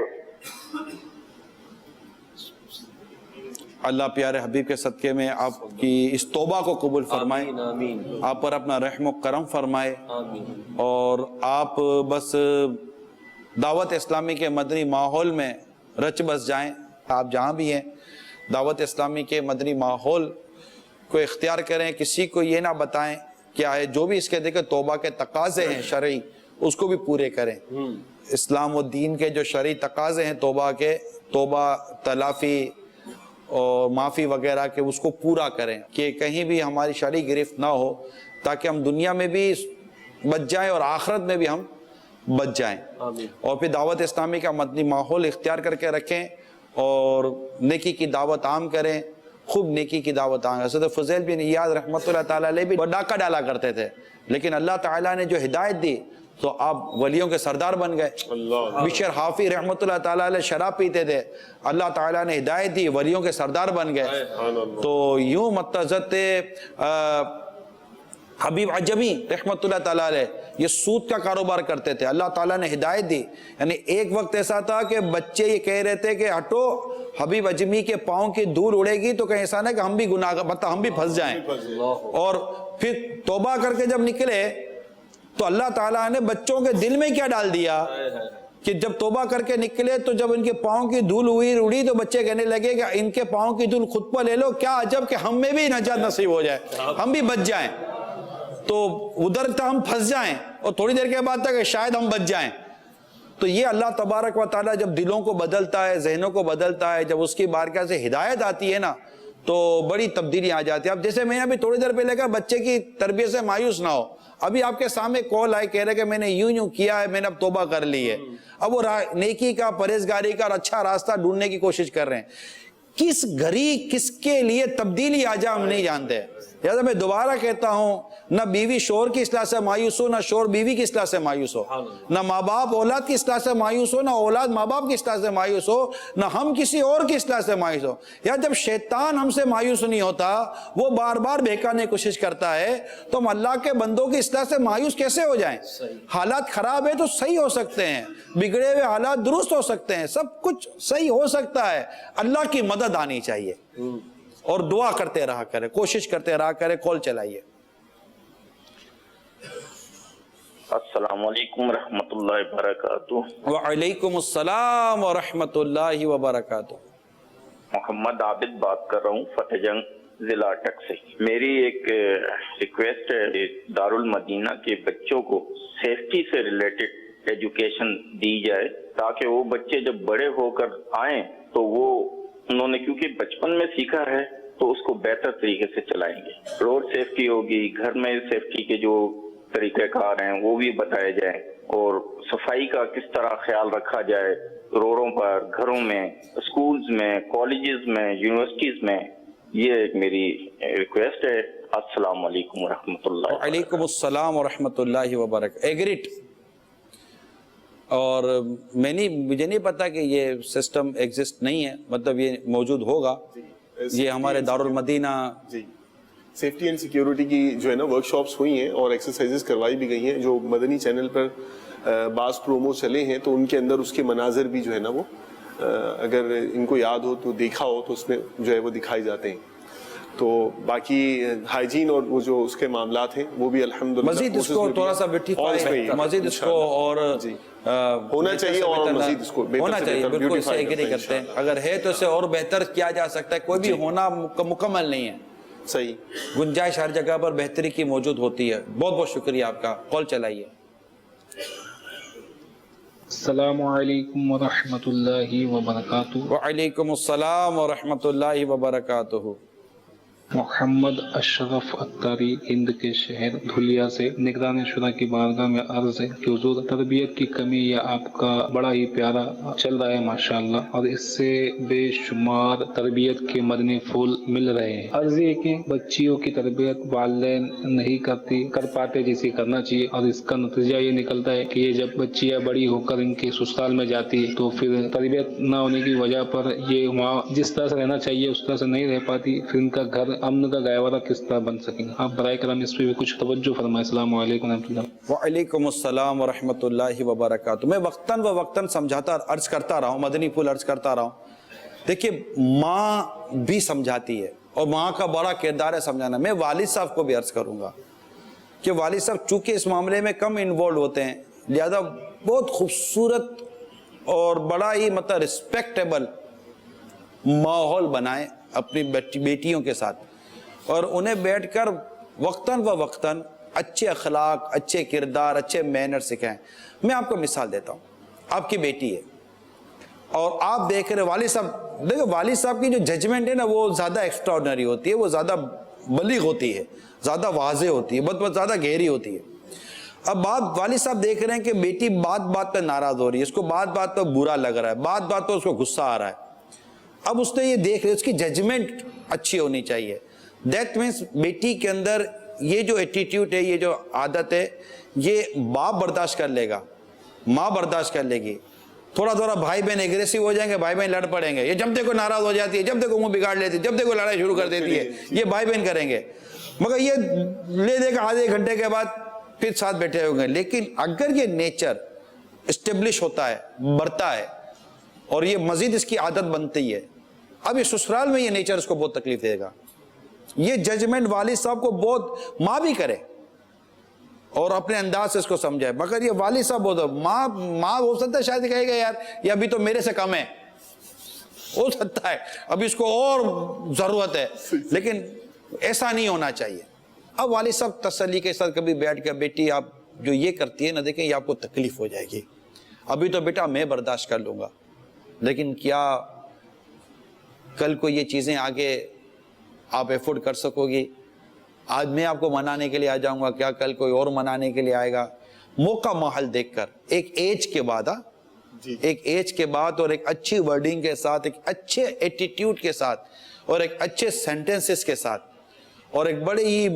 اللہ پیارے حبیب کے صدقے میں آپ کی اس توبہ کو قبول فرمائے،
آمین،
آپ پر اپنا رحم و کرم فرمائے،
آمین،
اور آپ بس دعوت اسلامی کے مدنی ماحول میں رچ بس جائیں۔ آپ جہاں بھی ہیں دعوت اسلامی کے مدنی ماحول کو اختیار کریں، کسی کو یہ نہ بتائیں کیا ہے، جو بھی اس کے دیکھیں توبہ کے تقاضے ہیں شرعی اس کو بھی پورے کریں۔ اسلام و دین کے جو شرعی تقاضے ہیں توبہ کے، توبہ، تلافی اور معافی وغیرہ کے، اس کو پورا کریں کہ کہیں بھی ہماری شرعی گرفت نہ ہو، تاکہ ہم دنیا میں بھی بچ جائیں اور آخرت میں بھی ہم بچ جائیں۔ اور پھر دعوت اسلامی کا مدنی ماحول اختیار کر کے رکھیں اور نیکی کی دعوت عام کریں، خوب نیکی کی دعوت عام۔ حضرت فضیل بن عیاض رحمۃ اللہ تعالیٰ علیہ بھی ڈاکہ ڈالا کرتے تھے، لیکن اللہ تعالیٰ نے جو ہدایت دی تو آپ ولیوں کے سردار بن گئے۔ بشر حافی رحمۃ اللہ تعالیٰ علیہ شراب پیتے تھے، اللہ تعالیٰ نے ہدایت دی، ولیوں کے سردار بن گئے۔ تو یوں متحزت حبیب عجمی رحمۃ اللہ تعالیٰ علیہ یہ سود کا کاروبار کرتے تھے، اللہ تعالیٰ نے ہدایت دی۔ یعنی ایک وقت ایسا تھا کہ بچے یہ کہہ رہے تھے کہ ہٹو حبیب عجمی کے پاؤں کی دھول اڑے گی تو کہیں ایسا نہ کہ ہم بھی گناہ ہم بھی پھنس جائیں۔ اور پھر توبہ کر کے جب نکلے تو اللہ تعالیٰ نے بچوں کے دل میں کیا ڈال دیا کہ جب توبہ کر کے نکلے تو جب ان کے پاؤں کی دھول اڑی تو بچے کہنے لگے کہ ان کے پاؤں کی دھول خود پر لے لو، کیا عجب کہ ہم میں بھی نجات نصیب ہو جائے، ہم بھی بچ جائیں، تو ادھر تک ہم پھنس جائیں اور تھوڑی دیر کے بعد تک شاید ہم بچ جائیں۔ تو یہ اللہ تبارک و تعالیٰ جب دلوں کو بدلتا ہے، ذہنوں کو بدلتا ہے، جب اس کی بارگاہ سے ہدایت آتی ہے نا تو بڑی تبدیلی آ جاتی ہے۔ اب جیسے میں نے ابھی تھوڑی دیر پہلے کہا بچے کی تربیت سے مایوس نہ ہو، ابھی آپ کے سامنے کال آئے کہہ رہے کہ میں نے یوں کیا ہے، میں نے اب توبہ کر لی ہے، اب وہ نیکی کا، پرہیزگاری کا اور اچھا راستہ ڈھونڈنے کی کوشش کر رہے ہیں۔ کس گھڑی کس کے لیے تبدیلی آ جائے ہم نہیں جانتے۔ لہٰذا میں دوبارہ کہتا ہوں، نہ بیوی شوہر کی اصلاح سے مایوس ہو، نہ شوہر بیوی کی اصلاح سے مایوس ہو، نہ ماں باپ اولاد کی اصلاح سے مایوس ہو، نہ اولاد ماں باپ کی اصلاح سے مایوس ہو، نہ ہم کسی اور کی اصلاح سے مایوس ہو۔ یا جب شیطان ہم سے مایوس نہیں ہوتا، وہ بار بار بہکانے کی کوشش کرتا ہے، تو ہم اللہ کے بندوں کی اصلاح سے مایوس کیسے ہو جائیں؟ حالات خراب ہے تو صحیح ہو سکتے ہیں، بگڑے ہوئے حالات درست ہو سکتے ہیں، سب کچھ صحیح ہو سکتا ہے، اللہ کی مدد آنی چاہیے اور دعا کرتے رہا کرے، کوشش کرتے رہا کرے۔ کال چلائیے۔
السلام علیکم ورحمۃ اللہ وبرکاتہ۔
وعلیکم السلام ورحمۃ اللہ وبرکاتہ۔
محمد عابد بات کر رہا ہوں، فتح جنگ ضلع اٹک سے۔ میری ایک ریکویسٹ ہے، دارالمدینہ کے بچوں کو سیفٹی سے ریلیٹڈ ایجوکیشن دی جائے تاکہ وہ بچے جب بڑے ہو کر آئیں تو وہ انہوں نے کیونکہ بچپن میں سیکھا ہے تو اس کو بہتر طریقے سے چلائیں گے۔ روڈ سیفٹی ہوگی، گھر میں سیفٹی کے جو طریقہ کار ہیں وہ بھی بتائے جائیں، اور صفائی کا کس طرح خیال رکھا جائے روڈوں پر، گھروں میں، اسکولز میں، کالجز میں، یونیورسٹیز میں۔ یہ ایک میری ریکویسٹ ہے۔ السلام علیکم ورحمۃ اللہ۔
وعلیکم السلام ورحمۃ اللہ وبرکاتہ۔ ایگریٹ۔ اور مجھے نہیں پتا کہ یہ سسٹم ایگزسٹ نہیں ہے، مطلب یہ موجود ہوگا۔ یہ ہمارے دارالمدینہ
جی سیفٹی اینڈ سیکیورٹی کی جو ہے نا ورک شاپس ہوئی ہیں اور ایکسرسائزز کروائی بھی گئی ہیں، جو مدنی چینل پر بعض پرومو چلے ہیں تو ان کے اندر اس کے مناظر بھی جو ہے نا وہ اگر ان کو یاد ہو تو دیکھا ہو تو اس میں جو ہے وہ دکھائے جاتے ہیں۔ تو باقی ہائیجین اور وہ جو اس کے معاملات ہیں وہ بھی الحمدللہ
مزید اس کو تھوڑا سا مزید اس کو اور
ہونا چاہیے، اور مزید اس کو
ہونا چاہیے۔ بالکل اس سے ایگری کرتے ہیں، اگر ہے تو اسے اور بہتر کیا جا سکتا ہے، کوئی بھی ہونا مکمل نہیں ہے،
صحیح
گنجائش ہر جگہ پر بہتری کی موجود ہوتی ہے۔ بہت بہت شکریہ آپ کا۔ کال چلائیے۔
السلام علیکم ورحمۃ اللہ وبرکاتہ۔
وعلیکم السلام ورحمۃ اللہ وبرکاتہ۔
محمد اشرف اتاری ہند کے شہر دھلیا سے نگران شورا کی بارگاہ میں عرض ہے کہ حضور تربیت کی کمی یا آپ کا بڑا ہی پیارا چل رہا ہے ماشاءاللہ، اور اس سے بے شمار تربیت کے مدنی پھول مل رہے ہیں۔ عرض ہے کہ بچیوں کی تربیت والدین نہیں کر پاتے جیسے کرنا چاہیے، اور اس کا نتیجہ یہ نکلتا ہے کہ یہ جب بچیاں بڑی ہو کر ان کے سسرال میں جاتی ہے تو پھر تربیت نہ ہونے کی وجہ پر یہ وہاں جس طرح سے رہنا چاہیے اس طرح سے نہیں رہ پاتی، پھر ان کا گھر امن کا گہوارہ کس طرح بن سکیں۔ آپ برائے کرم اس پہ بھی کچھ توجہ فرمائیں۔ السلام علیکم ورحمۃ اللہ۔
وعلیکم السلام ورحمۃ اللہ وبرکاتہ۔ میں وقتاً و وقتاً سمجھاتا عرض کرتا رہا ہوں، مدنی پھول عرض کرتا رہا ہوں۔ دیکھیے ماں بھی سمجھاتی ہے اور ماں کا بڑا کردار ہے سمجھانا۔ میں والد صاحب کو بھی عرض کروں گا کہ والد صاحب چونکہ اس معاملے میں کم انوالو ہوتے ہیں، لہذا بہت خوبصورت اور بڑا ہی مطلب رسپیکٹیبل ماحول بنائیں اپنی بیٹیوں کے ساتھ، اور انہیں بیٹھ کر وقتاً و وقتاً اچھے اخلاق، اچھے کردار، اچھے مینر سکھائیں۔ میں آپ کو مثال دیتا ہوں، آپ کی بیٹی ہے اور آپ دیکھ رہے والد صاحب، دیکھو والد صاحب کی جو ججمنٹ ہے نا وہ زیادہ ایکسٹراڈنری ہوتی ہے، وہ زیادہ بلیغ ہوتی ہے، زیادہ واضح ہوتی ہے، بہت زیادہ گہری ہوتی ہے۔ اب والد صاحب دیکھ رہے ہیں کہ بیٹی بات پہ ناراض ہو رہی ہے، اس کو بات پہ برا لگ رہا ہے، بات پہ اس کو غصہ آ رہا ہے۔ اب اس نے یہ دیکھ رہے اس کی ججمنٹ اچھی ہونی چاہیے۔ دیٹ مینس بیٹی کے اندر یہ جو ایٹیٹیوڈ ہے، یہ جو عادت ہے، یہ باپ برداشت کر لے گا، ماں برداشت کر لے گی۔ تھوڑا بھائی بہن ایگریسو ہو جائیں گے، بھائی بہن لڑ پڑیں گے، یہ جب دیکھو ناراض ہو جاتی ہے، جب دیکھو منہ بگاڑ لیتی ہے، جب دیکھو لڑائی شروع کر دیتی ہے، یہ بھائی بہن کریں گے، مگر یہ لے دے گا آدھے گھنٹے کے بعد پھر ساتھ بیٹھے ہوں گے۔ لیکن اگر یہ نیچر اسٹیبلش ہوتا ہے، بڑھتا ہے، اور یہ مزید اس کی عادت بنتی ہے، اب یہ سسرال میں یہ نیچر اس کو بہت تکلیف دے گا۔ یہ ججمنٹ والد صاحب کو بہت، ماں بھی کرے اور اپنے انداز سے اس کو سمجھائے. مگر یہ والد صاحب بہت ماں ہو سکتا ہے شاید کہے گا یار یہ ابھی تو میرے سے کم ہے, ہو سکتا ہے ابھی اس کو اور ضرورت ہے, لیکن ایسا نہیں ہونا چاہیے. اب والد صاحب تسلی کے ساتھ کبھی بیٹھ کر بیٹی آپ جو یہ کرتی ہے نا دیکھیں یہ آپ کو تکلیف ہو جائے گی, ابھی تو بیٹا میں برداشت کر لوں گا, لیکن کیا کل کو یہ چیزیں آگے آپ ایفورڈ کر سکو گی؟ آج میں آپ کو منانے کے لیے آ جاؤں گا, کیا کل کوئی اور منانے کے لیے آئے گا؟ موقع محل دیکھ کر ایک ایج کے بعد ایک ایج کے بعد اور ایک اچھی ورڈنگ کے ساتھ, ایک اچھے ایٹیٹیوڈ کے ساتھ اور ایک اچھے سینٹنسز کے ساتھ اور ایک بڑے ہی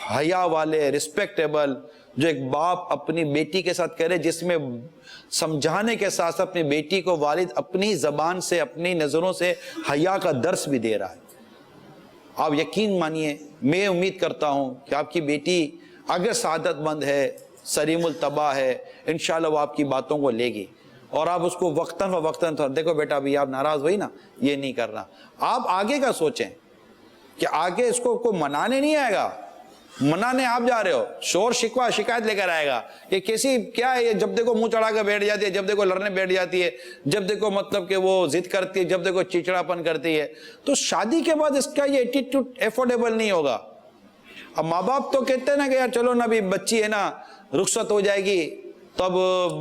حیا والے رسپیکٹیبل جو ایک باپ اپنی بیٹی کے ساتھ کرے, جس میں سمجھانے کے ساتھ ساتھ اپنی بیٹی کو والد اپنی زبان سے اپنی نظروں سے حیا کا درس بھی دے رہا ہے. آپ یقین مانیے میں امید کرتا ہوں کہ آپ کی بیٹی اگر سعادت مند ہے, سلیم الطبع ہے, انشاءاللہ وہ آپ کی باتوں کو لے گی اور آپ اس کو وقتاً فوقتاً دیکھو بیٹا ابھی آپ ناراض ہوئی نا, یہ نہیں کرنا. آپ آگے کا سوچیں کہ آگے اس کو کوئی منانے نہیں آئے گا, منانے آپ جا رہے ہو, شور شکوہ شکایت لے کر آئے گا کہ کیسی کیا ہے یہ, جب دیکھو منہ چڑھا کر بیٹھ جاتی ہے, جب دیکھو لڑنے بیٹھ جاتی ہے, جب دیکھو مطلب کہ وہ ضد کرتی ہے, جب دیکھو چچڑاپن کرتی ہے. تو شادی کے بعد اس کا یہ ایٹیٹیوڈ افورڈیبل نہیں ہوگا. اب ماں باپ تو کہتے ہیں نا کہ یار چلو نا ابھی بچی ہے نا, رخصت ہو جائے گی تب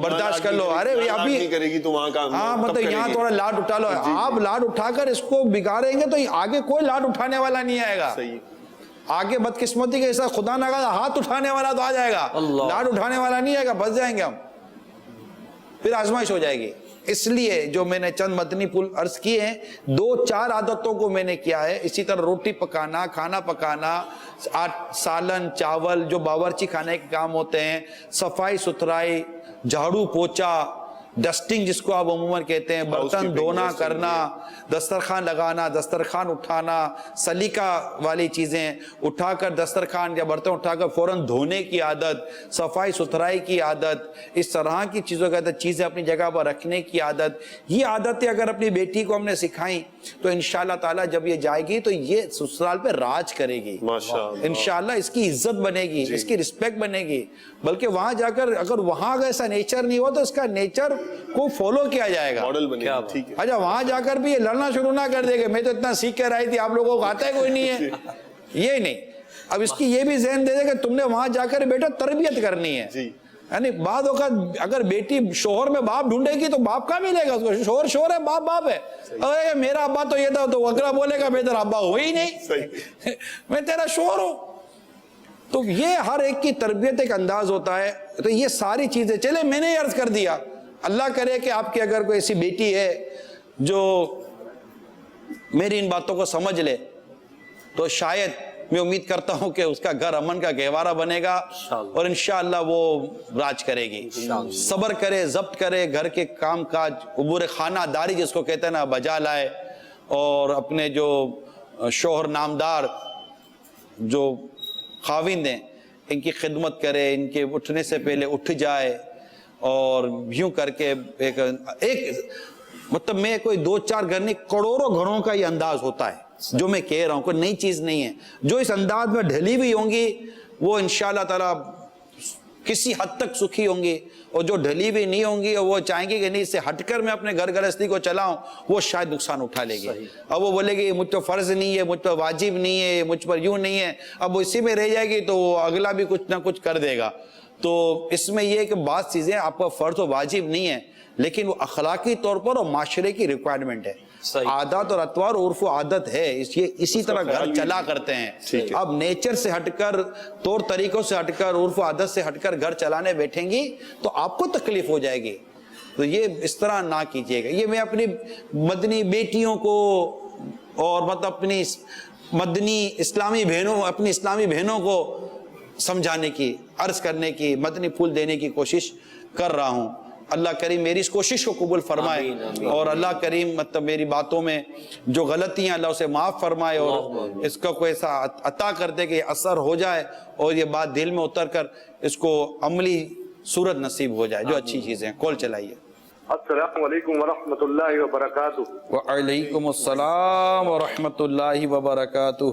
برداشت کر لو, ارے ابھی
کرے گی تو وہاں کا
ہاں مطلب یہاں تھوڑا لاڈ اٹھا لو. آپ لاڈ اٹھا کر اس کو بگاڑیں گے تو آگے کوئی لاڈ اٹھانے والا نہیں آئے گا. آگے بدقسمتی کے ساتھ خدا نہ خواستہ ہاتھ اٹھانے والا تو آ جائے گا, لاڈ اٹھانے والا نہیں آئے گا, بس جائیں گے ہم, پھر آزمائش ہو جائے گی. اس لیے جو میں نے چند مدنی پھول عرض کیے ہیں, 2-4 عادتوں کو میں نے کیا ہے. اسی طرح روٹی پکانا, کھانا پکانا, سالن چاول جو باورچی خانے کے کام ہوتے ہیں, صفائی ستھرائی, جھاڑو پوچھا, ڈسٹنگ جس کو آپ عموماً کہتے ہیں, برتن دھونا کرنا, دسترخوان لگانا, دسترخوان اٹھانا, سلیقہ والی چیزیں اٹھا کر دسترخوان یا برتن اٹھا کر فوراً دھونے کی عادت, صفائی ستھرائی کی عادت, اس طرح کی چیزوں کا چیزیں اپنی جگہ پر رکھنے کی عادت. یہ عادتیں اگر اپنی بیٹی کو ہم نے سکھائیں تو انشاءاللہ تعالیٰ جب یہ جائے گی تو یہ سسرال پہ راج کرے گی, انشاءاللہ اس کی عزت بنے گی, اس کی رسپیکٹ بنے گی. بلکہ وہاں جا کر اگر وہاں کا ایسا نیچر نہیں ہوا تو اس کا نیچر کو فالو کیا جائے گا. اچھا وہاں جا کر بھی یہ لڑنا شروع نہ کر دے گا, میں تو اتنا سیکھ کر آئی تھی, آپ لوگوں کو آتا ہے کوئی نہیں ہے, یہ نہیں. اب اس کی یہ بھی ذہن دے دے کہ تم نے وہاں جا کر بیٹا تربیت کرنی ہے. یعنی بعد اوقات اگر بیٹی شوہر میں باپ ڈھونڈے گی تو باپ کا ملے گا اس کو, شوہر شوہر ہے, باپ باپ ہے. ارے میرا ابا تو یہ تھا, تو اگلا بولے گا میں تیرا ابا ہو ہی نہیں, میں تیرا شوہر ہوں. تو یہ ہر ایک کی تربیت ایک انداز ہوتا ہے. تو یہ ساری چیزیں چلے میں نے عرض کر دیا, اللہ کرے کہ آپ کی اگر کوئی ایسی بیٹی ہے جو میری ان باتوں کو سمجھ لے تو شاید میں امید کرتا ہوں کہ اس کا گھر امن کا گہوارہ بنے گا اور انشاءاللہ وہ راج کرے گی. صبر کرے, ضبط کرے, گھر کے کام کاج, امور خانہ داری جس کو کہتے ہیں نا بجا لائے, اور اپنے جو شوہر نامدار جو خاوند ہیں ان کی خدمت کرے, ان کے اٹھنے سے پہلے اٹھ جائے, اور یوں کر کے ایک مطلب میں کوئی 2-4 گھر نہیں, کروڑوں گھروں کا یہ انداز ہوتا ہے جو میں کہہ رہا ہوں, کوئی نئی چیز نہیں ہے. جو اس انداز میں ڈھلی ہوئی ہوں گی وہ انشاءاللہ تعالیٰ کسی حد تک سکھی ہوں گی, اور جو ڈھلی ہوئی نہیں ہوں گی اور وہ چاہیں گی کہ نہیں اس سے ہٹ کر میں اپنے گھر گرہستی کو چلاؤں, وہ شاید نقصان اٹھا لے گی. اب وہ بولے گی مجھ پر فرض نہیں ہے, مجھ پر واجب نہیں ہے, مجھ پر یوں نہیں ہے, اب وہ اسی میں رہ جائے گی تو وہ اگلا بھی کچھ نہ کچھ کر دے گا. تو اس میں یہ کہ بعض چیزیں آپ کا فرض و واجب نہیں ہے, لیکن وہ اخلاقی طور پر اور معاشرے کی ریکوائرمنٹ ہے. عادات اور اطوار عرف و عادت ہے, اسی طرح گھر چلا کرتے ہیں. اب نیچر سے ہٹ کر, طور طریقوں سے ہٹ کر, عرف و عادت سے ہٹ کر گھر چلانے بیٹھیں گی تو آپ کو تکلیف ہو جائے گی. تو یہ اس طرح نہ کیجیے گا. یہ میں اپنی مدنی بیٹیوں کو اور مطلب اپنی مدنی اسلامی بہنوں, اپنی اسلامی بہنوں کو سمجھانے کی, عرض کرنے کی, مدنی پھول دینے کی کوشش کر رہا ہوں. اللہ کریم میری اس کوشش کو قبول فرمائے, اور اللہ کریم مطلب میری باتوں میں جو غلطیاں اللہ اسے معاف فرمائے, اور اس کا کوئی ایسا عطا کر دے کہ اثر ہو جائے اور یہ بات دل میں اتر کر اس کو عملی صورت نصیب ہو جائے جو اچھی چیزیں. کال چلائیے.
السلام علیکم ورحمۃ اللہ وبرکاتہ.
وعلیکم السلام ورحمۃ اللہ وبرکاتہ.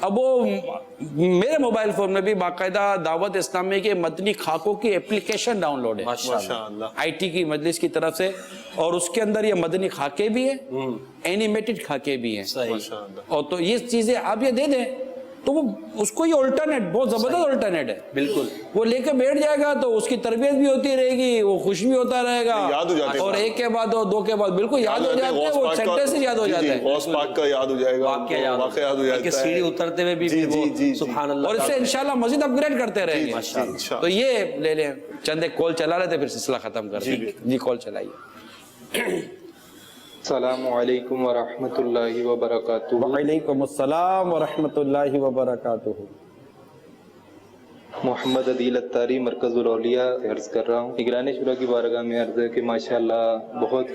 اب وہ میرے موبائل فون میں بھی باقاعدہ دعوت اسلامی کے مدنی خاکوں کی اپلیکیشن ڈاؤن لوڈ ہے آئی ٹی کی مجلس کی طرف سے، اور اس کے اندر یہ مدنی خاکے بھی ہیں، اینیمیٹڈ خاکے بھی ہیں، اور تو یہ چیزیں آپ یہ دے دیں تو وہ اس کو یہ الٹرنیٹ بہت زبردست الٹرنیٹ ہے، بالکل وہ لے کے بیٹھ جائے گا تو اس کی تربیت بھی ہوتی رہے گی، وہ خوش بھی ہوتا رہے گا، اور ایک کے بعد دو کے بعد بالکل یاد ہو جاتے ہیں، وہ سینٹنس سے یاد ہو جاتے ہیں،
غوث پاک کا یاد ہو جائے گا، واقعہ یاد ہو جاتا ہے،
سیڑھی اترتے ہوئے بھی سبحان اللہ،
اور اس سے انشاءاللہ مزید اپ گریڈ کرتے رہیں گے۔ تو یہ لے لیں، چند ایک کال چلا رہے تھے پھر سلسلہ ختم کر دیں۔ جی کال چلائیے۔
السلام علیکم ورحمۃ اللہ وبرکاتہ۔
وعلیکم السلام ورحمۃ اللہ وبرکاتہ۔
محمد عدیل اتاری مرکز الاولیاء سے عرض کر رہا ہوں۔ نگران شورا کی بارگاہ میں عرض ہے کہ ماشاءاللہ بہت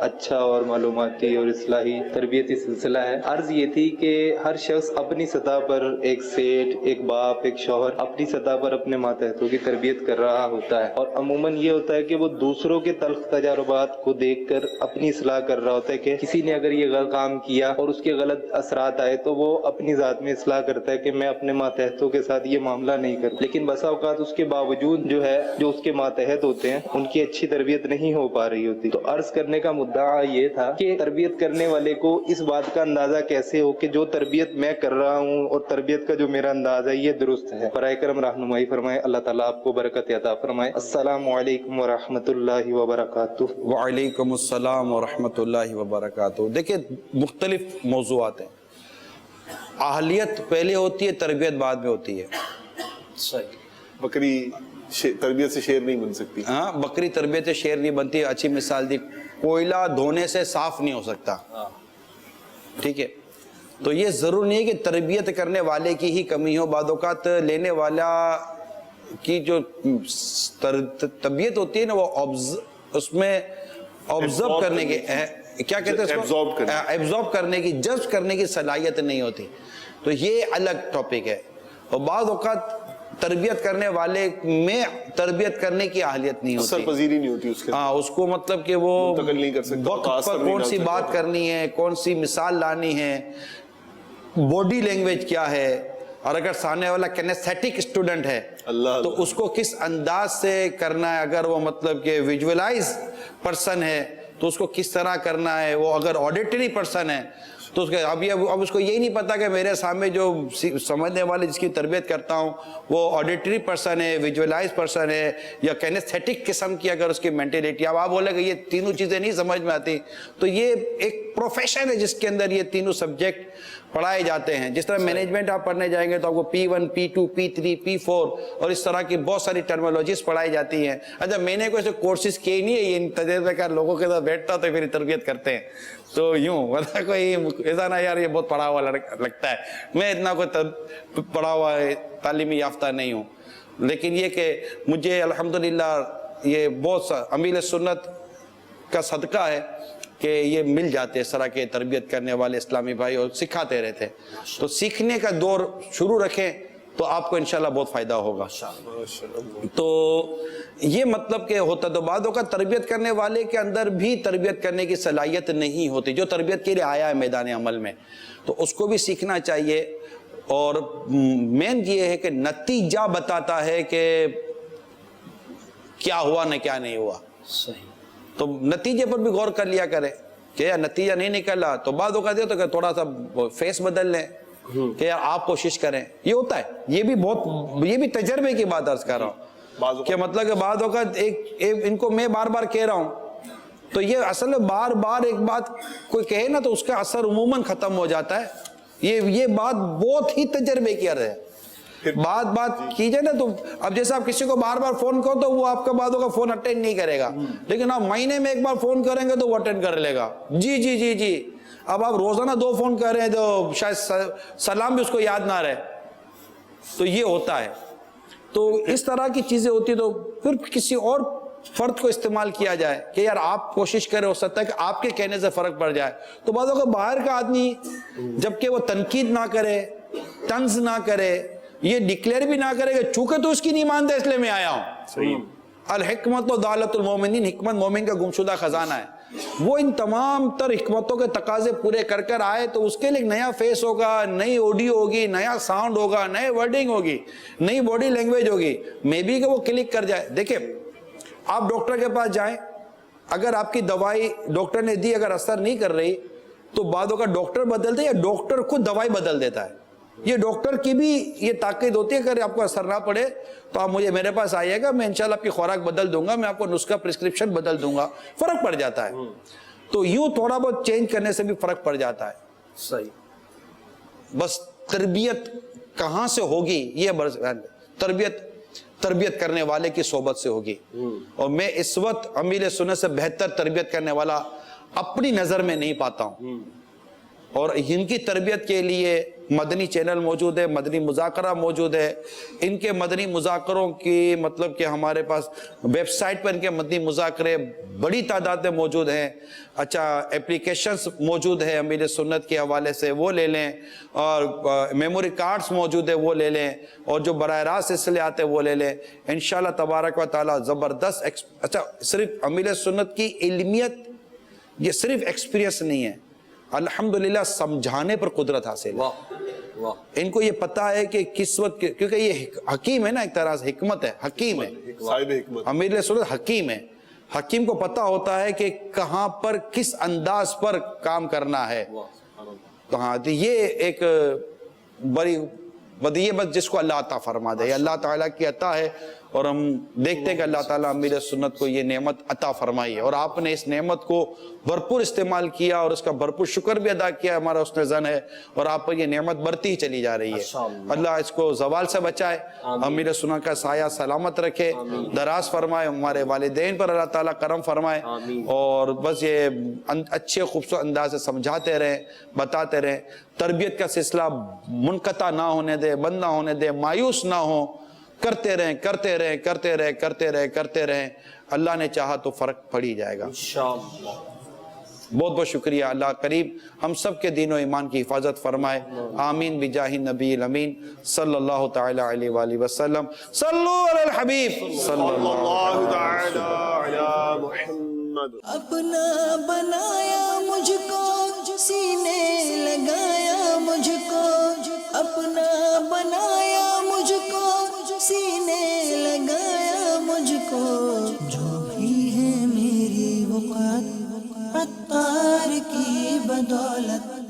اچھا اور معلوماتی اور اصلاحی تربیتی سلسلہ ہے۔ عرض یہ تھی کہ ہر شخص اپنی سطح پر، ایک سیٹ، ایک باپ، ایک شوہر اپنی سطح پر اپنے ماتحتوں کی تربیت کر رہا ہوتا ہے، اور عموماً یہ ہوتا ہے کہ وہ دوسروں کے تلخ تجربات کو دیکھ کر اپنی اصلاح کر رہا ہوتا ہے کہ کسی نے اگر یہ غلط کام کیا اور اس کے غلط اثرات آئے تو وہ اپنی ذات میں اصلاح کرتا ہے کہ میں اپنے ماتحتوں کے ساتھ یہ معاملہ نہیں کروں، لیکن بسا اوقات اس کے باوجود جو اس کے ماتحت ہوتے ہیں ان کی اچھی تربیت نہیں ہو پا رہی ہوتی۔ تو عرض کرنے کا مدعا یہ تھا کہ تربیت کرنے والے کو اس بات کا اندازہ کیسے ہو کہ جو تربیت میں کر رہا ہوں اور تربیت کا جو میرا انداز ہے یہ درست ہے۔ برائے کرم رہنمائی فرمائے، اللہ تعالیٰ آپ کو برکت عطا فرمائے۔ السلام علیکم ورحمۃ اللہ وبرکاتہ۔
وعلیکم السلام ورحمۃ اللہ وبرکاتہ۔ دیکھیں مختلف موضوعات ہیں، اہلیت پہلے ہوتی ہے، تربیت بعد میں ہوتی ہے۔
بکری تربیت سے شیر نہیں بن سکتی،
ہاں بکری تربیت سے شیر نہیں بنتی۔ اچھی مثال دی، کوئلہ دھونے سے صاف نہیں ہو سکتا، ٹھیک ہے؟ تو یہ ضرور نہیں ہے کہ تربیت کرنے والے کی ہی کمی ہو، بعض اوقات لینے والا کی جو طبیعت ہوتی ہے نا وہ اس میں آبزرو کرنے کی، کیا کہتے ہیں اس کو، ایبزارب کرنے کی، جذب کرنے کی صلاحیت نہیں ہوتی، تو یہ الگ ٹاپک ہے۔ اور بعض اوقات تربیت کرنے والے میں تربیت کرنے کی اہلیت نہیں ہوتی،
اثر پذیری نہیں ہوتی اس کے،
ہاں اس کو مطلب کہ وہ
منتقل نہیں کر سکتا،
وقت پر کون سی بات کرنی ہے، کون سی مثال لانی ہے، باڈی لینگویج کیا ہے، اور اگر سامنے والا کینیسیٹک اسٹوڈنٹ ہے تو اس کو کس انداز سے کرنا ہے، اگر وہ مطلب کہ ویژولائز پرسن ہے تو اس کو کس طرح کرنا ہے، وہ اگر آڈیٹری پرسن ہے تو اب اس کو یہی نہیں پتا کہ میرے سامنے جو سمجھنے والے جس کی تربیت کرتا ہوں وہ آڈیٹری پرسن ہے، ویژولائز پرسن ہے، یا کینیسیٹک قسم کی اگر اس کی مینٹیلیٹی، اب آپ بولے کہ یہ تینوں چیزیں نہیں سمجھ میں آتی، تو یہ ایک پروفیشن ہے جس کے اندر یہ تینوں سبجیکٹ پڑھائے جاتے ہیں۔ جس طرح مینجمنٹ آپ پڑھنے جائیں گے تو آپ کو P1 P2 P3 P4 اور اس طرح کی بہت ساری ٹرمالوجیز پڑھائی جاتی ہیں۔ اچھا میں نے کوئی کورسز کیے ہی نہیں ہے، یہ تجربہ کار لوگوں کے ساتھ بیٹھتا تو پھر تربیت کرتے ہیں، تو یوں مطلب کوئی ایسا نہ یار یہ بہت پڑھا ہوا لگتا ہے، میں اتنا کوئی پڑھا ہوا تعلیمی یافتہ نہیں ہوں، لیکن یہ کہ مجھے الحمدللہ یہ بہت سا امیل سنت کا صدقہ ہے کہ یہ مل جاتے اس طرح کے تربیت کرنے والے اسلامی بھائی اور سکھاتے رہتے ہیں، تو سیکھنے کا دور شروع رکھیں تو آپ کو انشاءاللہ بہت فائدہ ہوگا۔ تو یہ مطلب کہ ہوتا تو بعدوں کا تربیت کرنے والے کے اندر بھی تربیت کرنے کی صلاحیت نہیں ہوتی، جو تربیت کے لیے آیا ہے میدان عمل میں تو اس کو بھی سیکھنا چاہیے، اور مین یہ ہے کہ نتیجہ بتاتا ہے کہ کیا ہوا نہ کیا نہیں ہوا، صحیح، تو نتیجے پر بھی غور کر لیا کرے کہ یار نتیجہ نہیں نکلا تو بعد اوقات یہ تو کہ تھوڑا سا فیس بدل لیں کہ یار آپ کوشش کریں، یہ ہوتا ہے، یہ بھی تجربے کی بات عرض کر رہا ہوں کہ مطلب کہ بعد اوقات ان کو میں بار بار کہہ رہا ہوں تو یہ اصل میں بار بار ایک بات کوئی کہے نا تو اس کا اثر عموماً ختم ہو جاتا ہے، یہ بات بہت ہی تجربے کی عرض ہے، بات کیجئے نا تو اب جیسے آپ کسی کو بار بار فون کرو تو وہ آپ کا بعدوں کا فون اٹینڈ نہیں کرے گا، لیکن آپ مہینے میں ایک بار فون کریں گے تو وہ اٹینڈ کر لے گا، جی، اب آپ روزانہ 2 فون کر رہے ہیں تو شاید سلام بھی اس کو یاد نہ رہے، تو یہ ہوتا ہے، تو اس طرح کی چیزیں ہوتی تو پھر کسی اور فرد کو استعمال کیا جائے کہ یار آپ کوشش کریں، ہو سکتا ہے کہ آپ کے کہنے سے فرق پڑ جائے، تو بعضوں کا باہر کا آدمی جبکہ وہ تنقید نہ کرے، طنز نہ کرے، یہ ڈکلیئر بھی نہ کرے کہ چونکہ تو اس کی نہیں مانتے اس لیے میں آیا ہوں، الحکمت و دالت المومنین، حکمت مومن کا گمشدہ خزانہ ہے، وہ ان تمام تر حکمتوں کے تقاضے پورے کر کر آئے تو اس کے لیے نیا فیس ہوگا، نئی آڈیو ہوگی، نیا ساؤنڈ ہوگا، نئے ورڈنگ ہوگی، نئی باڈی لینگویج ہوگی، مے بی کہ وہ کلک کر جائے۔ دیکھیں آپ ڈاکٹر کے پاس جائیں، اگر آپ کی دوائی ڈاکٹر نے دی اگر اثر نہیں کر رہی تو بعدوں کا ڈاکٹر بدلتے یا ڈاکٹر خود دوائی بدل دیتا ہے۔ یہ ڈاکٹر کی بھی یہ طاقت ہوتی ہے، اگر آپ کو اثر نہ پڑے تو آپ مجھے میرے پاس آئیے گا، میں انشاءاللہ آپ کی خوراک بدل دوں گا، میں آپ کو نسخہ پرسکرپشن بدل دوں گا، فرق پڑ جاتا ہے۔ تو یوں تھوڑا بہت چینج کرنے سے بھی فرق پڑ جاتا ہے۔
صحیح۔
بس تربیت کہاں سے ہوگی؟ یہ تربیت کرنے والے کی صحبت سے ہوگی۔ اور میں اس وقت امیر سنت سے بہتر تربیت کرنے والا اپنی نظر میں نہیں پاتا ہوں، اور ان کی تربیت کے لیے مدنی چینل موجود ہے، مدنی مذاکرہ موجود ہے۔ ان کے مدنی مذاکروں کی مطلب کہ ہمارے پاس ویب سائٹ پر ان کے مدنی مذاکرے بڑی تعداد میں موجود ہیں۔ اچھا اپلیکیشنز موجود ہے امیر سنت کے حوالے سے، وہ لے لیں، اور میموری کارڈز موجود ہے وہ لے لیں، اور جو براہ راست سلسلے آتے ہیں وہ لے لیں انشاءاللہ تبارک و تعالی زبردست۔ اچھا صرف امیر سنت کی علمیت یہ صرف ایکسپیرینس نہیں ہے، الحمدللہ سمجھانے پر قدرت حاصل ہے۔ ان کو یہ پتا ہے کہ کس وقت، کیونکہ یہ حکیم ہے نا، ایک طرح سے حکمت ہے، حکیم ہے، امیر سنت حکیم ہے۔ حکیم کو پتا ہوتا ہے کہ کہاں پر کس انداز پر کام کرنا ہے۔ کہاں یہ ایک بڑی بدیہ بس جس کو اللہ عطا فرما دے، یہ اللہ تعالیٰ کی عطا ہے، اور ہم دیکھتے ہیں کہ اللہ تعالیٰ امیر سنت کو یہ نعمت عطا فرمائی ہے، اور آپ نے اس نعمت کو بھرپور استعمال کیا اور اس کا بھرپور شکر بھی ادا کیا، ہمارا حسن ظن ہے، اور آپ پر یہ نعمت بڑھتی ہی چلی جا رہی ہے۔ اللہ اس کو زوال سے بچائے، امیر سنت کا سایہ سلامت رکھے، دراز فرمائے، ہمارے والدین پر اللہ تعالیٰ کرم فرمائے، اور بس یہ اچھے خوبصورت انداز سے سمجھاتے رہیں، بتاتے رہیں، تربیت کا سلسلہ منقطع نہ ہونے دے، بند نہ ہونے دے، مایوس نہ ہو، کرتے رہیں کرتے رہیں کرتے رہیں کرتے رہیں کرتے رہیں، اللہ نے چاہا تو فرق پڑ ہی جائے گا انشاءاللہ۔ بہت بہت شکریہ، اللہ قریب ہم سب کے دین و ایمان کی حفاظت فرمائے، آمین بجاہ نبی الامین صلی اللہ تعالی علیہ وآلہ وسلم۔ صلو علی الحبیب صلی اللہ تعالی علی محمد۔
اپنا بنایا مجھ کو، سینے لگایا مجھ کو، اپنا بنایا مجھ کو، سینے لگایا مجھ کو، جو بھی ہے میری وقت عطار کی بدولت۔